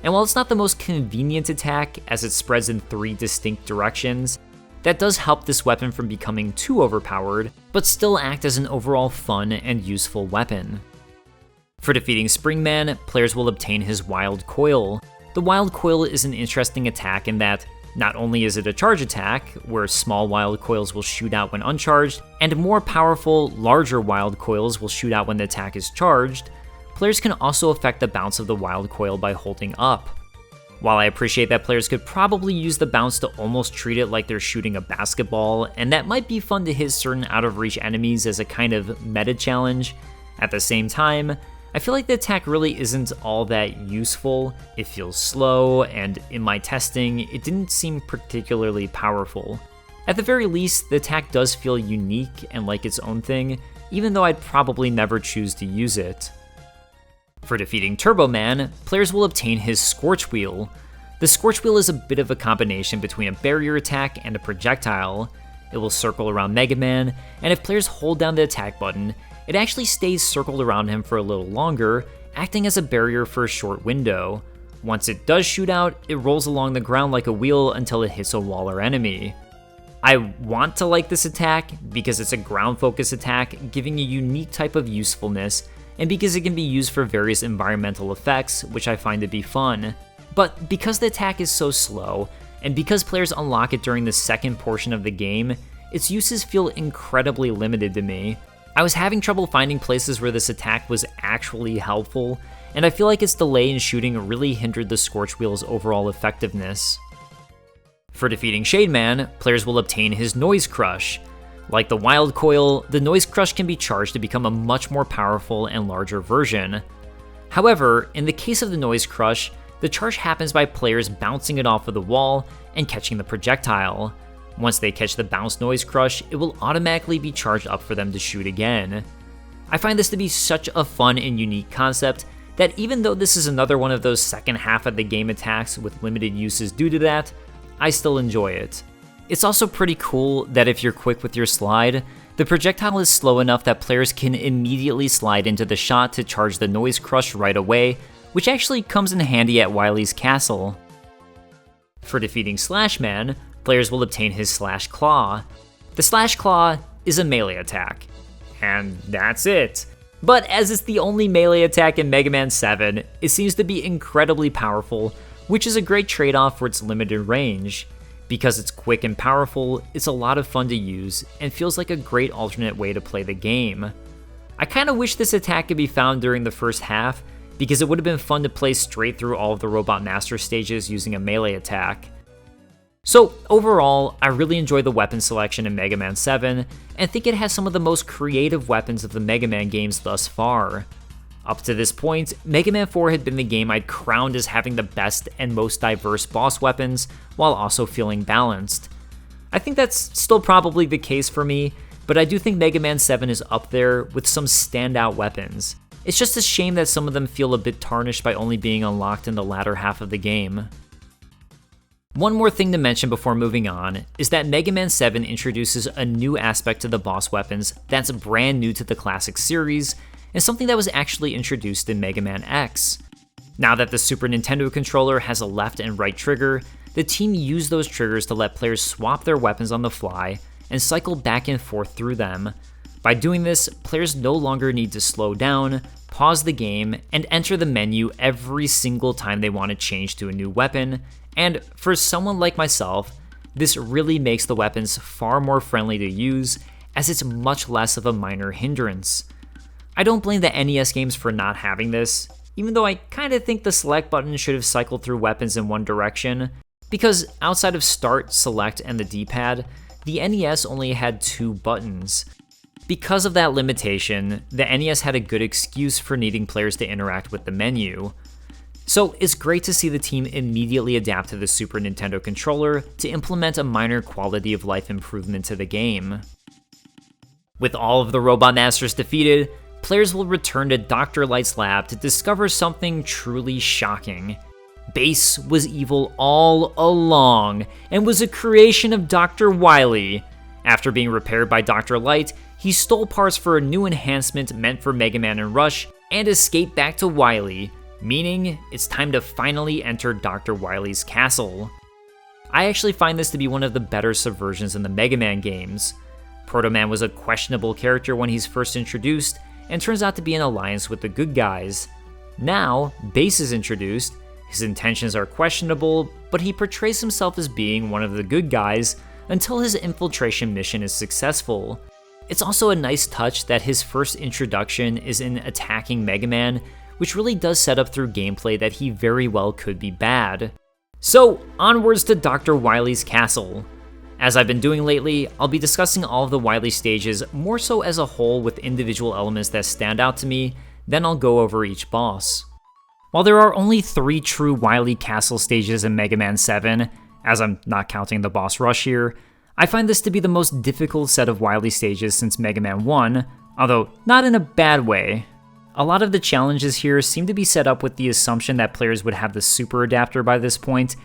And while it's not the most convenient attack, as it spreads in 3 distinct directions, that does help this weapon from becoming too overpowered, but still act as an overall fun and useful weapon. For defeating Springman, players will obtain his Wild Coil. The Wild Coil is an interesting attack in that not only is it a charge attack, where small Wild Coils will shoot out when uncharged, and more powerful, larger Wild Coils will shoot out when the attack is charged, players can also affect the bounce of the wild coil by holding up. While I appreciate that players could probably use the bounce to almost treat it like they're shooting a basketball, and that might be fun to hit certain out-of-reach enemies as a kind of meta challenge, at the same time, I feel like the attack really isn't all that useful. It feels slow, and in my testing, it didn't seem particularly powerful. At the very least, the attack does feel unique and like its own thing, even though I'd probably never choose to use it. For defeating Turbo Man, players will obtain his Scorch Wheel. The Scorch Wheel is a bit of a combination between a barrier attack and a projectile. It will circle around Mega Man, and if players hold down the attack button, it actually stays circled around him for a little longer, acting as a barrier for a short window. Once it does shoot out, it rolls along the ground like a wheel until it hits a wall or enemy. I want to like this attack because it's a ground focus attack, giving a unique type of usefulness, and because it can be used for various environmental effects, which I find to be fun. But because the attack is so slow, and because players unlock it during the second portion of the game, its uses feel incredibly limited to me. I was having trouble finding places where this attack was actually helpful, and I feel like its delay in shooting really hindered the Scorch Wheel's overall effectiveness. For defeating Shade Man, players will obtain his Noise Crush. Like the Wild Coil, the Noise Crush can be charged to become a much more powerful and larger version. However, in the case of the Noise Crush, the charge happens by players bouncing it off of the wall and catching the projectile. Once they catch the bounce Noise Crush, it will automatically be charged up for them to shoot again. I find this to be such a fun and unique concept that even though this is another one of those second half of the game attacks with limited uses due to that, I still enjoy it. It's also pretty cool that if you're quick with your slide, the projectile is slow enough that players can immediately slide into the shot to charge the Noise Crush right away, which actually comes in handy at Wily's Castle. For defeating Slash Man, players will obtain his Slash Claw. The Slash Claw is a melee attack, and that's it. But as it's the only melee attack in Mega Man 7, it seems to be incredibly powerful, which is a great trade-off for its limited range. Because it's quick and powerful, it's a lot of fun to use, and feels like a great alternate way to play the game. I kinda wish this attack could be found during the first half, because it would have been fun to play straight through all of the Robot Master stages using a melee attack. So overall, I really enjoy the weapon selection in Mega Man 7, and think it has some of the most creative weapons of the Mega Man games thus far. Up to this point, Mega Man 4 had been the game I'd crowned as having the best and most diverse boss weapons, while also feeling balanced. I think that's still probably the case for me, but I do think Mega Man 7 is up there with some standout weapons. It's just a shame that some of them feel a bit tarnished by only being unlocked in the latter half of the game. One more thing to mention before moving on is that Mega Man 7 introduces a new aspect to the boss weapons that's brand new to the classic series, and something that was actually introduced in Mega Man X. Now that the Super Nintendo controller has a left and right trigger, the team used those triggers to let players swap their weapons on the fly and cycle back and forth through them. By doing this, players no longer need to slow down, pause the game, and enter the menu every single time they want to change to a new weapon, and for someone like myself, this really makes the weapons far more friendly to use, as it's much less of a minor hindrance. I don't blame the NES games for not having this, even though I kinda think the select button should have cycled through weapons in one direction, because outside of start, select, and the D-pad, the NES only had 2 buttons. Because of that limitation, the NES had a good excuse for needing players to interact with the menu. So it's great to see the team immediately adapt to the Super Nintendo controller to implement a minor quality of life improvement to the game. With all of the Robot Masters defeated, players will return to Dr. Light's lab to discover something truly shocking. Bass was evil all along, and was a creation of Dr. Wily. After being repaired by Dr. Light, he stole parts for a new enhancement meant for Mega Man and Rush, and escaped back to Wily, meaning it's time to finally enter Dr. Wily's castle. I actually find this to be one of the better subversions in the Mega Man games. Proto Man was a questionable character when he's first introduced, and turns out to be in alliance with the good guys. Now, Bass is introduced, his intentions are questionable, but he portrays himself as being one of the good guys until his infiltration mission is successful. It's also a nice touch that his first introduction is in attacking Mega Man, which really does set up through gameplay that he very well could be bad. So, onwards to Dr. Wily's castle. As I've been doing lately, I'll be discussing all of the Wily stages more so as a whole with individual elements that stand out to me, then I'll go over each boss. While there are only 3 true Wily Castle stages in Mega Man 7, as I'm not counting the boss rush here, I find this to be the most difficult set of Wily stages since Mega Man 1, although not in a bad way. A lot of the challenges here seem to be set up with the assumption that players would have the super adapter by this point,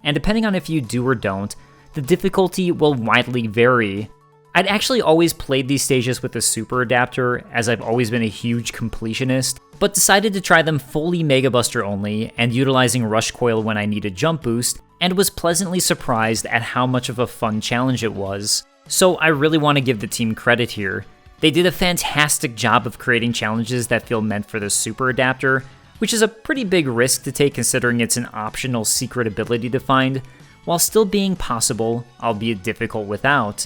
and depending on if you do or don't, the difficulty will widely vary. I'd actually always played these stages with the super adapter, as I've always been a huge completionist, but decided to try them fully Mega Buster only and utilizing Rush Coil when I needed jump boost, and was pleasantly surprised at how much of a fun challenge it was. So I really want to give the team credit here. They did a fantastic job of creating challenges that feel meant for the super adapter, which is a pretty big risk to take considering it's an optional secret ability to find, while still being possible, albeit difficult without.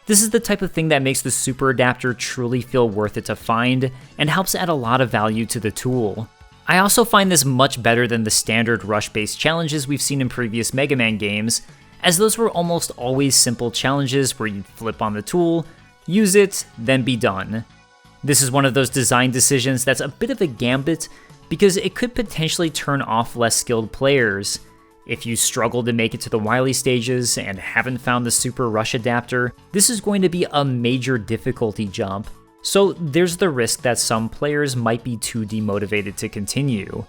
This is the type of thing that makes the super adapter truly feel worth it to find, and helps add a lot of value to the tool. I also find this much better than the standard rush-based challenges we've seen in previous Mega Man games, as those were almost always simple challenges where you'd flip on the tool, use it, then be done. This is one of those design decisions that's a bit of a gambit, because it could potentially turn off less skilled players. If you struggle to make it to the Wily stages and haven't found the Super Rush adapter, this is going to be a major difficulty jump. So there's the risk that some players might be too demotivated to continue.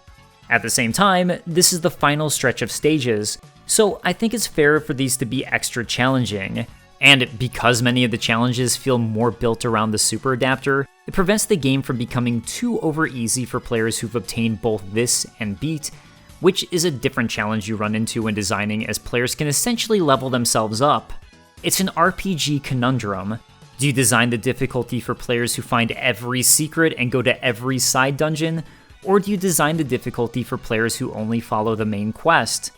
At the same time, this is the final stretch of stages, so I think it's fair for these to be extra challenging. And because many of the challenges feel more built around the super adapter, it prevents the game from becoming too over easy for players who've obtained both this and Beat, which is a different challenge you run into when designing, as players can essentially level themselves up. It's an RPG conundrum. Do you design the difficulty for players who find every secret and go to every side dungeon, or do you design the difficulty for players who only follow the main quest?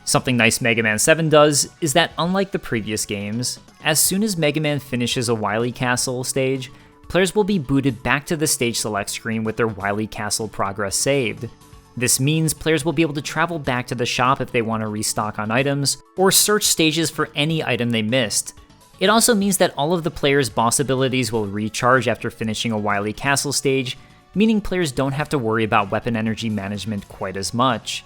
Something nice Mega Man 7 does is that, unlike the previous games, as soon as Mega Man finishes a Wily Castle stage, players will be booted back to the stage select screen with their Wily Castle progress saved. This means players will be able to travel back to the shop if they want to restock on items, or search stages for any item they missed. It also means that all of the players' boss abilities will recharge after finishing a Wily Castle stage, meaning players don't have to worry about weapon energy management quite as much.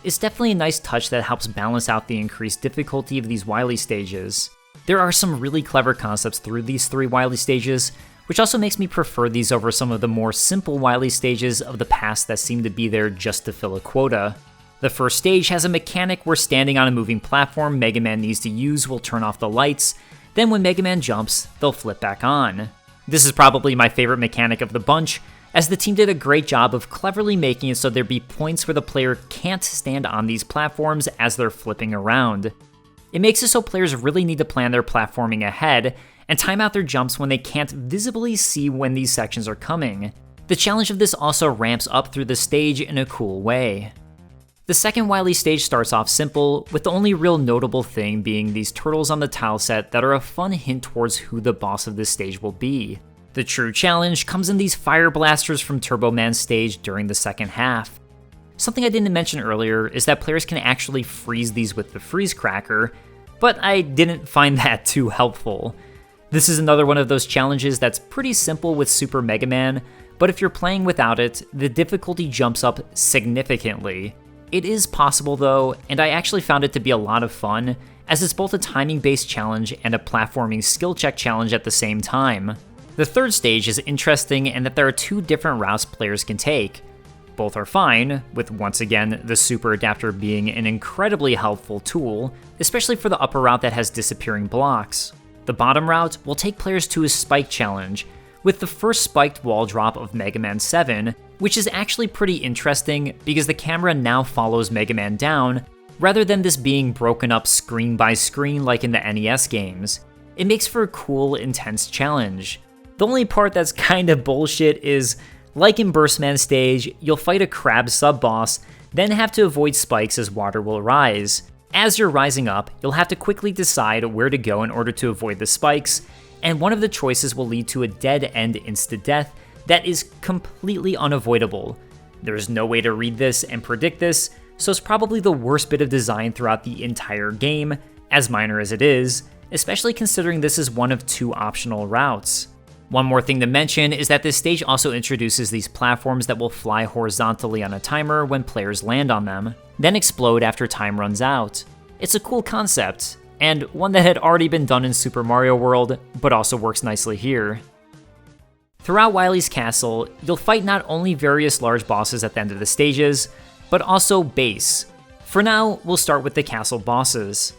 It's definitely a nice touch that helps balance out the increased difficulty of these Wily stages. There are some really clever concepts through these 3 Wily stages, which also makes me prefer these over some of the more simple Wily stages of the past that seem to be there just to fill a quota. The first stage has a mechanic where standing on a moving platform Mega Man needs to use will turn off the lights, then when Mega Man jumps, they'll flip back on. This is probably my favorite mechanic of the bunch, as the team did a great job of cleverly making it so there'd be points where the player can't stand on these platforms as they're flipping around. It makes it so players really need to plan their platforming ahead, and time out their jumps when they can't visibly see when these sections are coming. The challenge of this also ramps up through the stage in a cool way. The second Wily stage starts off simple, with the only real notable thing being these turtles on the tile set that are a fun hint towards who the boss of this stage will be. The true challenge comes in these fire blasters from Turbo Man's stage during the second half. Something I didn't mention earlier is that players can actually freeze these with the freeze cracker, but I didn't find that too helpful. This is another one of those challenges that's pretty simple with Super Mega Man, but if you're playing without it, the difficulty jumps up significantly. It is possible though, and I actually found it to be a lot of fun, as it's both a timing-based challenge and a platforming skill check challenge at the same time. The third stage is interesting in that there are 2 different routes players can take. Both are fine, with once again the super adapter being an incredibly helpful tool, especially for the upper route that has disappearing blocks. The bottom route will take players to a spike challenge, with the first spiked wall drop of Mega Man 7, which is actually pretty interesting because the camera now follows Mega Man down, rather than this being broken up screen by screen like in the NES games. It makes for a cool, intense challenge. The only part that's kinda bullshit is, like in Burstman's stage, you'll fight a crab sub-boss, then have to avoid spikes as water will rise. As you're rising up, you'll have to quickly decide where to go in order to avoid the spikes, and one of the choices will lead to a dead-end insta-death that is completely unavoidable. There's no way to read this and predict this, so it's probably the worst bit of design throughout the entire game, as minor as it is, especially considering this is one of 2 optional routes. One more thing to mention is that this stage also introduces these platforms that will fly horizontally on a timer when players land on them, then explode after time runs out. It's a cool concept, and one that had already been done in Super Mario World, but also works nicely here. Throughout Wily's castle, you'll fight not only various large bosses at the end of the stages, but also base. For now, we'll start with the castle bosses.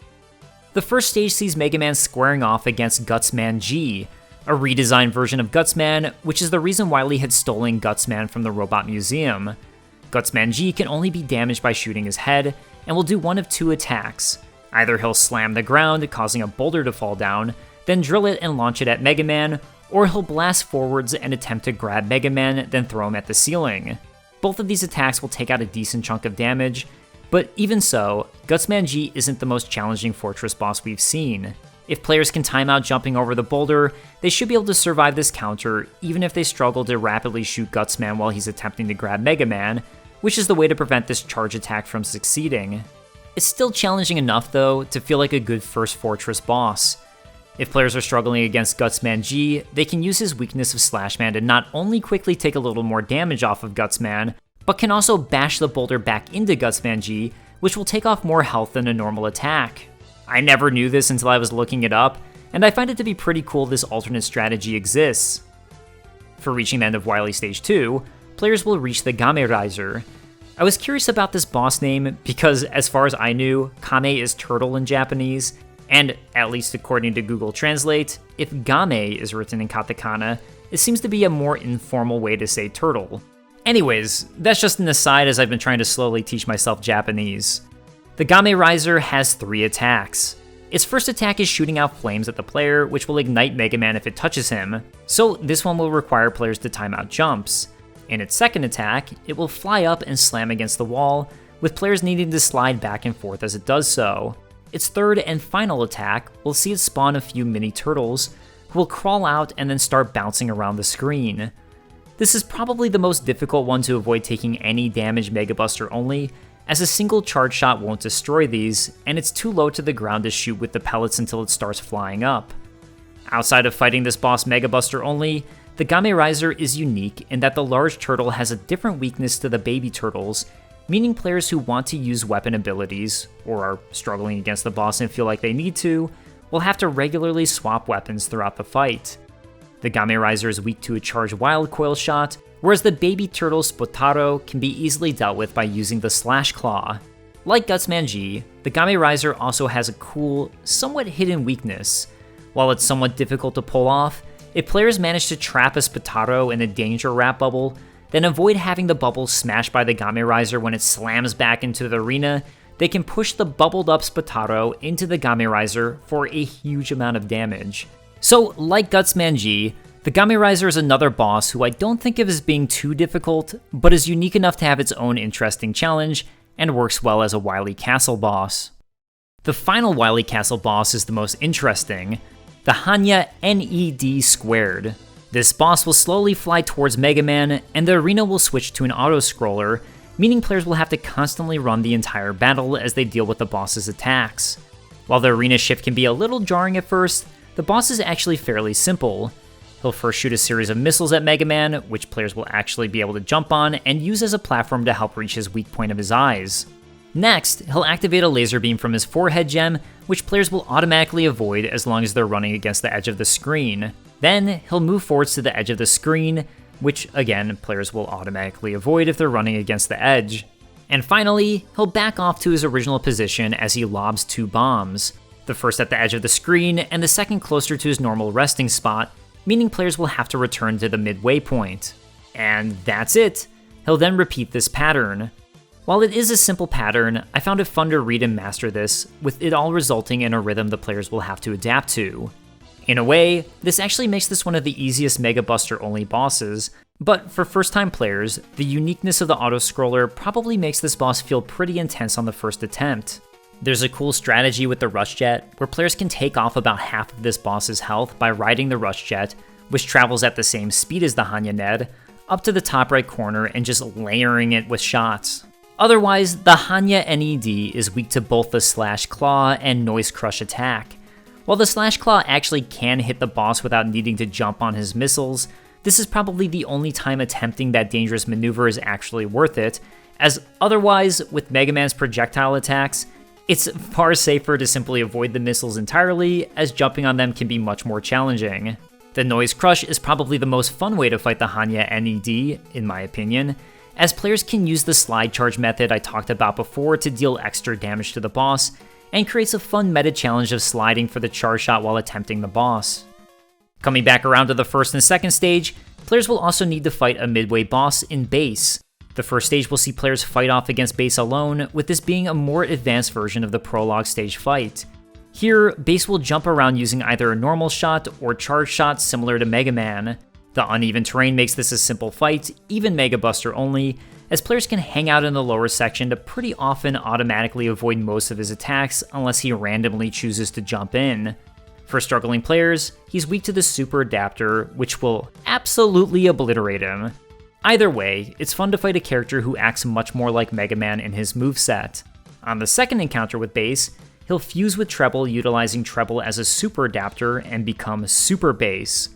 The first stage sees Mega Man squaring off against Gutsman G, a redesigned version of Gutsman, which is the reason Wily had stolen Gutsman from the Robot Museum. Gutsman G can only be damaged by shooting his head, and will do one of 2 attacks. Either he'll slam the ground, causing a boulder to fall down, then drill it and launch it at Mega Man, or he'll blast forwards and attempt to grab Mega Man, then throw him at the ceiling. Both of these attacks will take out a decent chunk of damage, but even so, Gutsman G isn't the most challenging fortress boss we've seen. If players can time out jumping over the boulder, they should be able to survive this counter even if they struggle to rapidly shoot Gutsman while he's attempting to grab Mega Man, which is the way to prevent this charge attack from succeeding. It's still challenging enough though to feel like a good first fortress boss. If players are struggling against Gutsman G, they can use his weakness of Slashman to not only quickly take a little more damage off of Gutsman, but can also bash the boulder back into Gutsman G, which will take off more health than a normal attack. I never knew this until I was looking it up, and I find it to be pretty cool this alternate strategy exists. For reaching the end of Wily Stage 2, players will reach the Gamerizer. I was curious about this boss name because, as far as I knew, Kame is turtle in Japanese, and, at least according to Google Translate, if Game is written in katakana, it seems to be a more informal way to say turtle. Anyways, that's just an aside as I've been trying to slowly teach myself Japanese. The Gamerizer has 3 attacks. Its first attack is shooting out flames at the player, which will ignite Mega Man if it touches him, so this one will require players to time out jumps. In its second attack, it will fly up and slam against the wall, with players needing to slide back and forth as it does so. Its third and final attack will see it spawn a few mini turtles, who will crawl out and then start bouncing around the screen. This is probably the most difficult one to avoid taking any damage Mega Buster only, as a single charge shot won't destroy these, and it's too low to the ground to shoot with the pellets until it starts flying up. Outside of fighting this boss Mega Buster only, the Gamerizer is unique in that the large turtle has a different weakness to the baby turtles, meaning players who want to use weapon abilities, or are struggling against the boss and feel like they need to, will have to regularly swap weapons throughout the fight. The Gamerizer is weak to a charged Wild Coil shot, whereas the baby turtle Spotaro can be easily dealt with by using the Slash Claw. Like Gutsman G, the Gamerizer also has a cool, somewhat hidden weakness. While it's somewhat difficult to pull off, if players manage to trap a Spotaro in a danger wrap bubble, then avoid having the bubble smashed by the Gamerizer when it slams back into the arena, they can push the bubbled up Spotaro into the Gamerizer for a huge amount of damage. So, like Gutsman G, the Gamerizer is another boss who I don't think of as being too difficult, but is unique enough to have its own interesting challenge, and works well as a Wily Castle boss. The final Wily Castle boss is the most interesting, the Hanya NED Squared. This boss will slowly fly towards Mega Man, and the arena will switch to an auto-scroller, meaning players will have to constantly run the entire battle as they deal with the boss's attacks. While the arena shift can be a little jarring at first, the boss is actually fairly simple. He'll first shoot a series of missiles at Mega Man, which players will actually be able to jump on and use as a platform to help reach his weak point of his eyes. Next, he'll activate a laser beam from his forehead gem, which players will automatically avoid as long as they're running against the edge of the screen. Then, he'll move forwards to the edge of the screen, which again, players will automatically avoid if they're running against the edge. And finally, he'll back off to his original position as he lobs 2 bombs. The first at the edge of the screen, and the second closer to his normal resting spot, meaning players will have to return to the midway point. And that's it! He'll then repeat this pattern. While it is a simple pattern, I found it fun to read and master this, with it all resulting in a rhythm the players will have to adapt to. In a way, this actually makes this one of the easiest Mega Buster only bosses, but for first time players, the uniqueness of the auto-scroller probably makes this boss feel pretty intense on the first attempt. There's a cool strategy with the Rush Jet, where players can take off about half of this boss's health by riding the Rush Jet, which travels at the same speed as the Hanya Ned, up to the top right corner and just layering it with shots. Otherwise, the Hanya NED is weak to both the Slash Claw and Noise Crush attack. While the Slash Claw actually can hit the boss without needing to jump on his missiles, this is probably the only time attempting that dangerous maneuver is actually worth it, as otherwise, with Mega Man's projectile attacks, it's far safer to simply avoid the missiles entirely, as jumping on them can be much more challenging. The Noise Crush is probably the most fun way to fight the Hanya NED, in my opinion, as players can use the slide charge method I talked about before to deal extra damage to the boss, and creates a fun meta challenge of sliding for the charge shot while attempting the boss. Coming back around to the first and second stage, players will also need to fight a midway boss in base. The first stage will see players fight off against base alone, with this being a more advanced version of the Prologue Stage fight. Here, base will jump around using either a normal shot or charge shot similar to Mega Man. The uneven terrain makes this a simple fight, even Mega Buster only, as players can hang out in the lower section to pretty often automatically avoid most of his attacks unless he randomly chooses to jump in. For struggling players, he's weak to the Super Adapter, which will absolutely obliterate him. Either way, it's fun to fight a character who acts much more like Mega Man in his moveset. On the second encounter with Bass, he'll fuse with Treble utilizing Treble as a Super Adapter and become Super Bass.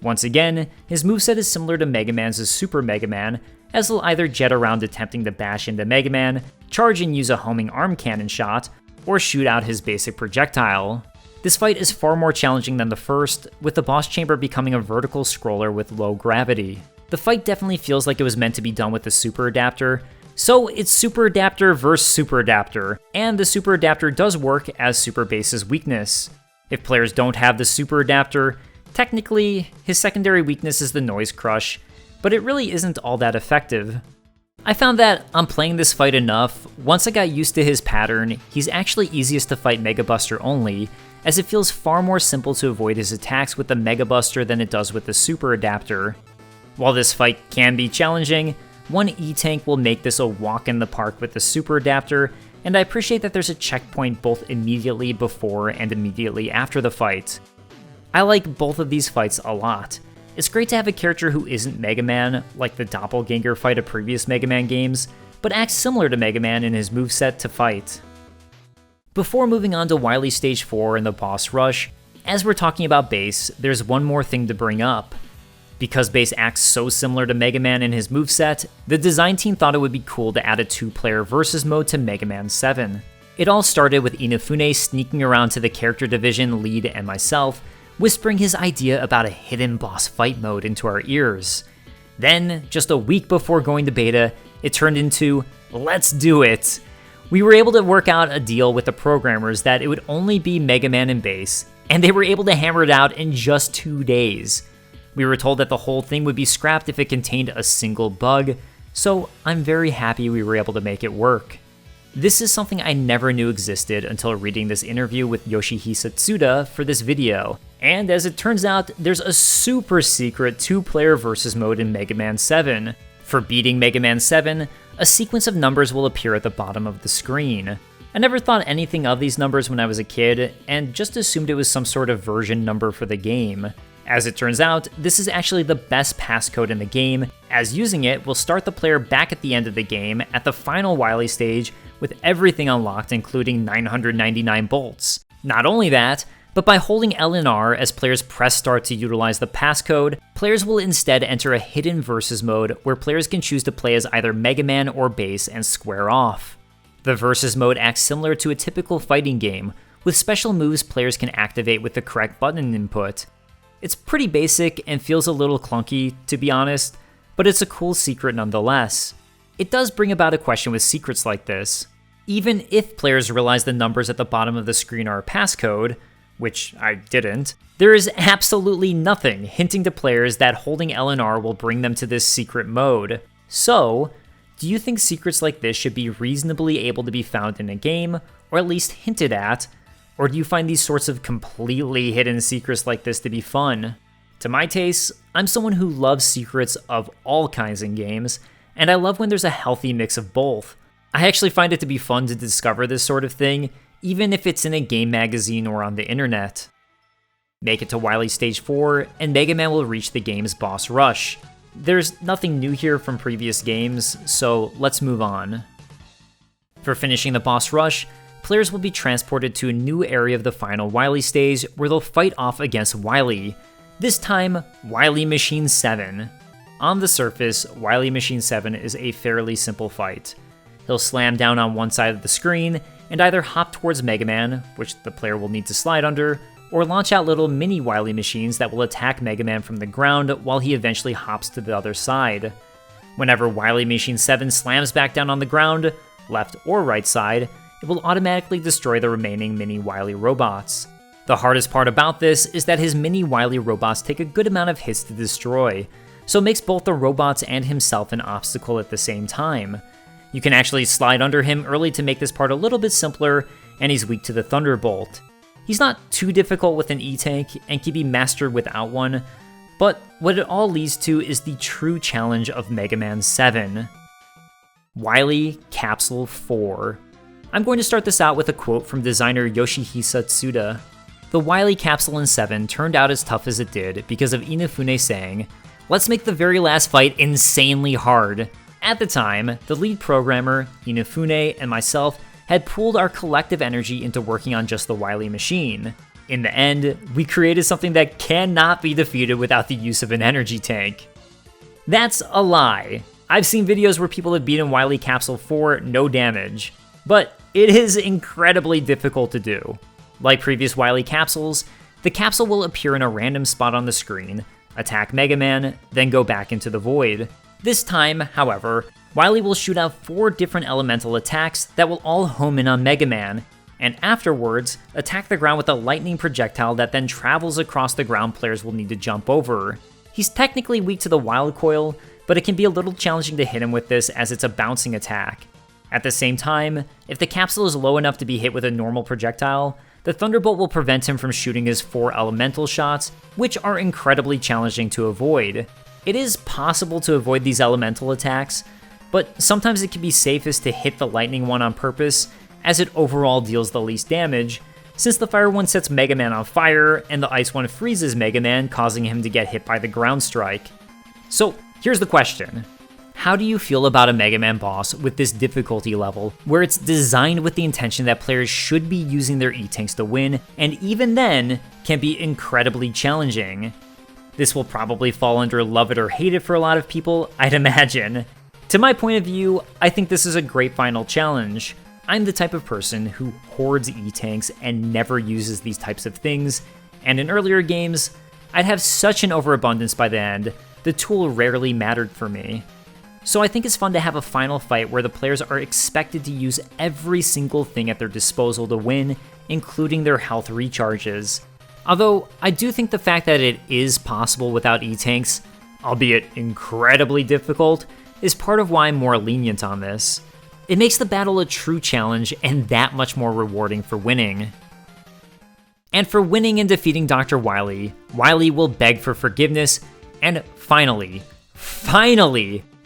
Once again, his moveset is similar to Mega Man's Super Mega Man, as he'll either jet around attempting to bash into Mega Man, charge and use a homing arm cannon shot, or shoot out his basic projectile. This fight is far more challenging than the first, with the boss chamber becoming a vertical scroller with low gravity. The fight definitely feels like it was meant to be done with the Super Adapter, so it's Super Adapter versus Super Adapter, and the Super Adapter does work as Super Bass's weakness. If players don't have the Super Adapter, technically, his secondary weakness is the Noise Crush, but it really isn't all that effective. I found that on playing this fight enough, once I got used to his pattern, he's actually easiest to fight Mega Buster only, as it feels far more simple to avoid his attacks with the Mega Buster than it does with the Super Adapter. While this fight can be challenging, one E-Tank will make this a walk in the park with the Super Adapter, and I appreciate that there's a checkpoint both immediately before and immediately after the fight. I like both of these fights a lot. It's great to have a character who isn't Mega Man, like the Doppelganger fight of previous Mega Man games, but acts similar to Mega Man in his moveset to fight. Before moving on to Wily Stage 4 and the boss rush, as we're talking about Bass, there's one more thing to bring up. Because Bass acts so similar to Mega Man in his moveset, the design team thought it would be cool to add a 2-player versus mode to Mega Man 7. It all started with Inafune sneaking around to the character division lead and myself, whispering his idea about a hidden boss fight mode into our ears. Then, just a week before going to beta, it turned into, let's do it! We were able to work out a deal with the programmers that it would only be Mega Man and Bass, and they were able to hammer it out in just 2 days. We were told that the whole thing would be scrapped if it contained a single bug, so I'm very happy we were able to make it work. This is something I never knew existed until reading this interview with Yoshihisa Tsuda for this video, and as it turns out, there's a super secret 2-player versus mode in Mega Man 7. For beating Mega Man 7, a sequence of numbers will appear at the bottom of the screen. I never thought anything of these numbers when I was a kid, and just assumed it was some sort of version number for the game. As it turns out, this is actually the best passcode in the game, as using it will start the player back at the end of the game at the final Wily stage with everything unlocked including 999 bolts. Not only that, but by holding L and R as players press start to utilize the passcode, players will instead enter a hidden versus mode where players can choose to play as either Mega Man or Bass and square off. The versus mode acts similar to a typical fighting game, with special moves players can activate with the correct button input. It's pretty basic and feels a little clunky, to be honest, but it's a cool secret nonetheless. It does bring about a question with secrets like this. Even if players realize the numbers at the bottom of the screen are a passcode, which I didn't, there is absolutely nothing hinting to players that holding L and R will bring them to this secret mode. So, do you think secrets like this should be reasonably able to be found in a game, or at least hinted at? Or do you find these sorts of completely hidden secrets like this to be fun? To my taste, I'm someone who loves secrets of all kinds in games, and I love when there's a healthy mix of both. I actually find it to be fun to discover this sort of thing, even if it's in a game magazine or on the internet. Make it to Wily Stage 4, and Mega Man will reach the game's boss rush. There's nothing new here from previous games, so let's move on. For finishing the boss rush, players will be transported to a new area of the final Wily stage where they'll fight off against Wily, this time Wily Machine 7. On the surface, Wily Machine 7 is a fairly simple fight. He'll slam down on one side of the screen and either hop towards Mega Man, which the player will need to slide under, or launch out little mini Wily machines that will attack Mega Man from the ground while he eventually hops to the other side. Whenever Wily Machine 7 slams back down on the ground, left or right side, it will automatically destroy the remaining mini Wily robots. The hardest part about this is that his mini Wily robots take a good amount of hits to destroy, so it makes both the robots and himself an obstacle at the same time. You can actually slide under him early to make this part a little bit simpler, and he's weak to the Thunderbolt. He's not too difficult with an E-Tank and can be mastered without one, but what it all leads to is the true challenge of Mega Man 7. Wily Capsule 4. I'm going to start this out with a quote from designer Yoshihisa Tsuda. The Wily Capsule in 7 turned out as tough as it did because of Inafune saying, "Let's make the very last fight insanely hard." At the time, the lead programmer, Inafune, and myself had pooled our collective energy into working on just the Wily machine. In the end, we created something that cannot be defeated without the use of an energy tank. That's a lie. I've seen videos where people have beaten Wily Capsule 4 no damage, but it is incredibly difficult to do. Like previous Wily Capsules, the capsule will appear in a random spot on the screen, attack Mega Man, then go back into the void. This time, however, Wily will shoot out 4 different elemental attacks that will all home in on Mega Man, and afterwards, attack the ground with a lightning projectile that then travels across the ground players will need to jump over. He's technically weak to the Wild Coil, but it can be a little challenging to hit him with this as it's a bouncing attack. At the same time, if the capsule is low enough to be hit with a normal projectile, the Thunderbolt will prevent him from shooting his 4 elemental shots, which are incredibly challenging to avoid. It is possible to avoid these elemental attacks, but sometimes it can be safest to hit the lightning one on purpose, as it overall deals the least damage, since the fire one sets Mega Man on fire, and the ice one freezes Mega Man, causing him to get hit by the ground strike. So here's the question. How do you feel about a Mega Man boss with this difficulty level, where it's designed with the intention that players should be using their E-Tanks to win, and even then, can be incredibly challenging? This will probably fall under love it or hate it for a lot of people, I'd imagine. To my point of view, I think this is a great final challenge. I'm the type of person who hoards E-Tanks and never uses these types of things, and in earlier games, I'd have such an overabundance by the end, the tool rarely mattered for me. So I think it's fun to have a final fight where the players are expected to use every single thing at their disposal to win, including their health recharges. Although, I do think the fact that it is possible without E-Tanks, albeit incredibly difficult, is part of why I'm more lenient on this. It makes the battle a true challenge and that much more rewarding for winning. And for winning and defeating Dr. Wily, Wily will beg for forgiveness, and finally,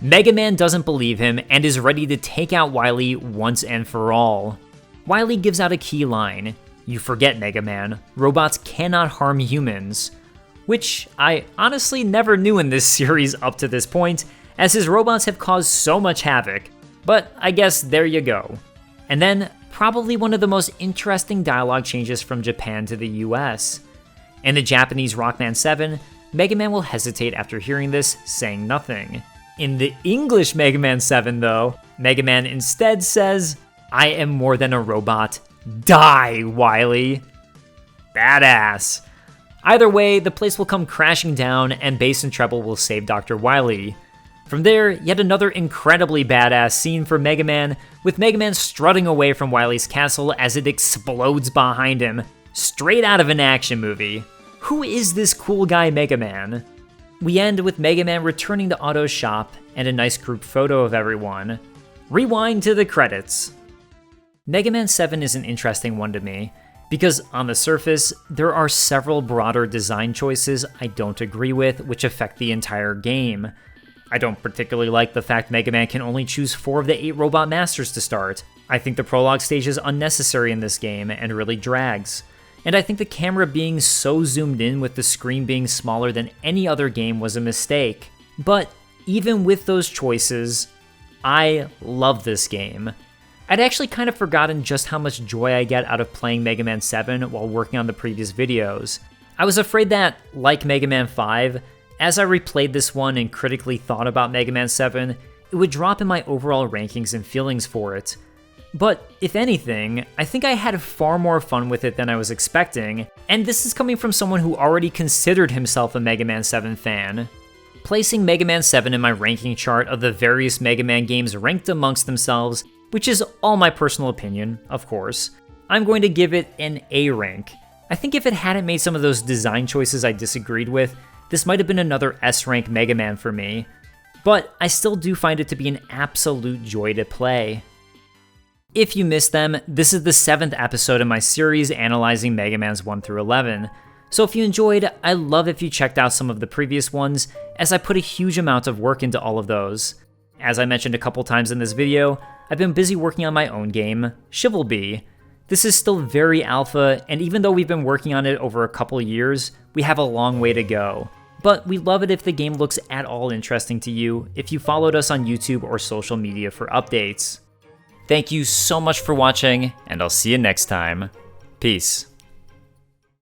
Mega Man doesn't believe him and is ready to take out Wily once and for all. Wily gives out a key line, "You forget, Mega Man, robots cannot harm humans," which I honestly never knew in this series up to this point, as his robots have caused so much havoc, but I guess there you go. And then, probably one of the most interesting dialogue changes from Japan to the US. In the Japanese Rockman 7, Mega Man will hesitate after hearing this, saying nothing. In the English Mega Man 7 though, Mega Man instead says, "I am more than a robot. Die, Wily." Badass. Either way, the place will come crashing down and bass and treble will save Dr. Wily. From there, yet another incredibly badass scene for Mega Man, with Mega Man strutting away from Wily's castle as it explodes behind him, straight out of an action movie. Who is this cool guy Mega Man? We end with Mega Man returning to Otto's shop and a nice group photo of everyone. Rewind to the credits. Mega Man 7 is an interesting one to me, because on the surface, there are several broader design choices I don't agree with which affect the entire game. I don't particularly like the fact Mega Man can only choose 4 of the 8 Robot Masters to start. I think the Prologue Stage is unnecessary in this game and really drags. And I think the camera being so zoomed in with the screen being smaller than any other game was a mistake. But even with those choices, I love this game. I'd actually kind of forgotten just how much joy I get out of playing Mega Man 7 while working on the previous videos. I was afraid that, like Mega Man 5, as I replayed this one and critically thought about Mega Man 7, it would drop in my overall rankings and feelings for it. But if anything, I think I had far more fun with it than I was expecting, and this is coming from someone who already considered himself a Mega Man 7 fan. Placing Mega Man 7 in my ranking chart of the various Mega Man games ranked amongst themselves, which is all my personal opinion, of course, I'm going to give it an A rank. I think if it hadn't made some of those design choices I disagreed with, this might have been another S rank Mega Man for me. But I still do find it to be an absolute joy to play. If you missed them, this is the 7th episode in my series analyzing Mega Mans 1 through 11. So if you enjoyed, I'd love if you checked out some of the previous ones, as I put a huge amount of work into all of those. As I mentioned a couple times in this video, I've been busy working on my own game, ChivalBee. This is still very alpha, and even though we've been working on it over a couple years, we have a long way to go. But we'd love it if the game looks at all interesting to you if you followed us on YouTube or social media for updates. Thank you so much for watching, and I'll see you next time. Peace.